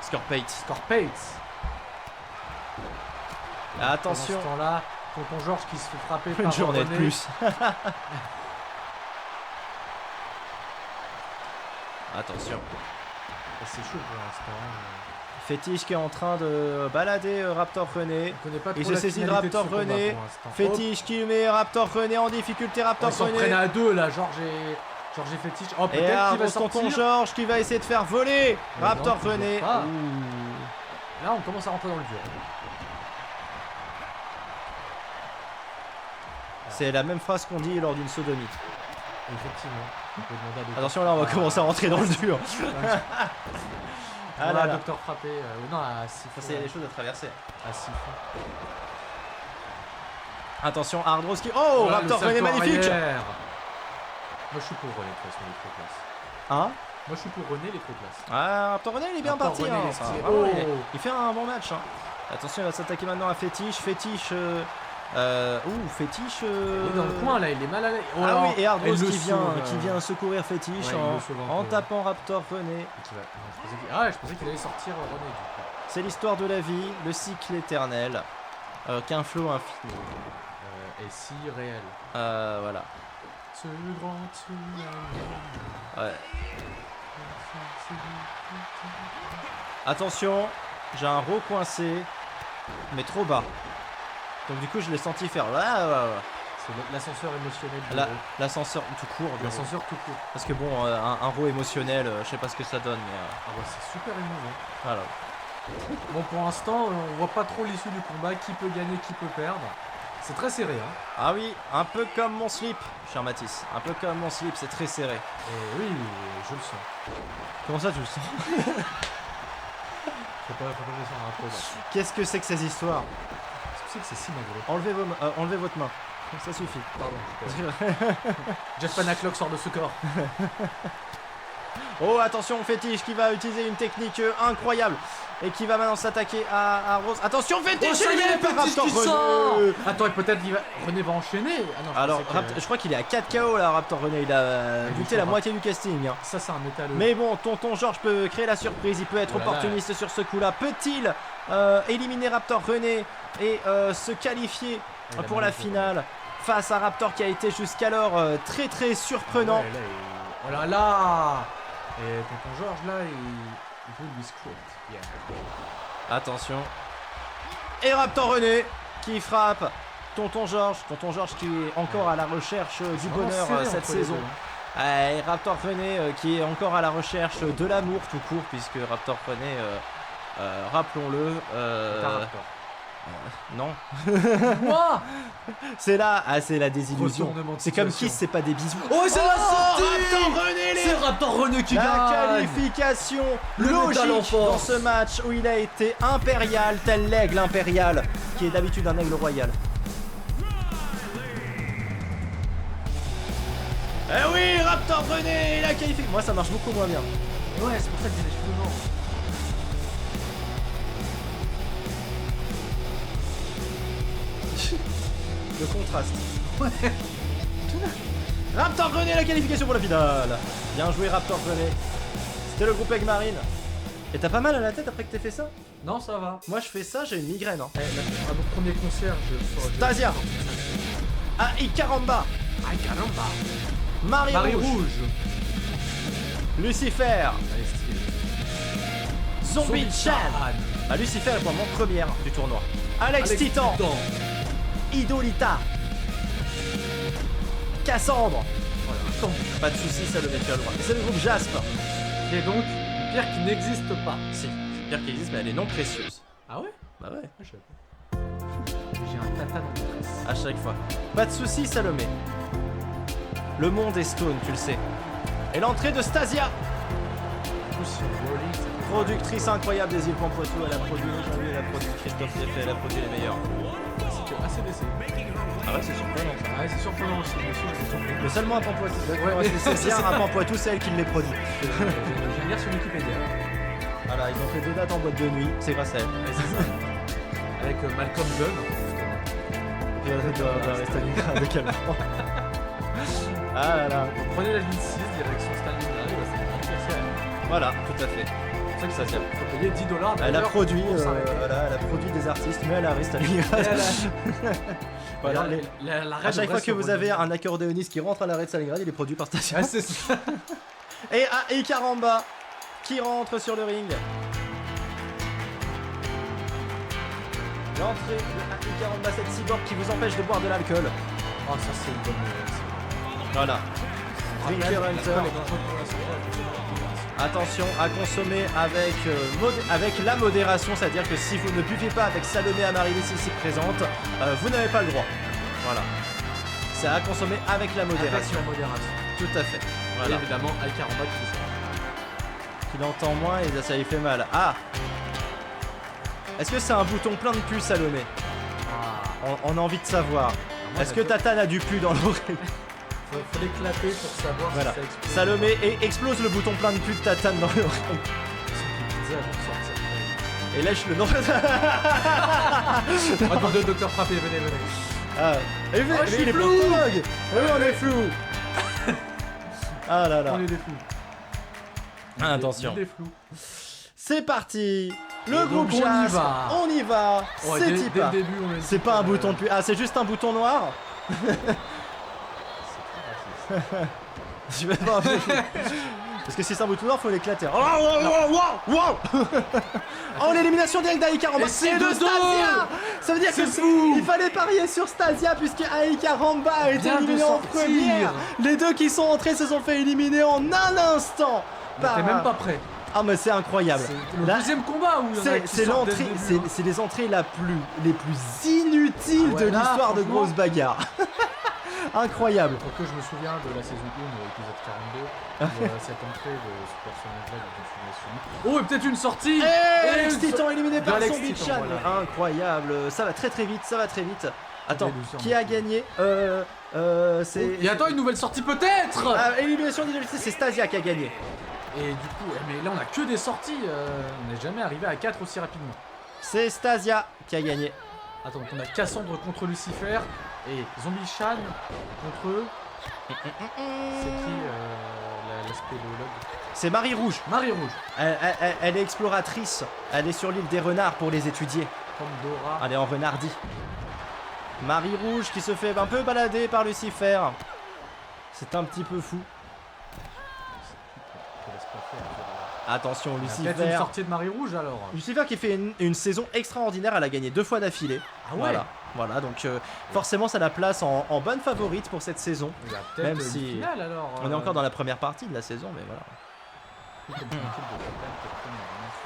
Scorpate. Scorpate. Attention. Pendant ce temps-là, tonton Georges qui se fait frapper Une par journée de René. plus. Attention. C'est chaud pour l'instant. Fétiche qui est en train de balader Raptor René. On connaît pas trop Il se la saisit de finalité Raptor ce combat René. pour l'instant. Fétiche qui met Raptor René en difficulté. Oh, Raptor ils s'en René. prennent à deux là, Georges et Fétiche. Oh, Et peut-être qu'il va Argos tonton sortir. Georges qui va essayer de faire voler Mais Raptor non, toujours René. pas. Ouh. Là, on commence à rentrer dans le dur. C'est la même phrase qu'on dit lors d'une sodomie. Effectivement. On peut demander à Docteur. Attention là on va commencer à rentrer dans le dur. Ah Ah là, là là. Docteur frappé. Non, à Siphon. Ça c'est des choses à traverser. À Siphon. Attention Ardros qui... Oh Voilà, Raptor le René salto magnifique. arrière. Moi, je suis pour René, de toute façon, il est trop classe. Hein? Moi, je suis pour René, il est trop classe. Ah Raptor René il est bien Raptor parti René, hein. il est Enfin, stylé. vraiment, Oh. il fait un bon match hein. Attention il va s'attaquer maintenant à Fétiche. Fétiche... Fétiche... Il est dans le coin là, il est mal à l'aise. Oh Ah là, oui, et Ardros elle le qui sauve, vient secourir Fétiche Ouais, il le sauve un en peu. tapant Raptor René. Non, je pensais qu'il allait sortir René du coup. C'est l'histoire de la vie, le cycle éternel, qu'un flot infini. Et si réel. Voilà. Ce grand tsunami. Ouais. Attention, j'ai un row coincé, mais trop bas. Donc du coup je l'ai senti faire C'est l'ascenseur émotionnel du héros. l'ascenseur tout court. du row. L'ascenseur tout court. Parce que bon, un row émotionnel, je sais pas ce que ça donne, mais Ah bah c'est super émouvant. voilà. Bon pour l'instant on voit pas trop l'issue du combat, qui peut gagner, qui peut perdre. C'est très serré hein. Ah oui, un peu comme mon slip, cher Mathis. Un peu comme mon slip, c'est très serré. Et oui, je le sens. Comment ça tu le sens? Faut pas descendre un peu là. Qu'est-ce que c'est que ces histoires? Qu'est-ce que c'est si malheureux? Enlevez votre main. Ça suffit. Pardon. Jeff Panaclock sort de ce corps. Oh attention Fétiche qui va utiliser une technique incroyable et qui va maintenant s'attaquer à Rose. Attention Fétiche, ça y est, par Fétiche Raptor qui René. sort. Attends, et peut-être René va enchaîner. Ah non, Alors pensais que- je crois qu'il est à 4 KO là Raptor René, il a buté la moitié du casting hein. ça c'est un métalleux. Mais bon, tonton Georges peut créer la surprise, il peut être Oh là là. opportuniste sur ce coup là. Peut-il éliminer Raptor René et se qualifier Il a pour mal la au dos. finale face à Raptor qui a été jusqu'alors très très surprenant. Ah ouais, là, oh là là. Et tonton Georges là, il veut lui script. Yeah. Attention. Et Raptor René qui frappe tonton Georges qui est encore à la recherche du C'est bonheur vraiment serré cette entre les saison. deux, hein. Et Raptor René qui est encore à la recherche de l'amour tout court puisque Raptor René, rappelons-le, T'as Raptor. non, Moi c'est là, c'est la désillusion. Retournement de C'est comme situation. Kiss, c'est pas des bisous. Oh, c'est la sortie. Raptor René, C'est Raptor René qui la gagne. qualification Le métal en logique force. dans ce match où il a été impérial, tel l'aigle impérial, qui est d'habitude un aigle royal. Eh oui, Raptor René, la qualification. Moi, ça marche beaucoup moins bien. Ouais, c'est pour ça que j'ai les cheveux noirs. Le contraste. Ouais. Raptor René, la qualification pour la finale. Bien joué, Raptor René. C'était le groupe Egg Marine. Et t'as pas mal à la tête après que t'aies fait ça? Non, ça va. Moi, je fais ça, j'ai une migraine. Hein. À mon premier concert, je Stasia. Ah, Icaramba. Ay caramba. Marie, Marie Rouge. Rouge. Lucifer. Allez, stylé. Zombie Chan. Ah, Lucifer est pour moi première du tournoi. Alex Titan. Idolita. Cassandre. Voilà. Pas de soucis, ça le met à droite. C'est le groupe Jasper. Qui est donc une pierre qui n'existe pas. Si, c'est une pierre qui existe, mais elle est non précieuse. Ah ouais? Bah ouais, Je sais pas. J'ai un tata dans mon tresse. à chaque fois. Pas de soucis, Salomé. Le monde est stone, tu le sais. Et l'entrée de Stasia, Du coup, si on voit Oli, ça fait productrice incroyable des îles Pampoitou. Elle a produit Jean-Louis, elle a produit Christophe Zeffet, elle a produit les meilleurs. ainsi que ACDC. Ah ouais, c'est surprenant ça. Ouais, c'est surprenant aussi. Monsieur, je suis surpris. Mais seulement à Pampoitou. Ouais, ouais, c'est c'est bien ça. à Pampoitou, c'est elle qui les produit. J'aime lire sur Wikipédia. Voilà, ils ont fait 2 dates en boîte de nuit, c'est grâce à elle. Ouais, c'est ça. Avec Malcolm John. Il doit rester à Stalingrad avec elle. Ah là là. Prenez la ligne 6, direction Stalingrad, et bah, c'est parti. Voilà, tout à fait. C'est pour ça Stasia. qu'il faut payer 10 $. Elle a produit, pour s'arrêter. voilà, elle a produit des artistes, mais elle a resté à Stalingrad. Voilà, à chaque fois que vous avez un accordéoniste qui rentre à l'arrêt de Stalingrad, il est produit par Stasia. Ah, c'est ça. Et Ikaramba qui rentre sur le ring. L'entrée de Ikaramba, cette cyborg qui vous empêche de boire de l'alcool. Oh, ça c'est une bonne nouvelle. Voilà. Drinker Hunter. Attention à consommer avec la modération, c'est-à-dire que si vous ne buvez pas avec Salomé Amaryllis ici présente, vous n'avez pas le droit. Voilà. C'est à consommer avec la modération. Avec la modération. Tout à fait. Voilà. Voilà. Et évidemment, Ikaramba qui le Il entend moins et ça lui fait mal. Ah! Est-ce que c'est un bouton plein de pu, Salomé? Ah. On a envie de savoir. Moi, Est-ce que Tatane a du pu dans l'oreille? faut l'éclater pour savoir Voilà. si ça explose. Salomé explose le bouton plein de pu de Tatane dans l'oreille. C'est avant de sortir. Et lèche le nom. On va demander au docteur Frappé, venez. Ah, et lui, Oh, je suis il est flou. proctologue. Et oui, on est flou. Ah là là. On est des flous. Attention. On est des flous. C'est parti. Le Et groupe donc, on y Jasp. va. On y va. Ouais, C'est dès le Tipa. début, on est C'est pas un bouton de pu. Ah, c'est juste un bouton noir. Je vais pas. Parce que si c'est un bouton noir, faut l'éclater. Oh, l'élimination directe d'Aikaramba. Et c'est de de Stasia. Ça veut dire que C'est fou. il fallait parier sur Stasia puisque Aikaramba a été Vient de éliminé en sortir. première. Les deux qui sont entrés se sont fait éliminer en un instant. T'es même pas prêt. Ah mais c'est incroyable. C'est le Là, deuxième combat où il y en a qui c'est sortent dès l'entrée, le début, hein. c'est les entrées les plus inutiles Ah ouais, de là, l'histoire de franchement. grosses bagarres. Incroyable. Pour que je me souviens de la saison 1, épisode 42, où, cette entrée de ce personnage-là dont je me souviens. Oh, et peut-être une sortie. Et Alex une Titan éliminé par Alex son Titan, Bichan. voilà. Incroyable. Ça va très très vite, ça va très vite. Attends, Allez, doucement. qui a gagné c'est... Et attends, une nouvelle sortie peut-être. Élimination d'inégalité, c'est Stasia qui a gagné. Et du coup, mais là on a que des sorties. On n'est jamais arrivé à 4 aussi rapidement. C'est Stasia qui a gagné. Attends, donc on a Cassandre contre Lucifer et Zombie Chan contre eux. C'est qui la spéléologue? C'est Marie Rouge. Marie Rouge. Elle est exploratrice. Elle est sur l'île des renards pour les étudier. Comme Dora. Elle est en renardie. Marie Rouge qui se fait un peu balader par Lucifer. C'est un petit peu fou. Je te laisse pas faire. Attention, Il y a peut-être une Lucifer. sortie de Marie Rouge alors. Lucifer qui fait une saison extraordinaire. Elle a gagné 2 fois d'affilée. Ah ouais. Voilà, donc forcément ça la place en bonne favorite pour cette saison. Il y a peut-être Même une si finale alors. On est encore dans la première partie de la saison, mais voilà.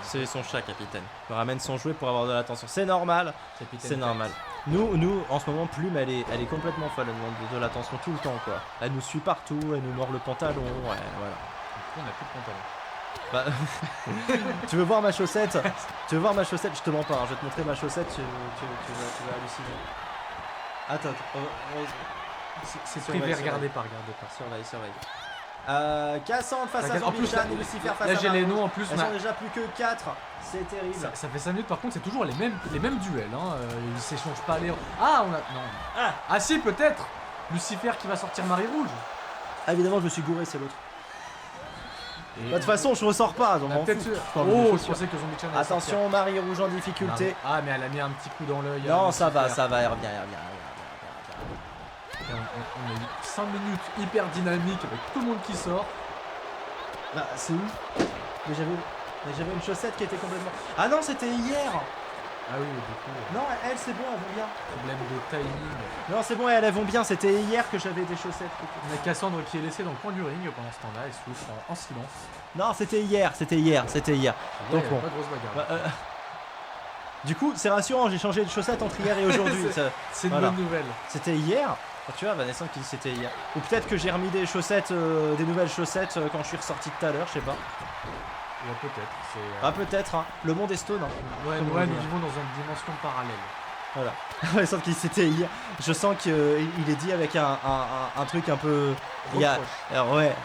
C'est son chat, capitaine. Il ramène son jouet pour avoir de l'attention. C'est normal, c'est normal. Nous, en ce moment, Plume, elle est complètement folle. Elle demande de l'attention tout le temps, quoi. Elle nous suit partout, elle nous mord le pantalon, ouais, voilà. On a plus de pantalon. Bah, tu veux voir ma chaussette? Tu veux voir ma chaussette? Je te mens pas, hein, je vais te montrer ma chaussette, tu vas halluciner. Attends, C'est Surveille, privé, surveille. regardez pas. surveille. Cassandre face à Regarde, en Zombie plus, Chan et Lucifer face à là j'ai Marie les Rouge. noms en plus. Elles sont déjà plus que 4, c'est terrible. Ça fait 5 minutes par contre, c'est toujours les mêmes duels. Hein. Ils s'échangent pas les. Ah, on a. Non. Ah, si, peut-être Lucifer qui va sortir Marie Rouge. Ah, évidemment, je me suis gouré, c'est l'autre. Et Bah, de toute façon, je ressors pas, donc on a m'en peut-être. fous. Oh, je pensais que Zombie Chan allait Attention, Marie Rouge en sortir. difficulté. Ah, mais elle a mis un petit coup dans l'œil. Non, à ça va, Lucifer. elle revient. Et on a eu 5 minutes hyper dynamiques avec tout le monde qui sort. Bah, c'est où? Mais j'avais une chaussette qui était complètement... Ah non, c'était hier. Ah oui, du coup. Non, elles, c'est bon, elles vont bien. Problème de timing. Non, c'est bon, elles vont bien, c'était hier que j'avais des chaussettes. On a Cassandre qui est laissée dans le coin du ring pendant ce temps-là et souffle en silence. Non, c'était hier. Donc Ouais, bon. pas de grosse bagarre. Bah, du coup, c'est rassurant, j'ai changé de chaussettes entre hier et aujourd'hui. C'est une voilà. bonne nouvelle. C'était hier. Oh, tu vois, Vanessa qui dit c'était hier. Ou peut-être que j'ai remis des chaussettes, des nouvelles chaussettes quand je suis ressorti tout à l'heure, je sais pas. Ouais, peut-être. C'est, Ah, peut-être, hein. Le monde est stone, hein. ouais, Comme nous on dit, vivons dans une dimension parallèle. Voilà. Ouais, sauf qu'il c'était hier. Je sens qu'il est dit avec un truc un peu. Il y a... Reproche. Alors, ouais.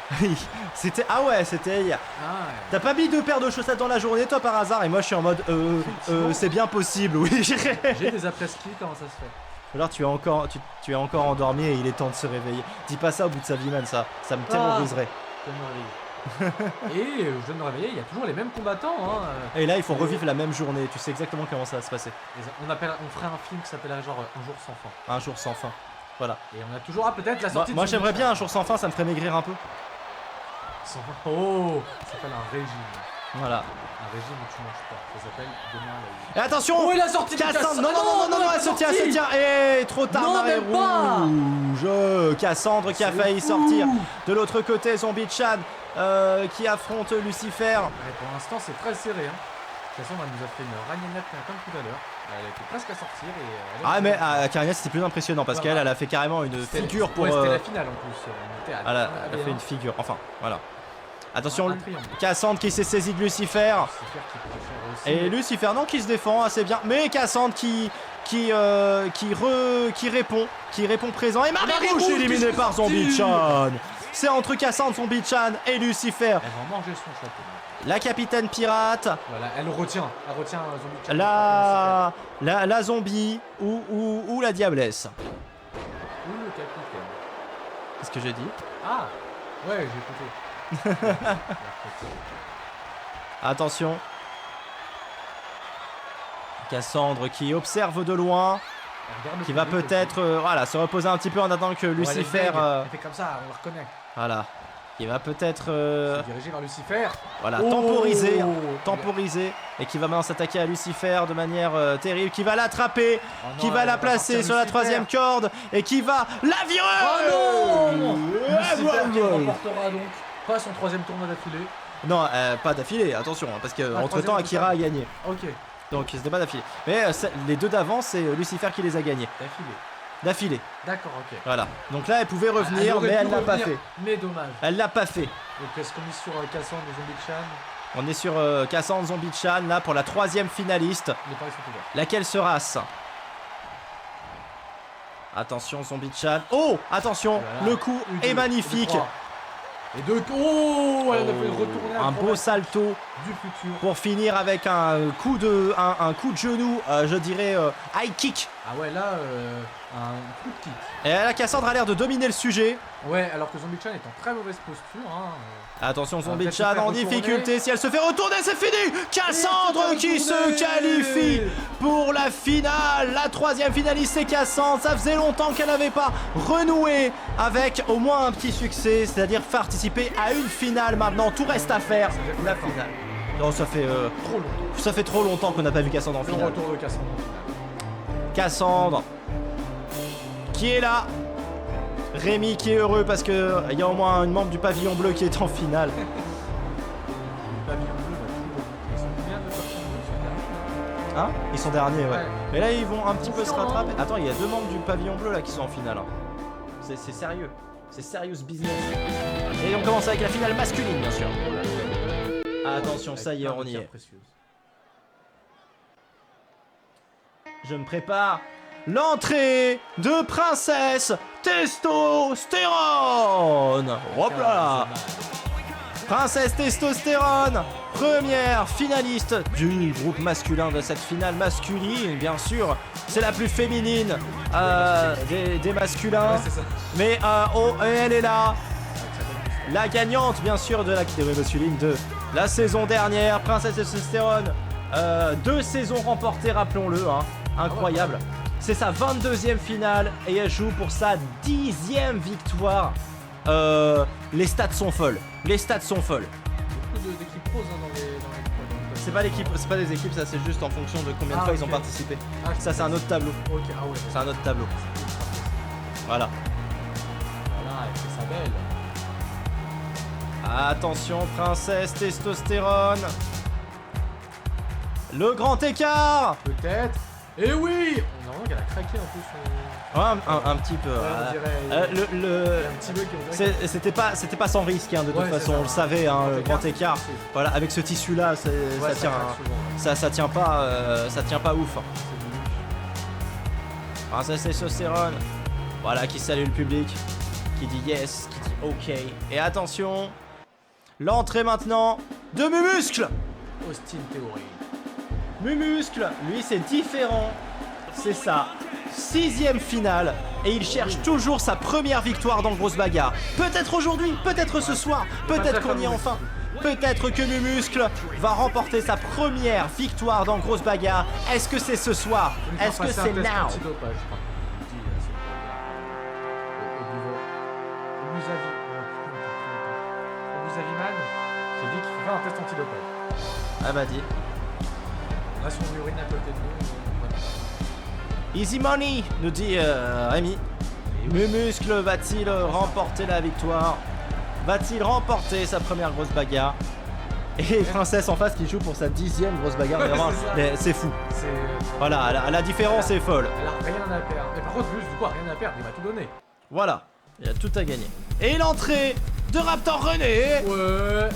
C'était. Ah ouais, c'était hier. Ah ouais. T'as pas mis 2 paires de chaussettes dans la journée, toi, par hasard? Et moi, je suis en mode. Effectivement. C'est bien possible, oui. J'ai des après-ski, comment ça se fait? Alors, tu es encore endormi et il est temps de se réveiller. Dis pas ça au bout de sa vie, man, ça me terroriserait. Et je viens de me réveiller, il y a toujours les mêmes combattants. Hein. Et là, il faut revivre la même journée. Tu sais exactement comment ça va se passer. On ferait un film qui s'appellerait genre Un jour sans fin. Un jour sans fin. Voilà. Et on a toujours peut-être la sortie. Moi de j'aimerais bien un jour sans fin, ça me ferait maigrir un peu. Sans fin. Oh, ça s'appelle un régime. Voilà. Un régime où tu manges pas. Ça s'appelle demain la vie. Et attention! Oh, il a sorti Cassandre! Non, elle se tient. Et trop tard, Non, marée même pas. rouge. Cassandre qui a failli sortir. De l'autre côté, Zombie-chan qui affronte Lucifer. Ouais, pour l'instant, c'est très serré. Hein. Cassandre, elle nous a fait une ragnagna comme tout à l'heure. Elle était presque à sortir et. Ah, mais à Karina, c'était plus impressionnant parce qu'elle a fait carrément une figure pour. Ouais, c'était la finale en plus. Elle a fait une figure. Enfin, voilà. Attention, un triangle. Cassandre qui s'est saisie de Lucifer. Et Lucifer, non, qui se défend assez bien. Mais Cassandre qui répond présent. Et Marée Rouge éliminée par Zombie-chan. C'est entre Cassandre, Zombie-chan et Lucifer. Elle va manger son chapeau. La capitaine pirate. Voilà, elle retient Zombie-chan. La zombie ou la diablesse. Ou le capitaine. Qu'est-ce que j'ai dit? Ah, ouais, j'ai écouté. Attention. Cassandre qui observe de loin. Qui va peut-être voilà, se reposer un petit peu en attendant que Lucifer. Elle fait comme ça, on la reconnaît. Voilà. Qui va peut-être. Se diriger vers Lucifer. Voilà, Oh temporiser. Et qui va maintenant s'attaquer à Lucifer de manière terrible. Qui va l'attraper. Oh non, qui va la placer sur la troisième corde. Et qui va la virer. Oh non Lucifer qui remportera donc pas son troisième tournoi d'affilée. Non, pas d'affilée, attention, hein, parce que entre temps Akira a gagné. Ok. Donc c'était pas d'affilée. Mais les deux d'avant, c'est Lucifer qui les a gagnés. D'affilée. D'accord, ok. Voilà. Donc là, elle pouvait revenir, mais elle l'a pas fait. Mais dommage. Elle l'a pas fait. Donc est-ce qu'on est sur Cassandre et Zombie-chan? On est sur Cassandre Zombie-chan, là, pour la troisième finaliste. Les paris sont ouverts. Laquelle sera-ce? Attention, Zombie-chan. Oh, attention, voilà. Le coup est magnifique. Et deux. Oh, elle a fait retourner un beau salto du futur pour finir avec un coup de genou, je dirais high kick. Ah ouais, là un coup de kick. Et la Cassandre a l'air de dominer le sujet. Ouais, alors que Zombie-chan est en très mauvaise posture. Hein. Attention, Zombie-chan en difficulté. Si elle se fait retourner, c'est fini. Cassandre qui se qualifie pour la finale. La troisième finaliste, c'est Cassandre. Ça faisait longtemps qu'elle n'avait pas renoué avec au moins un petit succès, c'est-à-dire participer à une finale. Maintenant, tout reste à faire. La finale. Non, ça fait trop longtemps. Ça fait trop longtemps qu'on n'a pas vu Cassandre en finale. Le retour de Cassandre en finale. Cassandre qui est là. Rémi qui est heureux parce que il y a au moins une membre du pavillon bleu qui est en finale. Le pavillon bleu va toujours. Ils sont bien de sortir de Hein? Ils sont derniers, ouais. Ouais. Mais là, ils vont un petit peu se Attention, rattraper. Attends, il y a deux membres du pavillon bleu là qui sont en finale. Hein. C'est sérieux. C'est serious business. Et on commence avec la finale masculine, bien sûr. Attention, ça y est, on y est. Je me prépare. L'entrée de Princesse Testostérone. Hop là. Princesse Testostérone, première finaliste du groupe masculin de cette finale masculine, bien sûr. C'est la plus féminine des masculins. Ouais, c'est ça. Mais elle est là. La gagnante, bien sûr, de la catégorie masculine de la saison dernière. Princesse Testostérone. 2 saisons remportées, rappelons-le. Hein. Incroyable. C'est sa 22e finale et elle joue pour sa 10e victoire. Les stats sont folles. Les stats sont folles. Beaucoup d'équipes roses hein, dans les C'est pas l'équipe, c'est pas des équipes, ça c'est juste en fonction de combien de fois ils ont participé. Ça c'est un autre tableau. Ok, ah ouais. C'est un autre tableau. Voilà. Voilà, elle fait sa belle. Attention, Princesse Testostérone. Le grand écart. Peut-être. Et oui. On a vraiment qu'elle a craqué un peu son. Ouais, un petit peu. Ouais, on dirait, il y a un petit bug, on dirait que- c'était pas sans risque hein, de toute Ouais, façon, ça. on le savait, hein, le grand écart. c'est- Voilà, avec ce tissu là, Ouais, ça tient, craque souvent. ça tient pas ouf. Princesse Testostérone, voilà qui salue le public, qui dit yes, qui dit ok. Et attention, l'entrée maintenant de Mumuscle. Austin Theory. Mumuscle, lui c'est différent, c'est ça. 6e finale et il cherche toujours sa première victoire dans Grosse Bagarre. Peut-être aujourd'hui, peut-être ce soir, peut-être qu'on y est enfin. Peut-être que Mumuscle va remporter sa première victoire dans Grosse Bagarre. Est-ce que c'est ce soir? Est-ce que c'est now? Obuzaviman, j'ai dit qu'il ferait un test antidopage. Ah bah dis. On a son urine à côté de nous. Voilà. Easy money, nous dit Rémi. Mumuscle va-t-il remporter la victoire? Va-t-il remporter sa première Grosse Bagarre? Et Princesse en face qui joue pour sa 10e Grosse Bagarre. C'est fou. Voilà, la différence est folle. Elle a rien à perdre. Mais par contre, juste du coup, rien à perdre, il va tout donner. Voilà, il a tout à gagner. Et l'entrée de Raptor René. Ouais.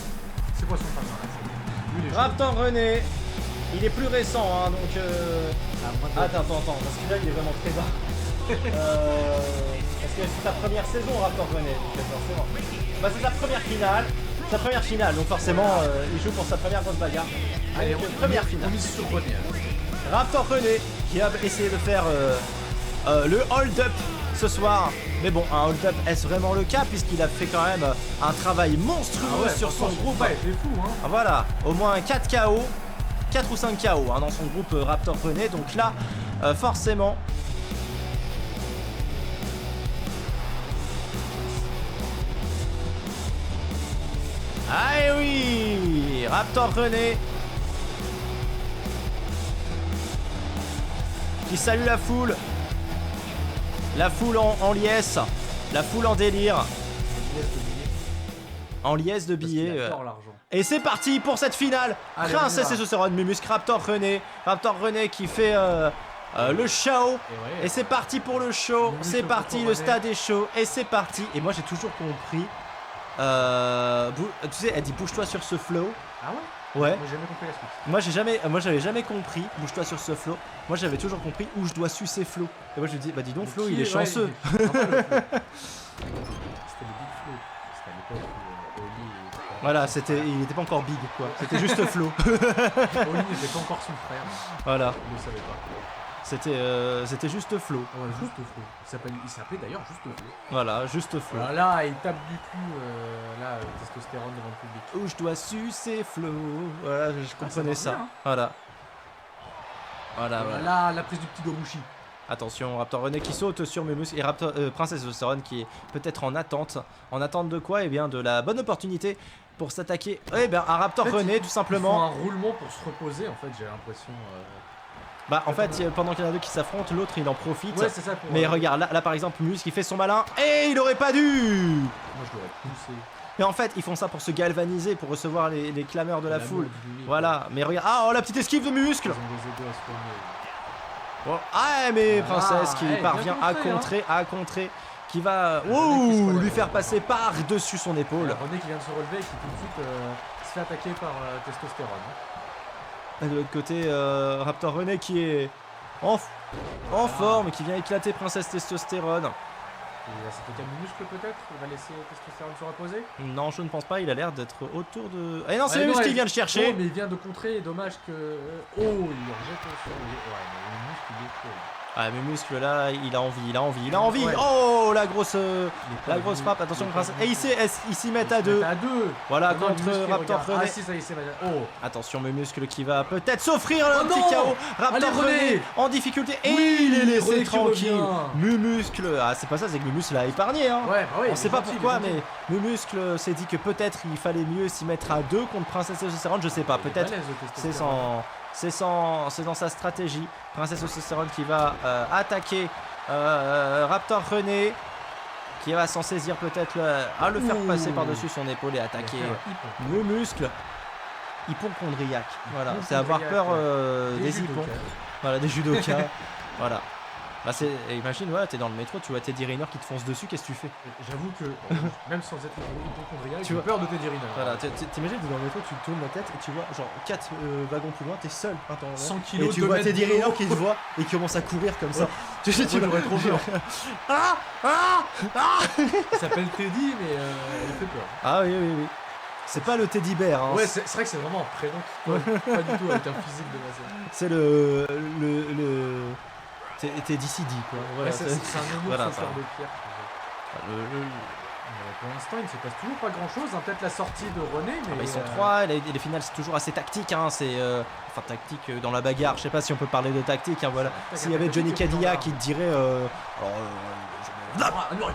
C'est quoi son palmarès? Raptor René. Il est plus récent, hein, donc... Attends, parce que là, il est vraiment très bas. Parce que c'est sa première saison, Raptor René. Donc forcément. Bah, c'est sa première finale. Donc forcément, il joue pour sa première Grosse Bagarre. Allez, première finale. On mise sur René. Raptor René qui a essayé de faire le hold-up ce soir. Mais bon, un hold-up, est-ce vraiment le cas? Puisqu'il a fait quand même un travail monstrueux sur son groupe. C'est fou, hein. Voilà, au moins 4 KO. 4 ou 5 KO hein, dans son groupe Raptor René. Donc là, forcément... Ah et oui, Raptor René qui salue la foule. La foule en liesse. La foule en délire. En liesse de billets. Et c'est parti pour cette finale. Allez, Princesse et Testosterone, Mumuscle, Raptor René. Raptor René qui fait le show. Et c'est parti pour le show. C'est parti, le stade est chaud. Et c'est parti. Et moi j'ai toujours compris. Tu sais, elle dit bouge-toi sur ce flow. Ah ouais? Ouais. Moi j'ai jamais compris la suite. Moi j'avais jamais compris. Bouge-toi sur ce flow. Moi j'avais toujours compris où je dois sucer Flo. Et moi je lui dis bah dis donc Flo il est chanceux. C'était le Big Flow. C'était à l'époque où Oli. Voilà, il était pas encore big quoi. C'était juste Flo. Oli n'était pas encore son frère. Voilà. Il ne savait pas. C'était juste Flo. Ouais, juste Flo. Il s'appelait d'ailleurs juste Flo. Voilà, juste Flo. Voilà, là, il tape du cul, testostérone devant le public. Où je dois sucer Flo. Voilà, je comprenais ça. Bien, hein. Voilà. Voilà. Là, la prise du petit Gomushi. Attention, Raptor René qui saute sur Mumuscle et Princesse Testosterone qui est peut-être en attente. En attente de quoi? Eh bien, de la bonne opportunité pour s'attaquer. Eh bien, à Raptor René, tout simplement. Il faut un roulement pour se reposer, en fait, j'ai l'impression. Bah en fait pendant qu'il y en a deux qui s'affrontent, l'autre il en profite. Ouais, c'est ça. Mais regarde, là par exemple Mumuscle il fait son malin et il aurait pas dû. Moi je l'aurais poussé. Mais en fait ils font ça pour se galvaniser, pour recevoir les clameurs de la foule. Voilà, mais regarde, ah oh la petite esquive de Mumuscle. Ils ont des égos à se soigner. Bon. Ah mais Princesse qui parvient à contrer, qui va lui faire passer par-dessus son épaule. René qui vient de se relever et qui tout de suite se fait attaquer par testostérone. Et de l'autre côté, Raptor René qui est en forme et qui vient éclater Princesse Testostérone. C'est peut-être Mumuscle peut-être? Il va laisser Testostérone se reposer? Non, je ne pense pas, il a l'air d'être autour de... Eh non, c'est Mumuscle qui vient le chercher. Oh, mais il vient de contrer, dommage que... Oh, il le rejette sur le... Ouais, mais Mumuscle il est trop. Ah, Mumuscle là, il a envie. Ouais. Oh, la grosse frappe, attention Princesse. Et ils s'y mettent à deux. Voilà, contre Raptor René. Ah si, ça y est, c'est mal. Oh. Attention Mumuscle qui va peut-être s'offrir un petit KO. Raptor René en difficulté. Et il est laissé tranquille. Mumuscle, ah c'est pas ça, c'est que Mumuscle l'a épargné hein. Ouais, bah oui, on sait pas pourquoi, mais Mumuscle s'est dit que peut-être il fallait mieux s'y mettre à deux contre Princesse Testosterone, je sais pas, peut-être c'est dans sa stratégie. Princesse Testosterone qui va attaquer Raptor René, qui va s'en saisir peut-être le faire passer par-dessus son épaule et attaquer Mumuscle. Hypochondriaque, voilà, c'est avoir peur des hippons, voilà, des judokas, voilà. Bah imagine, ouais, t'es dans le métro, tu vois Teddy Riner qui te fonce dessus, qu'est-ce que tu fais? J'avoue que, même sans être hypochondriaque, j'ai as peur de Teddy Riner. Voilà, t'imagines, t'es dans le métro, tu tournes la tête et tu vois, genre 4 wagons plus loin, t'es seul. 100 kilos, et tu vois Teddy Riner qui te voit et qui commence à courir comme ça. Tu l'aurais trop peur. Il s'appelle Teddy, mais il fait peur. Ah oui. C'est pas le Teddy Bear. Hein. Ouais, c'est vrai que c'est vraiment un prénom qui colle pas du tout avec un physique de base. C'est T'es DCD quoi. Voilà, Ouais, c'est un nouveau voilà, sauveteur ça. de pierre. Pour l'instant, il ne se passe toujours pas grand chose. Hein. Peut-être la sortie de René, mais. Ah bah, ils sont 3, et les finales c'est toujours assez tactique, hein. C'est enfin tactique dans la bagarre, je sais pas si on peut parler de tactique, hein, voilà. S'il y avait Johnny Cadilla qui te dirait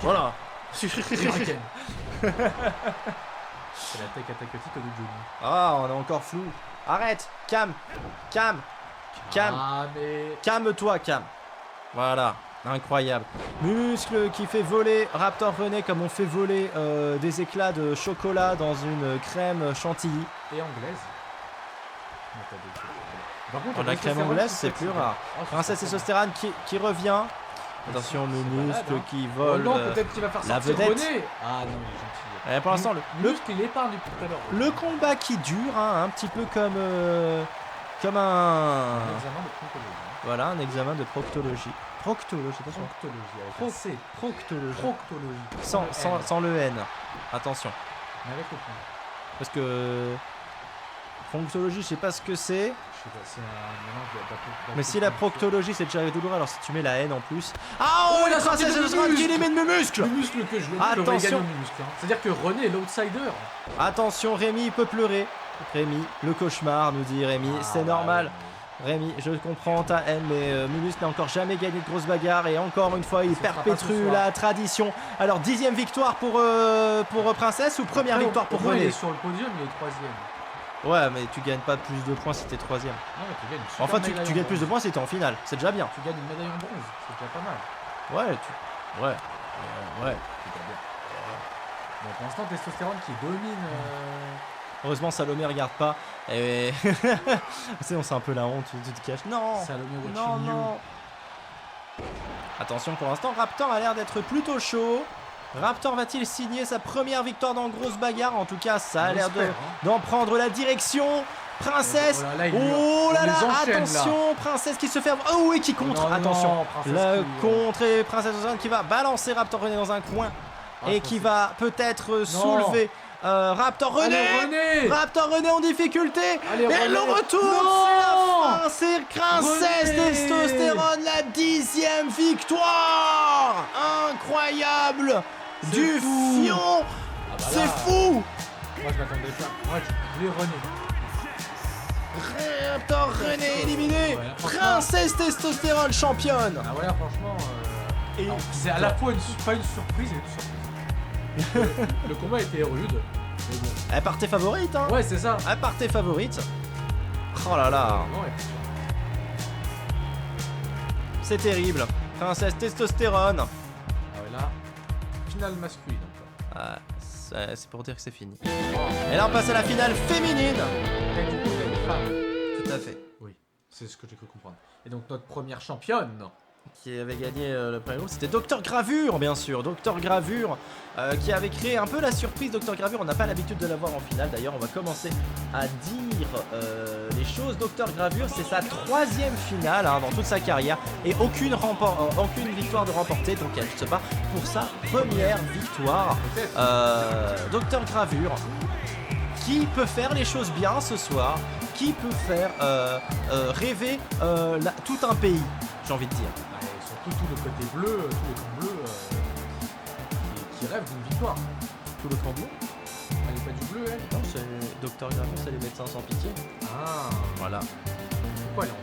voilà. Hurricane. C'est la tech attaquatique de Johnny. Ah, on est encore flou. Arrête, Cam. Ah, mais. Calme-toi, Cam. Voilà, incroyable. Muscle qui fait voler Raptor René comme on fait voler des éclats de chocolat dans une crème chantilly. Et anglaise. Par contre, La crème anglaise, c'est plus rare. Princesse Testostérone qui revient. Attention, Muscle hein. qui vole. non, peut-être qu'il va faire la sortir vedette. René. Ah non, il est gentil. Et pour l'instant, Muscle, il épargne depuis tout à l'heure. le combat qui dure, hein, un petit peu comme un. Un examen de proctologie. Voilà, un examen de proctologie. Proctologie, attention. Proctologie, avec un C. Proctologie. Proctologie. Sans le N. Attention. Mais avec le point. Parce que. Proctologie, je sais pas ce que c'est. Je sais pas, c'est un mélange de. Mais si la proctologie c'est déjà douloureux, alors si tu mets la N en plus. Ah Oh, oh, la la sortie princesse de Testostérone qui muscle. élimine mes muscles. Le muscle que je le Attention. gagner au muscle. Hein. C'est-à-dire que René est l'outsider. Attention, Rémi il peut pleurer. Rémi, le cauchemar, nous dit Rémi. C'est normal. Rémi, je comprends ta haine, mais Mulus n'a encore jamais gagné de grosse bagarre et encore une fois il Ce sera pas ce perpétue soir. la tradition. Alors 10e victoire pour Princesse ou première Après, victoire pour au moins, il René? est sur le podium, il est troisième. Ouais, mais tu gagnes pas plus de points si t'es 3ème. Non, mais tu gagnes une super Enfin, médaille tu en gagnes plus de bronze. points si t'es en finale, c'est déjà bien. Tu gagnes une médaille en bronze, c'est déjà pas mal. Ouais, ouais. C'est déjà bien. Bon, pour l'instant, Testostérone qui domine. Heureusement, Salomé regarde pas. Et c'est un peu la honte, tu te caches. Non, Salomé watching non, you. non. Attention, pour l'instant, Raptor a l'air d'être plutôt chaud. Raptor va-t-il signer sa première victoire dans grosse bagarre? En tout cas, ça a On l'air l'espère, d'en prendre la direction. Princesse, Oh là là, il oh là les là, enchaîne, là. attention, Princesse qui se fait avoir. Oh oui, qui contre, Non, non, attention. Princesse La qui- contre et Princesse Ozone qui va balancer Raptor René dans un coin Ah, et je qui pensais- va peut-être soulever Raptor René. Allez, René. Raptor René en difficulté. Allez, Et René. le retour, Non. c'est la fin. C'est Princesse René. Testostérone, la 10e victoire. Incroyable. C'est Du fou. fion. Ah bah là, C'est fou. Moi, je m'attendais pas. Moi, je voulais René. Raptor René éliminé. Ouais, franchement. Princesse Testostérone championne. Ah voilà, franchement. Et alors, c'est à la fois pas une surprise et une surprise. Le combat était rude. Mais bon. Elle partait favorite, hein. Ouais, c'est ça. Elle partait favorite. Oh là là. Non, ouais. C'est terrible. Princesse Testostérone. Ah ouais, là, finale masculine encore. Ah, c'est pour dire que c'est fini. Et là on passe à la finale féminine. Et du coup, il y a une femme. Tout à fait. Oui, c'est ce que j'ai cru comprendre. Et donc, notre première championne. Qui avait gagné le premier groupe, c'était Docteur Gravure, bien sûr. Docteur Gravure, qui avait créé un peu la surprise. Docteur Gravure, on n'a pas l'habitude de l'avoir en finale. D'ailleurs, on va commencer à dire les choses. Docteur Gravure, c'est sa 3e finale hein, dans toute sa carrière et aucune victoire de remportée. Donc, elle se bat pour sa première victoire. Peut-être. Docteur Gravure, qui peut faire les choses bien ce soir, qui peut faire rêver tout un pays, j'ai envie de dire. Et surtout tout le côté bleu, tous les camps bleus qui rêvent d'une victoire. Tout le camp bleu. Elle est pas du bleu, elle? Non, c'est Docteur Gravure, c'est les médecins sans pitié. Ah, Voilà. pourquoi elle est en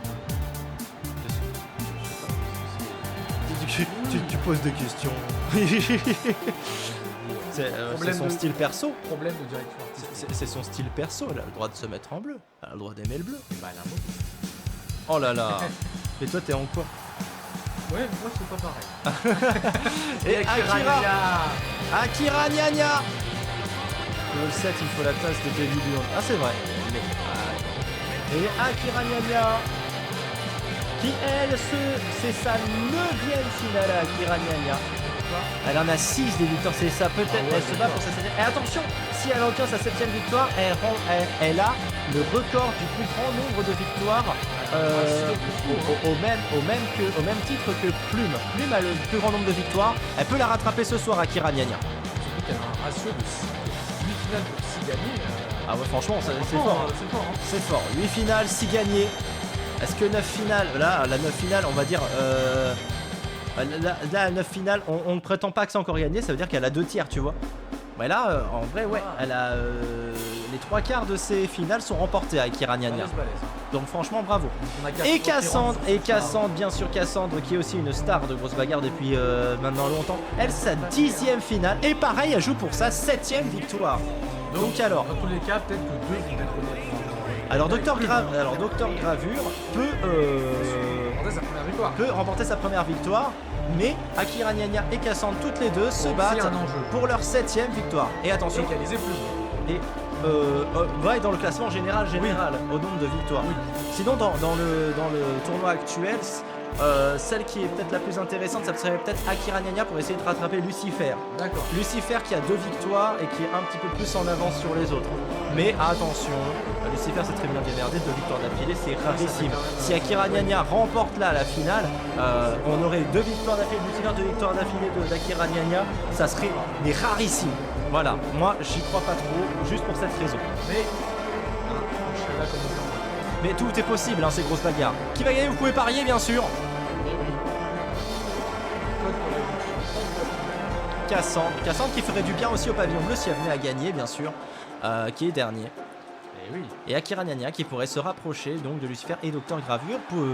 Tu poses des questions. C'est son de- style perso. Problème de direction artistique. C'est son style perso. Elle a le droit de se mettre en bleu. Elle a le droit d'aimer le bleu. Bah, elle a un mot. Oh là là. Et toi, t'es en quoi? Ouais, moi c'est pas pareil. Et Akira Nya. Akira Nya Nya. Le 7, il faut la tasse de Baby Beyond. Ah, c'est vrai. Et Akira Nya Nya, qui elle, c'est sa 9e finale à Akira Nya Nya. Elle en a 6 des victoires, c'est ça peut-être. Ah ouais, Elle se bat pour sa 7e. Et attention, si elle obtient sa 7e victoire, elle a le record du plus grand nombre de victoires au même titre que Plume. Plume a le plus grand nombre de victoires. Elle peut la rattraper ce soir, Akira Nya Nya. Surtout qu'elle a un ratio de 8 finales pour 6 gagnés. Ah ouais, franchement, c'est Franchement, fort. c'est fort. Hein. C'est fort. 8 finales, 6 gagnés. Est-ce que 9 finales, là, la 9 finale, on va dire, la 9 finale, on ne prétend pas que c'est encore gagné, ça veut dire qu'elle a 2 tiers, tu vois. Mais là, en vrai, ouais, elle a les 3 quarts de ses finales sont remportés avec Akira Nya Nya. Donc franchement, bravo. Et Cassandre, bien sûr, Cassandre, qui est aussi une star de grosse bagarre depuis maintenant longtemps. Elle, sa 10e finale. Et pareil, elle joue pour sa 7e victoire. Donc alors, dans tous les cas, peut-être que 2 vont être honnêtement. Alors Docteur Gravure peut remporter sa première victoire, mais Akira Nya Nya et Cassandre, toutes les deux, se battent pour leur 7e victoire. Et attention, Égaliser plus. et va dans le classement général au nombre de victoires. Oui. Sinon dans le tournoi actuel, celle qui est peut-être la plus intéressante, ça serait peut-être Akira Nya Nya pour essayer de rattraper Lucifer. D'accord. Lucifer qui a 2 victoires et qui est un petit peu plus en avance sur les autres. Mais attention, Lucifer s'est très bien démerdé, 2 victoires d'affilée, c'est rarissime. Si Akira Nya Nya remporte là la finale, on aurait 2 victoires d'affilée de Lucifer, 2 victoires d'affilée d'Akira Nya Nya, ça serait des rarissimes. Voilà, moi j'y crois pas trop, juste pour cette raison. Mais je serais là comme ça. Mais tout est possible, hein, ces grosses bagarres. Qui va gagner, vous pouvez parier bien sûr. Cassandre qui ferait du bien aussi au pavillon bleu si elle venait à gagner bien sûr, qui est dernier. Et Akira Nya Nya qui pourrait se rapprocher donc de Lucifer et Docteur Gravure pour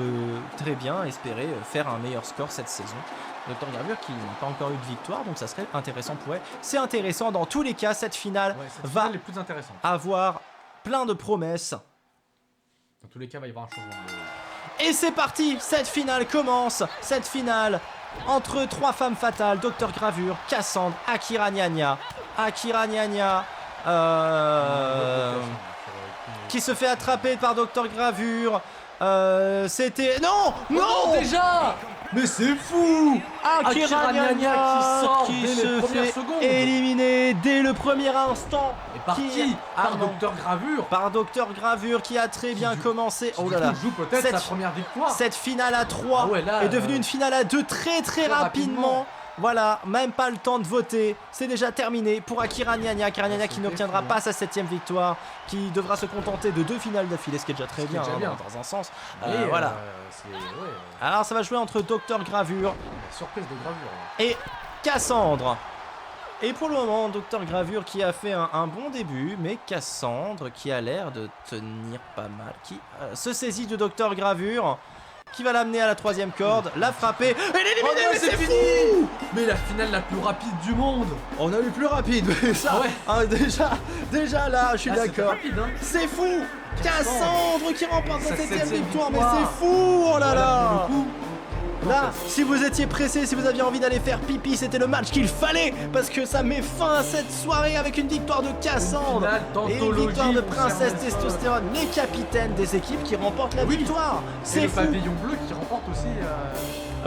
très bien espérer faire un meilleur score cette saison. Docteur Gravure qui n'a pas encore eu de victoire, donc ça serait intéressant pour elle. C'est intéressant dans tous les cas, cette finale va avoir plein de promesses. Dans tous les cas, il va y avoir un changement. Et c'est parti, cette finale commence, cette finale entre 3 femmes fatales, Docteur Gravure, Cassandre, Akira Nya Nya. Akira Nya Nya qui se fait attraper par Docteur Gravure. C'était... Non, déjà. Mais c'est fou. Akira Nya Nya qui se fait éliminer dès le premier instant. Et par qui? Par Docteur Gravure. Par Docteur Gravure qui a très bien commencé. Oh là là. Joue peut-être sa première victoire. Cette finale à 3 est devenue une finale à 2 très rapidement. Voilà, même pas le temps de voter, c'est déjà terminé pour Akira Nya Nya. Akira Nya Nya qui n'obtiendra pas sa 7e victoire, qui devra se contenter de 2 finales d'affilée, ce qui est déjà très bien, dans un sens. Voilà. Alors ça va jouer entre Docteur Gravure surprise de Gravure et Cassandre. Et pour le moment, Docteur Gravure qui a fait un bon début, mais Cassandre qui a l'air de tenir pas mal, qui se saisit de Docteur Gravure, qui va l'amener à la 3e corde, la frapper, et l'éliminer, mais c'est fini. Mais la finale la plus rapide du monde. On a eu plus rapide, mais ça, déjà là, je suis d'accord. C'est fou. Cassandre qui remporte sa 7e victoire, mais c'est fou, oh là là. Là, si vous étiez pressé, si vous aviez envie d'aller faire pipi, c'était le match qu'il fallait, parce que ça met fin à cette soirée avec une victoire de Cassandre et une victoire de Princesse Testostérone, les capitaines des équipes qui remportent la victoire. C'est le pavillon bleu qui remporte aussi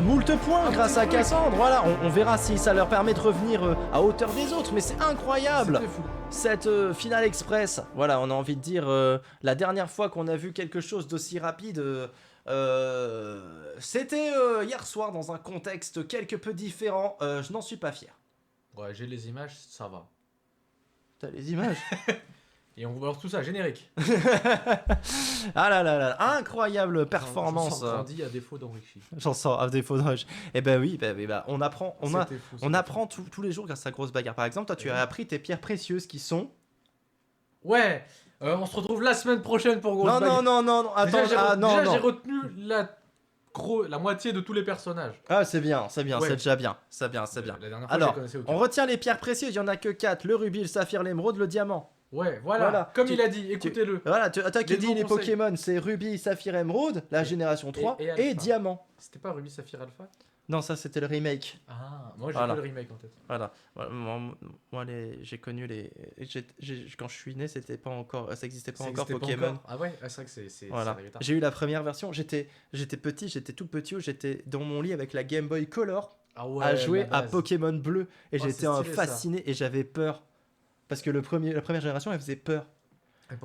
moult points grâce à Cassandre. Voilà, on verra si ça leur permet de revenir à hauteur des autres, mais c'est incroyable cette finale express. Voilà, on a envie de dire la dernière fois qu'on a vu quelque chose d'aussi rapide. C'était hier soir dans un contexte quelque peu différent. Je n'en suis pas fier. Ouais, j'ai les images, ça va. T'as les images? Et on voit tout ça, générique. Ah là là là, incroyable performance. J'en dis à défaut d'Enrichi. J'en sors à défaut d'Enrichi. Eh ben oui, on apprend, on apprend tous les jours grâce à Grosse Bagarre. Par exemple, toi tu as appris tes pierres précieuses qui sont... Ouais. On se retrouve la semaine prochaine pour Grosse Bagarre. Non, attends, j'ai retenu la moitié de tous les personnages. Ah, c'est bien, c'est déjà bien. C'est bien. Alors, on retient les pierres précieuses, il y en a que 4, le rubis, le saphir, l'émeraude, le diamant. Ouais, voilà. Comme il a dit, écoutez-le. Voilà, toi qui dis les Pokémon, c'est rubis, saphir, émeraude, la génération 3, et diamant. C'était pas rubis, saphir, alpha? Non, ça c'était le remake. Ah, moi j'ai pas le remake en tête. Voilà. Moi j'ai connu les. Quand je suis né, c'était pas encore, ça existait pas encore Pokémon. Ah ouais, c'est vrai que c'est. Voilà. J'ai eu la première version. J'étais petit, j'étais tout petit. J'étais dans mon lit avec la Game Boy Color à jouer à Pokémon bleu et j'étais fasciné et j'avais peur parce que la première génération elle faisait peur.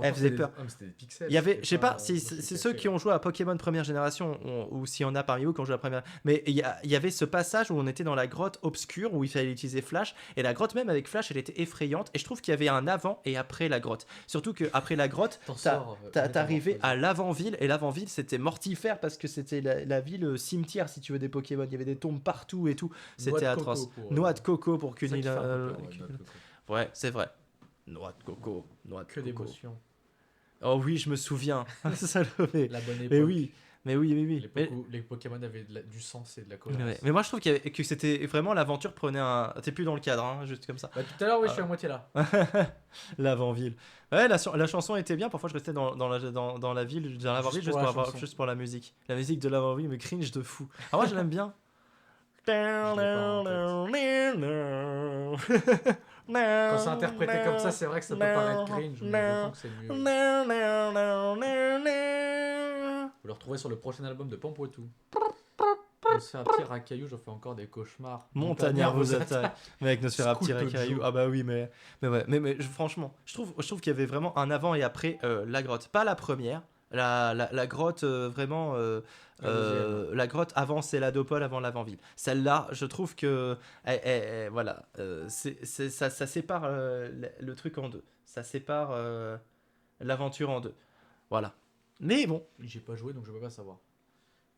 Elle faisait peur. C'était des pixels. Il y avait, c'était je sais pas pas si motion c'est ceux capture. qui ont joué à Pokémon première génération ou s'il y en a parmi vous qui ont joué à la première. Mais il y avait ce passage où on était dans la grotte obscure où il fallait utiliser Flash. Et la grotte, même avec Flash, elle était effrayante. Et je trouve qu'il y avait un avant et après la grotte. Surtout qu'après la grotte, T'en sors, t'arrivais à métamorphose. l'avant-ville. Et l'avant-ville, c'était mortifère parce que c'était la ville cimetière, si tu veux, des Pokémon. Il y avait des tombes partout et tout. Noix C'était de atroce. coco pour, Noix de coco pour c'est ça qui Cunil. fait un peu peur, ouais, noix de coco. Ouais, c'est vrai. Noix de coco. Noix de Que coco. d'émotions. Oh oui, je me souviens. Salomé. La bonne époque. Mais oui, mais oui. L'époque où les Pokémon avaient du sens et de la cohérence. Mais moi je trouve que c'était vraiment l'aventure prenait un. T'es plus dans le cadre, hein, juste comme ça. Bah, tout à l'heure, oui, je suis à moitié là. L'avant-ville. Ouais, la chanson était bien. Parfois je restais dans la ville, dans l'avant-ville Juste pour la chanson. juste pour la musique. La musique de l'avant-ville me cringe de fou. Ah, moi je l'aime bien. Quand c'est interprété comme ça, c'est vrai que ça peut paraître cringe, mais je pense que c'est mieux. Vous le retrouvez sur le prochain album de Pampoitou. On se fait un petit racaillou, j'en fais encore des cauchemars. Montagnard vous attaque. Mec, Nosferatu Scoot petit caillou. Joe. Ah bah oui, mais franchement, je trouve qu'il y avait vraiment un avant et après la grotte. Pas la première. La grotte, vraiment. La grotte avant Céladopole, avant l'avant-ville. Celle-là, je trouve que. Voilà. Ça sépare le truc en deux. Ça sépare l'aventure en deux. Voilà. Mais bon, J'ai pas joué donc je peux pas savoir.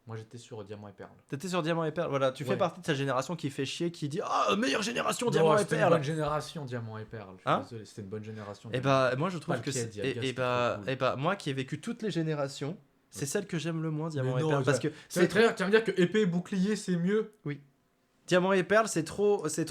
Moi j'étais sur Diamant et Perle. t'étais sur Diamant et Perle. Voilà, tu fais Ouais. partie de cette génération qui fait chier, qui dit ah, meilleure génération Non, Diamant et c'était une Perle. bonne génération Diamant et Perle. Je suis Hein désolé, c'était une bonne génération. Et Diamant bah, moi je trouve Pas que le c'est. Pied, Dialga, Et c'était bah, trop cool. et bah, moi qui ai vécu toutes les générations, c'est celle que j'aime le moins, Diamant Mais et non, Perle. Parce que C'est c'est très. Tu vas me dire que épée et bouclier c'est mieux. Diamant et Perle, c'est trop. C'est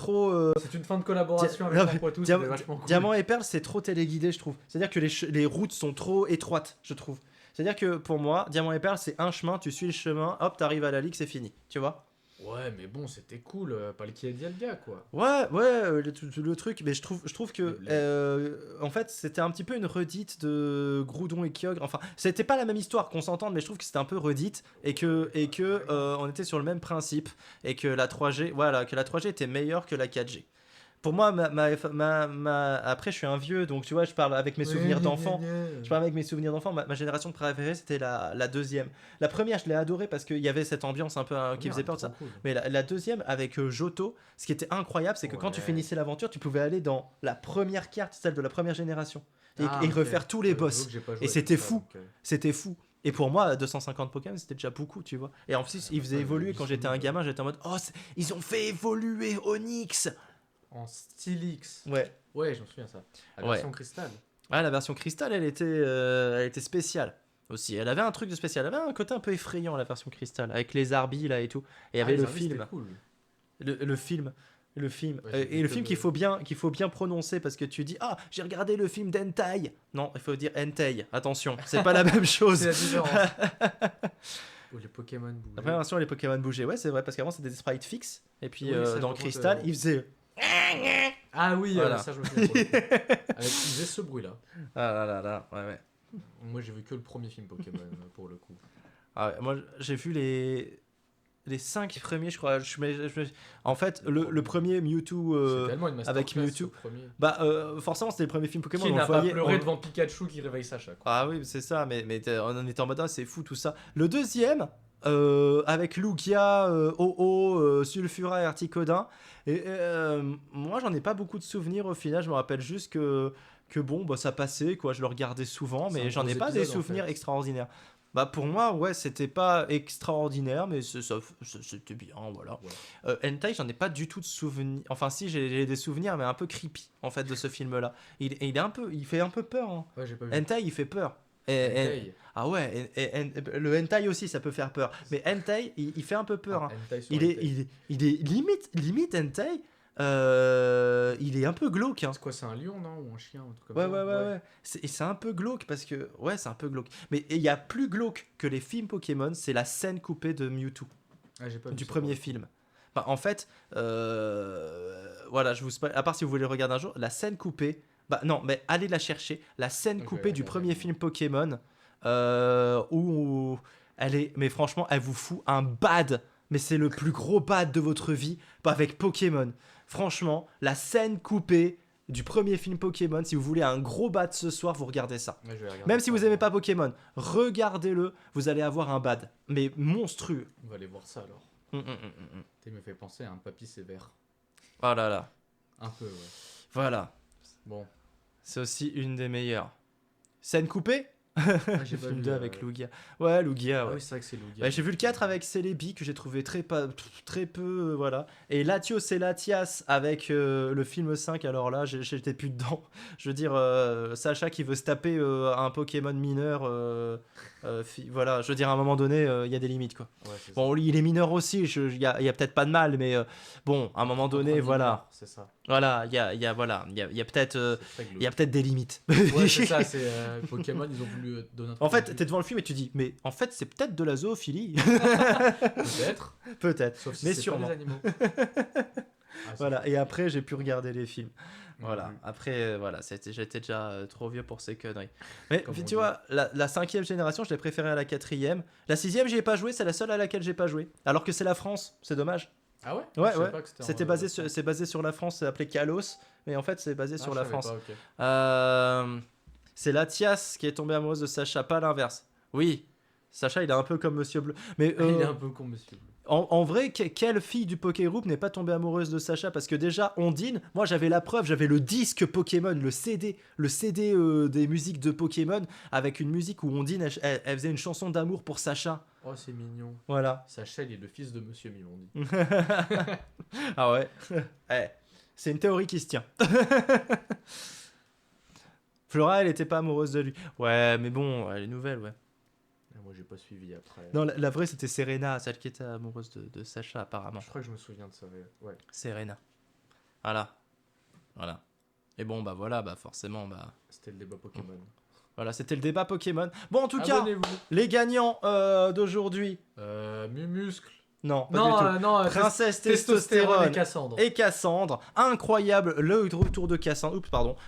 une fin de collaboration Dia- non, avec Pampoitou, Diam- c'était vachement cool. Diamant et Perle, c'est trop téléguidé, je trouve. C'est-à-dire que les routes sont trop étroites, je trouve. C'est-à-dire que pour moi, Diamant et Perle, c'est un chemin, tu suis le chemin, hop, t'arrives à la ligue, c'est fini. Tu vois? Ouais, mais bon, c'était cool. Palkia et Dialga quoi. Ouais, le truc, mais je trouve que, en fait, c'était un petit peu une redite de Groudon et Kyogre. Enfin, c'était pas la même histoire, qu'on s'entende, mais je trouve que c'était un peu redite et que on était sur le même principe et que la 3G, voilà, que la 3G était meilleure que la 4G. Pour moi, après, je suis un vieux, donc tu vois, je parle avec mes souvenirs d'enfant. Je parle avec mes souvenirs d'enfant. Ma génération préférée, c'était la deuxième. La première, je l'ai adorée parce qu'il y avait cette ambiance un peu qui faisait peur de ça. Mais la deuxième, avec Johto, ce qui était incroyable, c'est que quand tu Ouais. finissais l'aventure, tu pouvais aller dans la première carte, celle de la première génération, et refaire tous les boss. Et c'était fou. C'était fou. Et pour moi, 250 Pokémon, c'était déjà beaucoup, tu vois. Et en plus, ils faisaient évoluer. Quand j'étais un gamin, j'étais en mode, oh, ils ont fait évoluer Onyx. En Stylix. Ouais. Ouais, j'en souviens ça. La Ouais. version cristal. Ah, la version cristal, elle était spéciale aussi. Elle avait un truc de spécial. Elle avait un côté un peu effrayant, la version cristal, avec les arbis là et tout. Et il y avait le film. Cool. Le film. Le film. Ouais, j'ai Et vu le que film le- qu'il faut bien prononcer parce que tu dis ah, j'ai regardé le film d'Hentai. Non, il faut dire Hentai. Attention, c'est pas la même chose. C'est la différence. Où les Pokémon bougent. La première version, les Pokémon bougeaient. Ouais, c'est vrai parce qu'avant c'était des sprites fixes. Et puis Oui, ça, dans je pense, Crystal, ils faisaient. Ah oui, Voilà. ça je me souviens. pour le coup. Ils faisaient ce bruit-là. Ah là là là. Ouais. Moi j'ai vu que le premier film Pokémon pour le coup. Ah ouais, moi j'ai vu les 5 premiers, je crois. En fait, le premier Mewtwo. C'est tellement une masterclass, avec Mewtwo. ce premier. Bah, forcément, c'était le premier film Pokémon. Qui on n'a le pas voyait- pleuré on- devant Pikachu qui réveille Sacha quoi. Ah oui, c'est ça, mais on était en mode, ah, c'est fou tout ça. Le deuxième, avec Lugia, OO, Sulfura et Articodin. Et moi, j'en ai pas beaucoup de souvenirs au final. Je me rappelle juste que bon, bah, ça passait, quoi. Je le regardais souvent, C'est un mais j'en ai gros pas des épisode, en souvenirs fait. extraordinaires. Bah, pour moi, ouais, c'était pas extraordinaire, mais c'était bien, voilà. Hentai, j'en ai pas du tout de souvenirs. Enfin, si, j'ai des souvenirs, mais un peu creepy, en fait, de ce film-là. Il fait un peu peur, hein. Ouais, j'ai pas vu. Hentai, il fait peur. Hentai. Ah ouais, le hentai aussi, ça peut faire peur. Mais hentai, il fait un peu peur. Ah, Hein. hentai sur Il est, hentai. il est limite hentai. Il est un peu glauque. Hein. C'est quoi, c'est un lion non ou un chien un truc comme Ouais, ça ouais. C'est un peu glauque parce que. Ouais, c'est un peu glauque. Mais il y a plus glauque que les films Pokémon, c'est la scène coupée de Mewtwo, Ah, j'ai pas vu du ça, premier pour film. Bah, en fait, voilà, je vous spoil. À part si vous voulez le regarder un jour, la scène coupée. Bah non, mais allez la chercher. La scène Je vais coupée du regarder, premier moi. film Pokémon, où elle est. Mais franchement, elle vous fout un bad. Mais c'est le plus gros bad de votre vie, pas avec Pokémon. Franchement, la scène coupée du premier film Pokémon. Si vous voulez un gros bad ce soir, vous regardez ça. Ouais, je vais regarder Même si ça. vous aimez pas Pokémon, regardez-le, vous allez avoir un bad, mais monstrueux. On va aller voir ça alors. Tu me fait penser à un papy sévère. Oh là là, Un peu, ouais. voilà, Bon. c'est aussi une des meilleures. Scène coupée. J'ai pas Film vu, 2 avec Lugia. Ouais, Lugia, Ah ouais. oui, c'est vrai que c'est Lugia. Bah, j'ai vu le 4 avec Celebi que j'ai trouvé très peu, voilà. Et Latios et Latias avec le film 5, alors là j'étais plus dedans. Je veux dire, Sacha qui veut se taper un Pokémon mineur, voilà, je veux dire à un moment donné il y a des limites quoi. Ouais, c'est Bon, il est mineur aussi, il y a peut-être pas de mal, mais bon, à un moment ça. donné, voilà. C'est ça. Voilà, il y a peut-être C'est très il y a peut-être des limites. Ouais, c'est ça, c'est Pokémon, ils ont voulu donner un truc. En fait, t'es devant le film et tu dis, mais en fait, c'est peut-être de la zoophilie. peut-être. Peut-être, Sauf si mais c'est sûrement. pas des animaux. Ah, Voilà, et après, j'ai pu regarder les films. Mhm. Voilà, après, voilà, j'étais déjà trop vieux pour ces conneries. Mais Comme on tu dit. vois, la 5e génération, je l'ai préférée à la 4e. La 6e, j'y ai pas joué, c'est la seule à laquelle j'ai pas joué. Alors que c'est la France, c'est dommage. Ah ouais. Ouais, Je savais ouais. pas que c'était C'était en- basé sur, c'est basé sur la France, c'est appelé Kalos, mais en fait, c'est basé Ah, sur je la savais France. pas, ok. C'est Latias qui est tombée amoureuse de Sacha, pas l'inverse. Oui, Sacha, il est un peu comme Monsieur Bleu. Mais Il est un peu con, monsieur. en vrai, quelle fille du Poké Group n'est pas tombée amoureuse de Sacha? Parce que déjà, Ondine, moi j'avais la preuve, j'avais le disque Pokémon, le CD des musiques de Pokémon, avec une musique où Ondine, elle faisait une chanson d'amour pour Sacha. Oh, c'est mignon. Voilà. Sacha, il est le fils de Monsieur Mimondi. Ah ouais. Eh, c'est une théorie qui se tient. Flora, elle était pas amoureuse de lui. Ouais, mais bon, elle est nouvelle, ouais. Ah, moi, j'ai pas suivi après. Non, la vraie, c'était Serena, celle qui était amoureuse de Sacha, apparemment. Je crois que je me souviens de ça. Ouais. Serena. Voilà. Voilà. Et bon, bah voilà, bah forcément, bah... C'était le débat Pokémon. Voilà, c'était le débat Pokémon. Bon, en tout cas, Abonnez-vous. les gagnants d'aujourd'hui... Mumuscle. Non, pas du tout. non. Princesse Testostérone Testostérone et Cassandre. incroyable, le retour de Cassandre,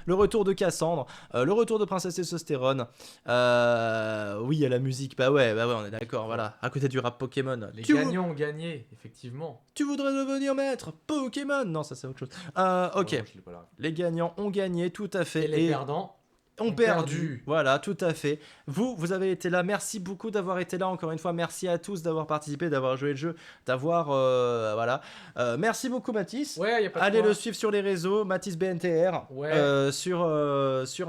le retour de Cassandre, le retour de Princesse Testostérone, oui, à la musique, bah ouais, on est d'accord, voilà, à côté du rap Pokémon. Les Tu gagnants ont gagné, effectivement. Tu voudrais devenir maître Pokémon? Non, ça c'est autre chose. Ok, Ouais, moi, je l'ai pas là. les gagnants ont gagné, tout à fait, Et les perdants ont ont perdu. perdu. Voilà, tout à fait. Vous avez été là. Merci beaucoup d'avoir été là. Encore une fois, merci à tous d'avoir participé, d'avoir joué le jeu, d'avoir voilà. Merci beaucoup, Mathis. Ouais, y a pas de Allez quoi. le suivre sur les réseaux, Mathis BNTR. Ouais. Sur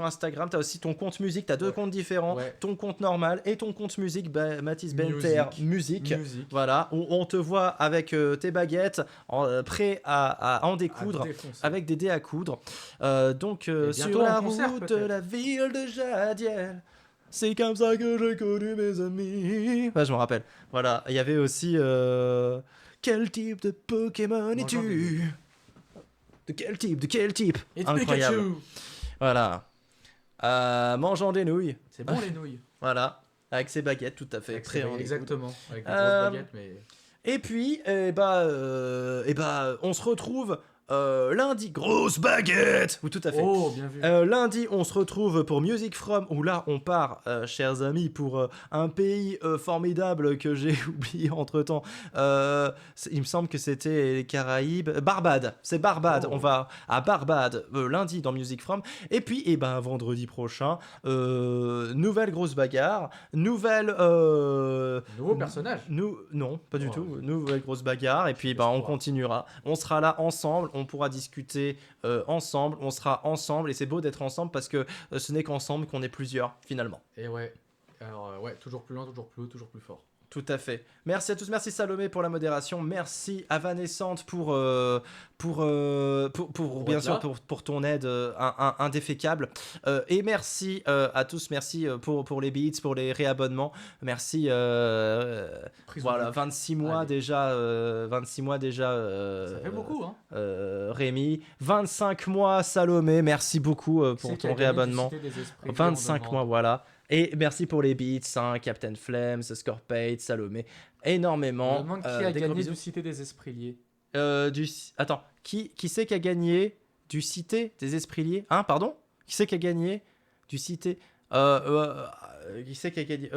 Instagram, t'as aussi ton compte musique. T'as deux Ouais. comptes différents. Ouais. Ton compte normal et ton compte musique, Mathis BNTR musique. Musique. Voilà, on te voit avec tes baguettes, prêt à en découdre. À défoncer. Avec des dés à coudre. Donc, Et sur bientôt la en concert, route de peut-être. la ville de Jadiel, c'est comme ça que j'ai connu mes amis. Ouais, je me rappelle. Voilà, il y avait aussi. Quel type de Pokémon Moi, j'en ai es-tu? De quel type? De quel type? It's Incroyable. Pikachu. Voilà. Mangeant des nouilles. C'est bon les nouilles. Voilà. Avec ses baguettes, tout à fait. Avec Prêt ses à en baguettes, découdre. exactement. Avec des Euh, grosses baguettes, mais. Et puis, on se retrouve lundi. Grosse baguette! Oui, tout à fait. Oh, bien vu. Lundi, on se retrouve pour Music From, où là, on part, chers amis, pour un pays formidable que j'ai oublié entre-temps. Il me semble que c'était les Caraïbes. Barbade, c'est Barbade. Oh. On va à Barbade lundi dans Music From. Et puis, vendredi prochain, nouvelle grosse bagarre, nouvelle... Nouveau personnage. Non, pas du Oh. tout. Nouvelle grosse bagarre. Et puis, on Espoir. continuera. On sera là ensemble. On pourra discuter ensemble. On sera ensemble. Et c'est beau d'être ensemble parce que ce n'est qu'ensemble qu'on est plusieurs, finalement. Et ouais. Alors, ouais, toujours plus loin, toujours plus haut, toujours plus fort. Tout à fait. Merci à tous. Merci Salomé pour la modération. Merci à Vanessante pour bien être sûr là. pour ton aide indéfécable. Et merci à tous. Merci pour les beats, pour les réabonnements. Merci. Prise Voilà, de- 26 mois Allez. déjà. 26 mois déjà. Ça fait beaucoup, hein. Rémi. 25 mois Salomé. Merci beaucoup pour C'est ton qui a gagné du réabonnement. Cité des Esprits, 25 on mois, demande. voilà. Et merci pour les beats, hein, Captain Flames, Scorpate, Salomé, énormément. On demande qui Des a gros gagné bisous. du Cité des Esprits liés. Attends, qui c'est qui a gagné du Cité des Esprits liés? Hein, pardon? Qui c'est qui a gagné du Cité qui c'est qui a gagné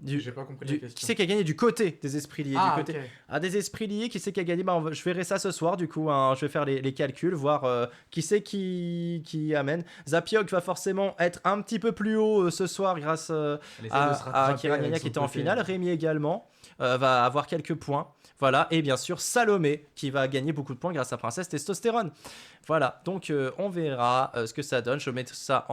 J'ai pas compris la question. Qui c'est qui a gagné du côté des esprits liés du côté. Ok. Ah, des esprits liés, qui c'est qui a gagné? Bah, je verrai ça ce soir, du coup, hein, je vais faire les calculs, voir qui c'est qui amène. Zapiok va forcément être un petit peu plus haut ce soir grâce à Kiraniania qui était en finale. Rémi également va avoir quelques points. Voilà, et bien sûr Salomé qui va gagner beaucoup de points grâce à Princesse Testostérone. Voilà, donc on verra ce que ça donne. Je vais mettre ça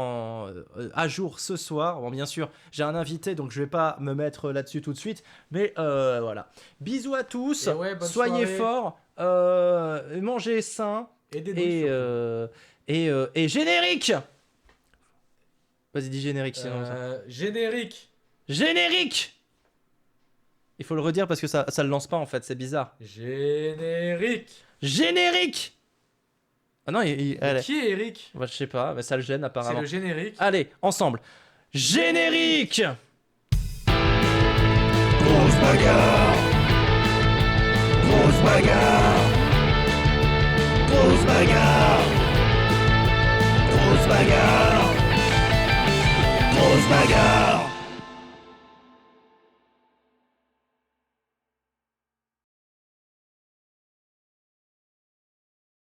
à jour ce soir. Bon, bien sûr, j'ai un invité, donc je vais pas me mettre là-dessus tout de suite. Mais voilà. Bisous à tous, soyez forts, mangez sain et générique. Vas-y, dis générique sinon. Générique. Générique. Il faut le redire parce que ça le lance pas en fait, c'est bizarre. Générique. Générique. Ah non, Qui est Eric? Bah, je sais pas, mais ça le gêne apparemment. C'est le générique. Allez, ensemble. Générique. Grosse bagarre. Grosse bagarre. Grosse bagarre. Grosse bagarre. Grosse bagarre.